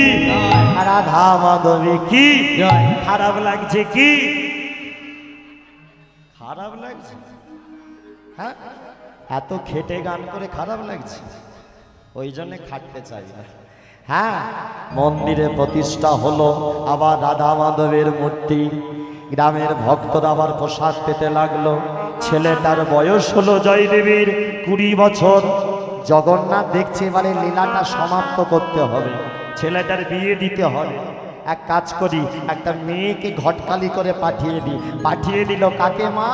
Speaker 1: রাধা মাধবী কি।
Speaker 2: জয়।
Speaker 1: খারাপ লাগছে কি, খারাপ লাগছে? হ্যাঁ, এত খেটে গান করে খারাপ লাগছে, ওই জন্যে খাটতে চাই না। হ্যাঁ, মন্দিরে প্রতিষ্ঠা হলো, আবার রাধা মাধবের মূর্তি, গ্রামের ভক্তরা আবার প্রসাদ পেতে লাগলো। ছেলেটার বয়স হলো জয়দেবীর 20 বছর। জগন্নাথ দেখছে এবারে লীলাটা সমাপ্ত করতে হবে, ছেলেটার বিয়ে দিতে হবে। এক কাজ করি, একটা মেয়েকে ঘটকালি করে পাঠিয়ে দিই। পাঠিয়ে দিল কাকে মা,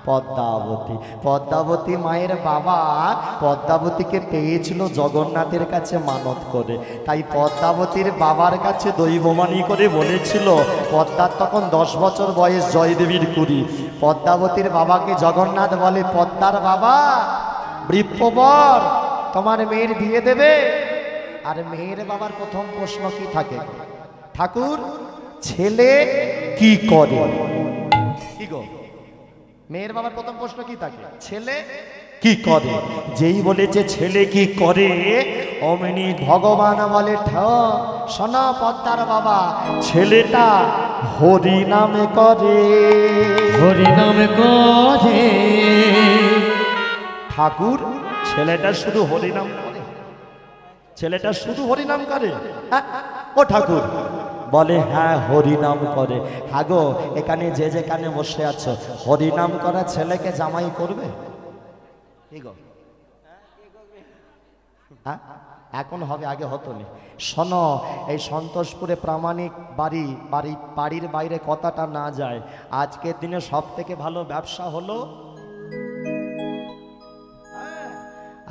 Speaker 1: পদ্মাবতী। পদ্মাবতী মায়ের বাবা পদ্মাবতীকে পেয়েছিল জগন্নাথের কাছে মানত করে, তাই পদ্মাবতীর বাবার কাছে দৈববাণী করে বলেছিল, পদ্মার তখন 10 বছর বয়স, জয়দেবীর কুড়ি। পদ্মাবতীর বাবাকে জগন্নাথ বলে, পদ্মার বাবা বৃপ্পবর তোমার মেয়ের বিয়ে দেবে? আর মেয়ের বাবার প্রথম প্রশ্ন কি থাকে, ঠাকুর ছেলে কি করে? কি গো, মেয়ের বাবার প্রথম প্রশ্ন কি থাকে, ছেলে কি করে? যেই বলেছে ছেলে কি করে, অমনি ভগবান বলে, শোনো পদ্মার বাবা, ছেলেটা হরি নামে করে।
Speaker 2: হরি নামে করে।
Speaker 1: ঠাকুর ছেলেটা শুধু হরিনাম করে? ছেলেটা শুধু হরিনাম করে? ও ঠাকুর বলে, হ্যাঁ হরিনাম করে। হ্যাঁ গো, এখানে যে যেখানে বসে আছো, হরিনাম করা ছেলেকে জামাই করবে? কি গো, হ্যাঁ এখন হবে, আগে হতো নি। শোনো, এই সন্তোষপুরে প্রামাণিক বাড়ির বাইরে কথাটা না যায়, আজকের দিনে সব থেকে ভালো ব্যবসা হলো,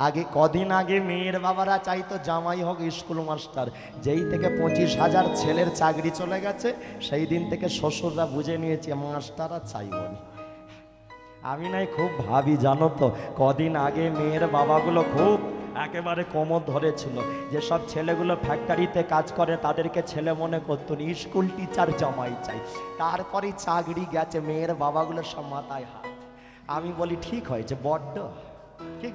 Speaker 1: আগে কদিন আগে মেয়ের বাবারা চাইতো জামাই হোক স্কুল মাস্টার, যেই থেকে 25,000 ছেলের চাকরি চলে গেছে, সেই দিন থেকে শ্বশুররা বুঝে নিয়েছে মাস্টার আর চাইবনি। আমি নাই খুব ভাবি, জানো তো, কদিন আগে মেয়ের বাবাগুলো খুব একেবারে কোমর ধরেছিল, যেসব ছেলেগুলো ফ্যাক্টরিতে কাজ করে তাদেরকে ছেলে মনে করতো না, স্কুল টিচার জামাই চাই। তারপরে চাকরি গেছে, মেয়ের বাবাগুলো সব মাথায় হাত। আমি বলি ঠিক হয়েছে, বড্ড ঠিক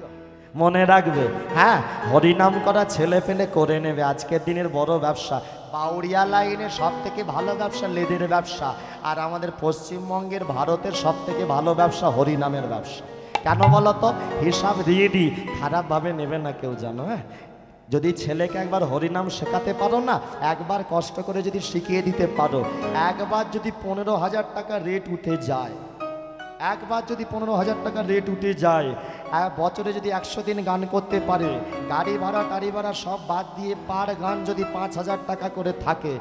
Speaker 1: মনে রাখবে। হ্যাঁ, হরিনাম করা ছেলে পেলে করে নেবে। আজকের দিনের বড় ব্যবসা বাউরিয়া লাইনে সব থেকে ভালো ব্যবসা লেদের ব্যবসা, আর আমাদের পশ্চিমবঙ্গের ভারতের সব থেকে ভালো ব্যবসা হরিনামের ব্যবসা। কেন বলো তো, হিসাব দিয়ে দিই, খারাপভাবে নেবে না কেউ, জানো। হ্যাঁ, যদি ছেলেকে একবার হরিনাম শেখাতে পারো না, একবার কষ্ট করে যদি শিখিয়ে দিতে পারো, একবার যদি 15,000 টাকা রেট উঠে যায়, একবার যদি 15,000 টাকা রেট উঠে যায়, বছরে যদি 100 দিন গান করতে পারে, গাড়ি ভাড়া টাড়ি ভাড়া সব বাদ দিয়ে পার গান যদি 5,000 টাকা করে থাকে,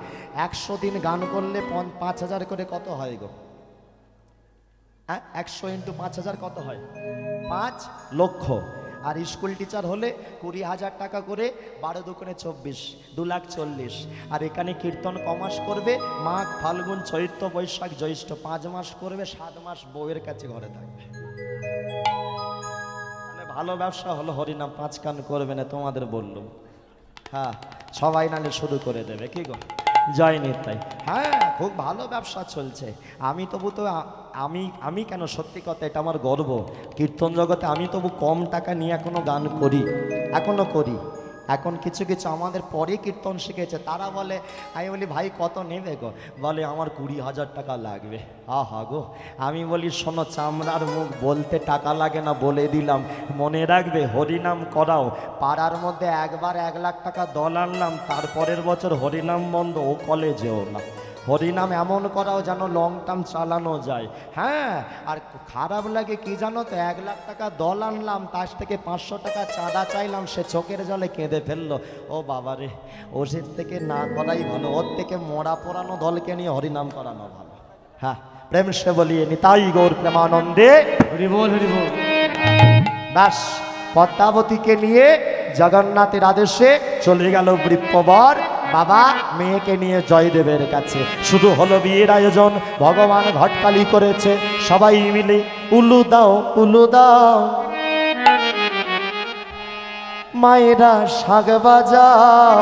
Speaker 1: 100 দিন গান করলে 5,000 করে কত হয় গো? 100 × 5,000 কত হয়? 5 লক্ষ। আর স্কুল টিচার হলে 20,000 টাকা করে, 12 দুগুণে 24, 2,40,000। আর এখানে কীর্তন কমাস করবে, মাঘ ফাল্গুন চৈত্র বৈশাখ জ্যৈষ্ঠ 5 মাস করবে, 7 মাস বউয়ের কাছে ঘরে থাকবে। মানে ভালো ব্যবসা হলো হরিনাম। 5 কান করবে না, তোমাদের বললুম। হ্যাঁ, সবাই নালে শুরু করে দেবে। কি গো, জয় নিতাই। হ্যাঁ, খুব ভালো ব্যবসা চলছে। আমি তবু তো আমি কেন, সত্যি কথা, এটা আমার গর্ব। কীর্তন জগতে আমি তবু কম টাকা নিয়ে এখনো গান করি, এখনো করি। এখন কিছু কিছু আমাদের পরে কীর্তন শিখেছে, তারা বলে, আমি বলি ভাই কত নেবে গো? বলে আমার 20,000 টাকা লাগবে। আহা গো, আমি বলি শোনো, চামড়ার মুখ, বলতে টাকা লাগে না, বলে দিলাম। মনে রাখবে, হরিনাম করাও, পাড়ার মধ্যে একবার 1 লাখ টাকা দল আনলাম, তারপরের বছর হরিনাম বন্ধ, ও কলেজেও না। হরিনাম এমন করাও যেন লং টার্ম চালানো যায়। হ্যাঁ, আর খারাপ লাগে কি জানো তো, 1 লাখ টাকা দল আনলাম, তার থেকে 500 টাকা চাঁদা চাইলাম, সে চোখের জলে কেঁদে ফেললো। ও বাবারে, ওর থেকে না করাই ভালো, ওর থেকে মরা পোড়ানো দলকে নিয়ে হরিনাম করানো ভালো। হ্যাঁ, প্রেম সে বলিয়ে নিতাই গৌর প্রেমানন্দে
Speaker 2: হরি বল, হরি বল।
Speaker 1: ব্যাস, পদ্মাবতীকে নিয়ে জগন্নাথের আদেশে চলে গেল বৃপ্পবর বাবা মেয়েকে নিয়ে জয়দেবের কাছে। শুধু হলো বিয়ের আয়োজন, ভগবান ঘটকালি করেছে, সবাই মিলে উলু দাও, উলু দাও, মায়েরা শাগ বাজাও,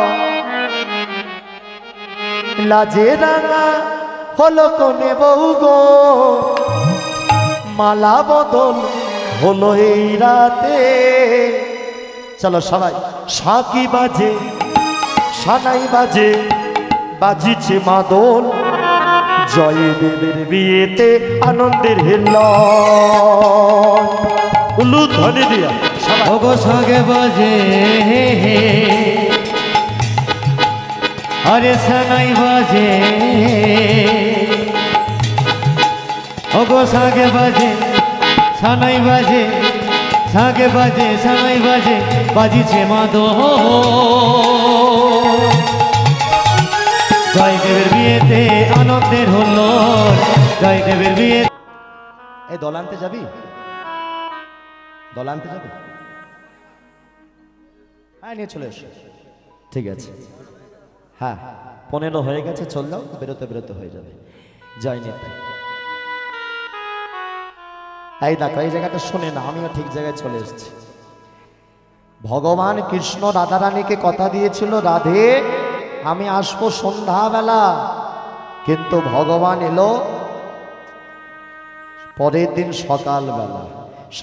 Speaker 1: লাজে রাঙা হলো কোনে বউ গো, মালা বদল হলো এই রাতে। চলো সবাই, সাকি বাজে, সানাই বাজে, বাজিছে মাদল, জয়দেবের বিয়েতে আনন্দের হেল্লন। উলু ধ্বনি দিয়া
Speaker 2: ওগো সাগে বাজে, আরে সানাই বাজে, ওগো সাগে বাজে, সানাই বাজে, সাগে বাজে, সানাই বাজে, বাজিছে মাদল, জয়দেবের বিয়েতে আনন্দের হলো, জয়দেবের বিয়ে।
Speaker 1: এই দল আনতে যাবি? দল আনতে যাবি? হ্যাঁ, নিয়ে চলে এসো। ঠিক আছে, হ্যাঁ 15 হয়ে গেছে, চল যাও, বেরোতে বেরোতে হয়ে যাবে। জয় নিতাই। এই দেখো, এই জায়গাটা শুনে না, আমিও ঠিক জায়গায় চলে এসেছি। ভগবান কৃষ্ণ রাধারানীকে কথা দিয়েছিল, রাধে আমি আসবো সন্ধ্যাবেলা, কিন্তু ভগবান এলো পরের দিন সকালবেলা।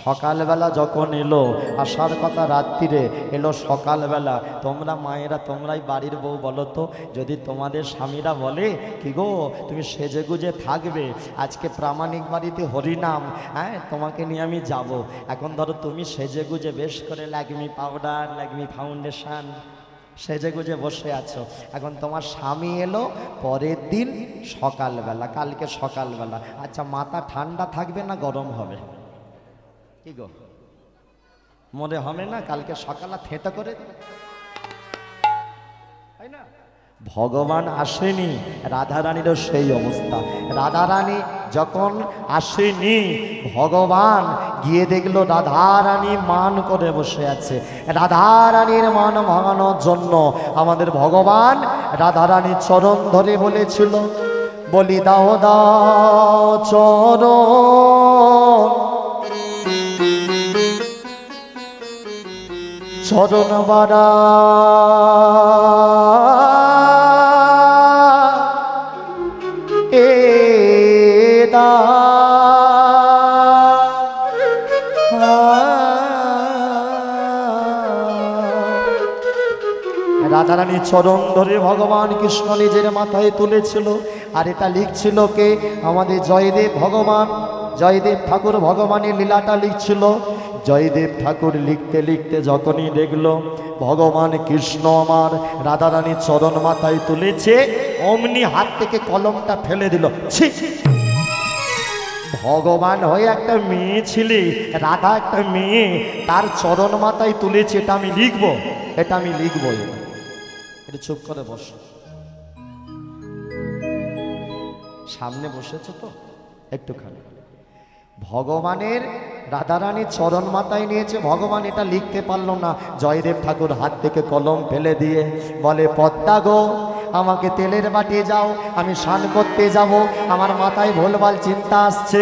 Speaker 1: সকালবেলা যখন এলো, আসার কথা রাত্রিরে, এলো সকালবেলা। তোমরা মায়েরা, তোমরাই বাড়ির বউ, বলো তো, যদি তোমাদের স্বামীরা বলে কি গো তুমি সেজে গুজে থাকবে, আজকে প্রামাণিক বাড়িতে হরিনাম, হ্যাঁ তোমাকে নিয়ে আমি যাব। এখন ধরো তুমি সেজে গুজে বেশ করে ল্যাকমি পাউডার, ল্যাকমি ফাউন্ডেশন সেজে গুজে বসে আছো। এখন তোমার স্বামী এলো পরের দিন সকালবেলা, কালকে সকালবেলা। আচ্ছা, মাথা ঠান্ডা থাকবে না গরম হবে? কি গো, মনে হবে না কালকে সকালে থেঁতো করে দেবে, তাই না? ভগবান আসেনি, রাধারানীরও সেই অবস্থা। রাধারানী যখন আসেনি, ভগবান গিয়ে দেখলো রাধারানী মান করে বসে আছে। রাধারানীর মান ভাঙানোর জন্য আমাদের ভগবান রাধারানীর চরণ ধরে বলেছিল, বলি দাও দাও চরণ, চরণ বাড়া এ দা রাধারানী চরণ ধরে ভগবান কৃষ্ণ নিজের মাথায় তুলেছিল। আর এটা লিখছিল কে? আমাদের জয়দেব ভগবান, জয়দেব ঠাকুর ভগবানের লীলাটা লিখছিল। জয়দেব ঠাকুর লিখতে লিখতে যখনই দেখলো ভগবান কৃষ্ণ আমার রাধারানীর চরণ মাথায় তুলেছে, অমনি হাত থেকে কলমটা ফেলে দিল। ছি, ভগবান হয়ে একটা মেয়ে ছিলে, রাধা একটা মেয়ে, তার চরণ মাথায় তুলেছে, এটা আমি লিখবো, এটা আমি লিখবো। এটা চুপ করে বস, সামনে বসেছো তো একটুখানি। ভগবানের রাধারানীর চরণ মাথায় নিয়েছে, ভগবান এটা লিখতে পারলো না। জয়দেব ঠাকুর হাত থেকে কলম ফেলে দিয়ে বলে, পদ্মা গো আমাকে তেলের বাটি যাও, আমি স্নান করতে যাব, আমার মাথায় ভুলভাল চিন্তা আসছে।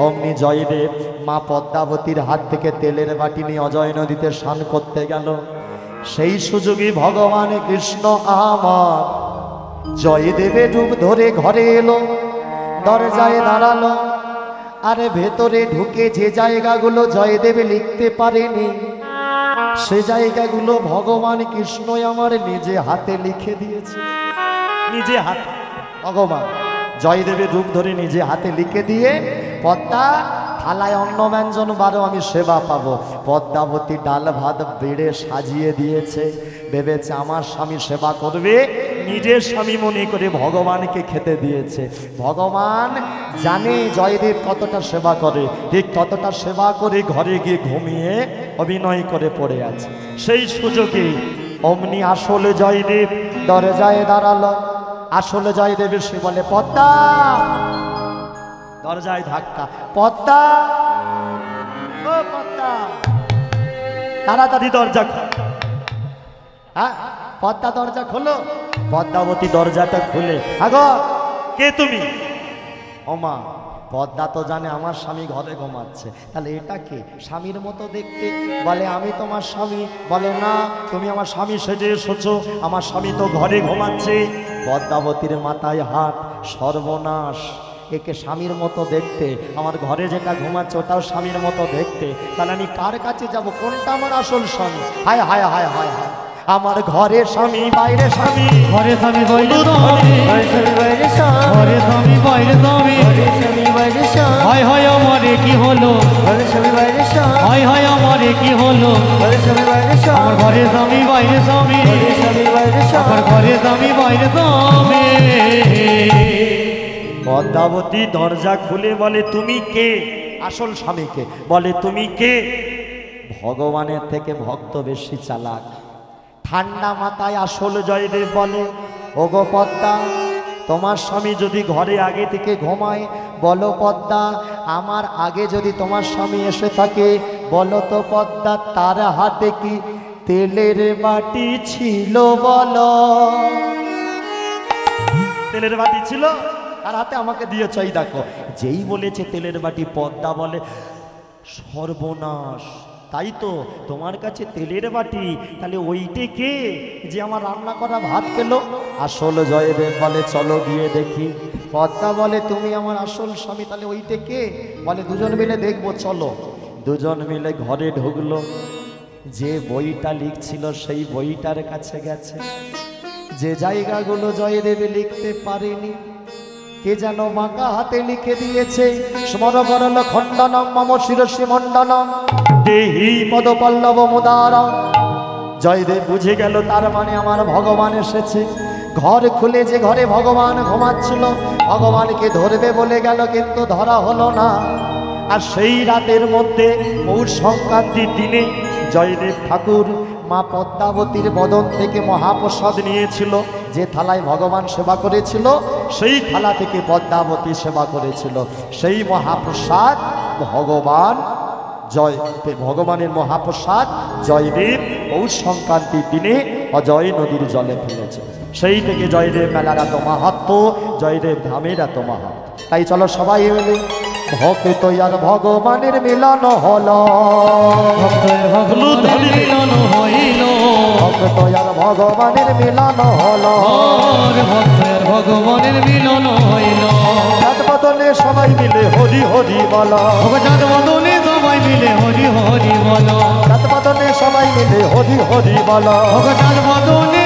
Speaker 1: অমনি জয়দেব মা পদ্মাবতীর হাত থেকে তেলের বাটি নিয়ে অজয় নদীতে স্নান করতে গেল। সেই সুযোগে ভগবান কৃষ্ণ আমার জয়দেবের রূপ ধরে ঘরে এলো, দরজায় দাঁড়ালো। আরে ভেতরে ঢুকে যে জায়গাগুলো জয়দেব লিখতে পারেনি, সে জায়গাগুলো ভগবান কৃষ্ণই আমার নিজে হাতে লিখে দিয়েছে। নিজে হাতে ভগবান জয়দেবের রূপ ধরে নিজে হাতে লিখে দিয়ে, পদ্মা থালায় অন্ন ব্যঞ্জন বারো আমি সেবা পাবো। পদ্মাবতী ডাল ভাত বেড়ে সাজিয়ে দিয়েছে, ভেবেছে আমার স্বামী সেবা করবে, নিজের স্বামী মনে করে ভগবানকে খেতে দিয়েছে। ভগবান জানে জয়দেব কতটা সেবা করে, ঠিক ততটা সেবা করে ঘরে গিয়ে ঘুমিয়ে অভিনয় করে পড়ে আছে। সেই সুযোগে অমনি আসলে জয়দেব দরজায় দাঁড়ালো। আসলে জয়দেব সে বলে, পদ্মা, দরজায় ধাক্কা, পদ্মা ও পদ্মা, তাড়াতাড়ি দরজা খোল। হ্যাঁ, পদ্মা দরজা খোলো। পদ্মাবতী দরজাটা খুলে, আগো কে তুমি? ওমা, পদ্মা তো জানে আমার স্বামী ঘরে ঘুমাচ্ছে, তাহলে এটা কে? স্বামীর মতো দেখতে। বলে, আমি তোমার স্বামী। বলে, না, তুমি আমার স্বামী সেজে এসেছো, আমার স্বামী তো ঘরে ঘুমাচ্ছে। পদ্মাবতীর মাথায় হাত, সর্বনাশ, একে স্বামীর মতো দেখতে, আমার ঘরে যেটা ঘুমাচ্ছে ওটাও স্বামীর মতো দেখতে, তাহলে আমি কার কাছে যাব? কোনটা আমার আসল স্বামী? হায় হায় হায় হায় হায়, আমার ঘরে স্বামী বাইরে স্বামী,
Speaker 2: ঘরে স্বামী বাইরে তুমি,
Speaker 3: ঘরে স্বামী বাইরে স্বামী,
Speaker 2: ঘরে স্বামী বাইরে তুমি,
Speaker 3: ঘরে স্বামী বাইরে স্বামী,
Speaker 2: হায় হায় আমারে কি হলো,
Speaker 3: ঘরে স্বামী বাইরে স্বামী,
Speaker 2: হায় হায় আমারে কি হলো,
Speaker 3: ঘরে স্বামী বাইরে
Speaker 2: আমার
Speaker 3: স্বামী,
Speaker 2: ঘরে স্বামী বাইরে স্বামী,
Speaker 3: ঘরে স্বামী বাইরে
Speaker 2: আমার
Speaker 3: স্বামী,
Speaker 2: ঘরে স্বামী বাইরে তুমি।
Speaker 1: পদ্মাবতী দরজা খুলে বলে, তুমি কে? আসল স্বামীকে বলে, তুমি কে? ভগবানের থেকে ভক্ত বেশি চালাক। ঠান্ডা মাথায় আসল জয়দেব বলে, ওগো পদ্মা, তোমার স্বামী যদি ঘরে আগে থেকে ঘুমায়, বলো পদ্মা আমার আগে যদি তোমার স্বামী এসে থাকে, বলো তো পদ্মা তার হাতে কি তেলের বাটি ছিল? বলো, তেলের বাটি ছিল আর হাতে আমাকে দিয়েছ। এই দেখো, যেই বলেছে তেলের বাটি, পদ্মা বলে সর্বনাশ, তাই তো তোমার কাছে তেলের বাটি, তাহলে ওইটে কে যে আমার রান্না করা ভাত খেলো? আসল জয়দেব বলে চলো গিয়ে দেখি। পদ্মা বলে তুমি আমার আসল স্বামী, তাহলে ওইটে কে? বলে দুজন মিলে দেখবো, চলো। দুজন মিলে ঘরে ঢুকলো, যে বইটা লিখছিল সেই বইটার কাছে গেছে, যে জায়গাগুলো জয়দেব লিখতে পারেনি কে যেন বাঁকা হাতে লিখে দিয়েছে, স্মরকরল খণ্ডনম মম শিরসি মণ্ডনম দেহি পদপল্লব মুদারম। জয়দেব বুঝে গেল তার মানে আমার ভগবান এসেছে। ঘর খুলে যে ঘরে ভগবান ঘুমাচ্ছিল, ভগবানকে ধরবে বলে গেল, কিন্তু ধরা হলো না। আর সেই রাতের মধ্যে পৌষ সংক্রান্তির দিনে জয়দেব ঠাকুর মা পদ্মাবতীর বদন থেকে মহাপ্রসাদ নিয়েছিল। যে থালায় ভগবান সেবা করেছিল, সেই থালা থেকে পদ্মাবতী সেবা করেছিল। সেই মহাপ্রসাদ ভগবানের মহাপ্রসাদ জয়দেব পৌষ সংক্রান্তির দিনে অজয় নদীর জলে ফেলেছে। সেই থেকে জয়দেব মেলার এত মাহাত্ম, জয়দেব ধামের এত মাহাত্ম। তাই চলো সবাই মিলে ভক্ত আর ভগবানের মিলন হলো,
Speaker 2: ভক্তের ভগবানের মিলন হইল,
Speaker 1: ভক্ত আর ভগবানের মিলন হলো,
Speaker 2: ভক্তের ভগবানের মিলন হইল।
Speaker 1: রাত বদলে সবাই মিলে হরি হরি বলো,
Speaker 2: ভগজাত বদনে সবাই মিলে হরি হরি বলো,
Speaker 1: রাত বদলে সবাই মিলে হরি হরি বলো,
Speaker 2: ভগজাত বদনে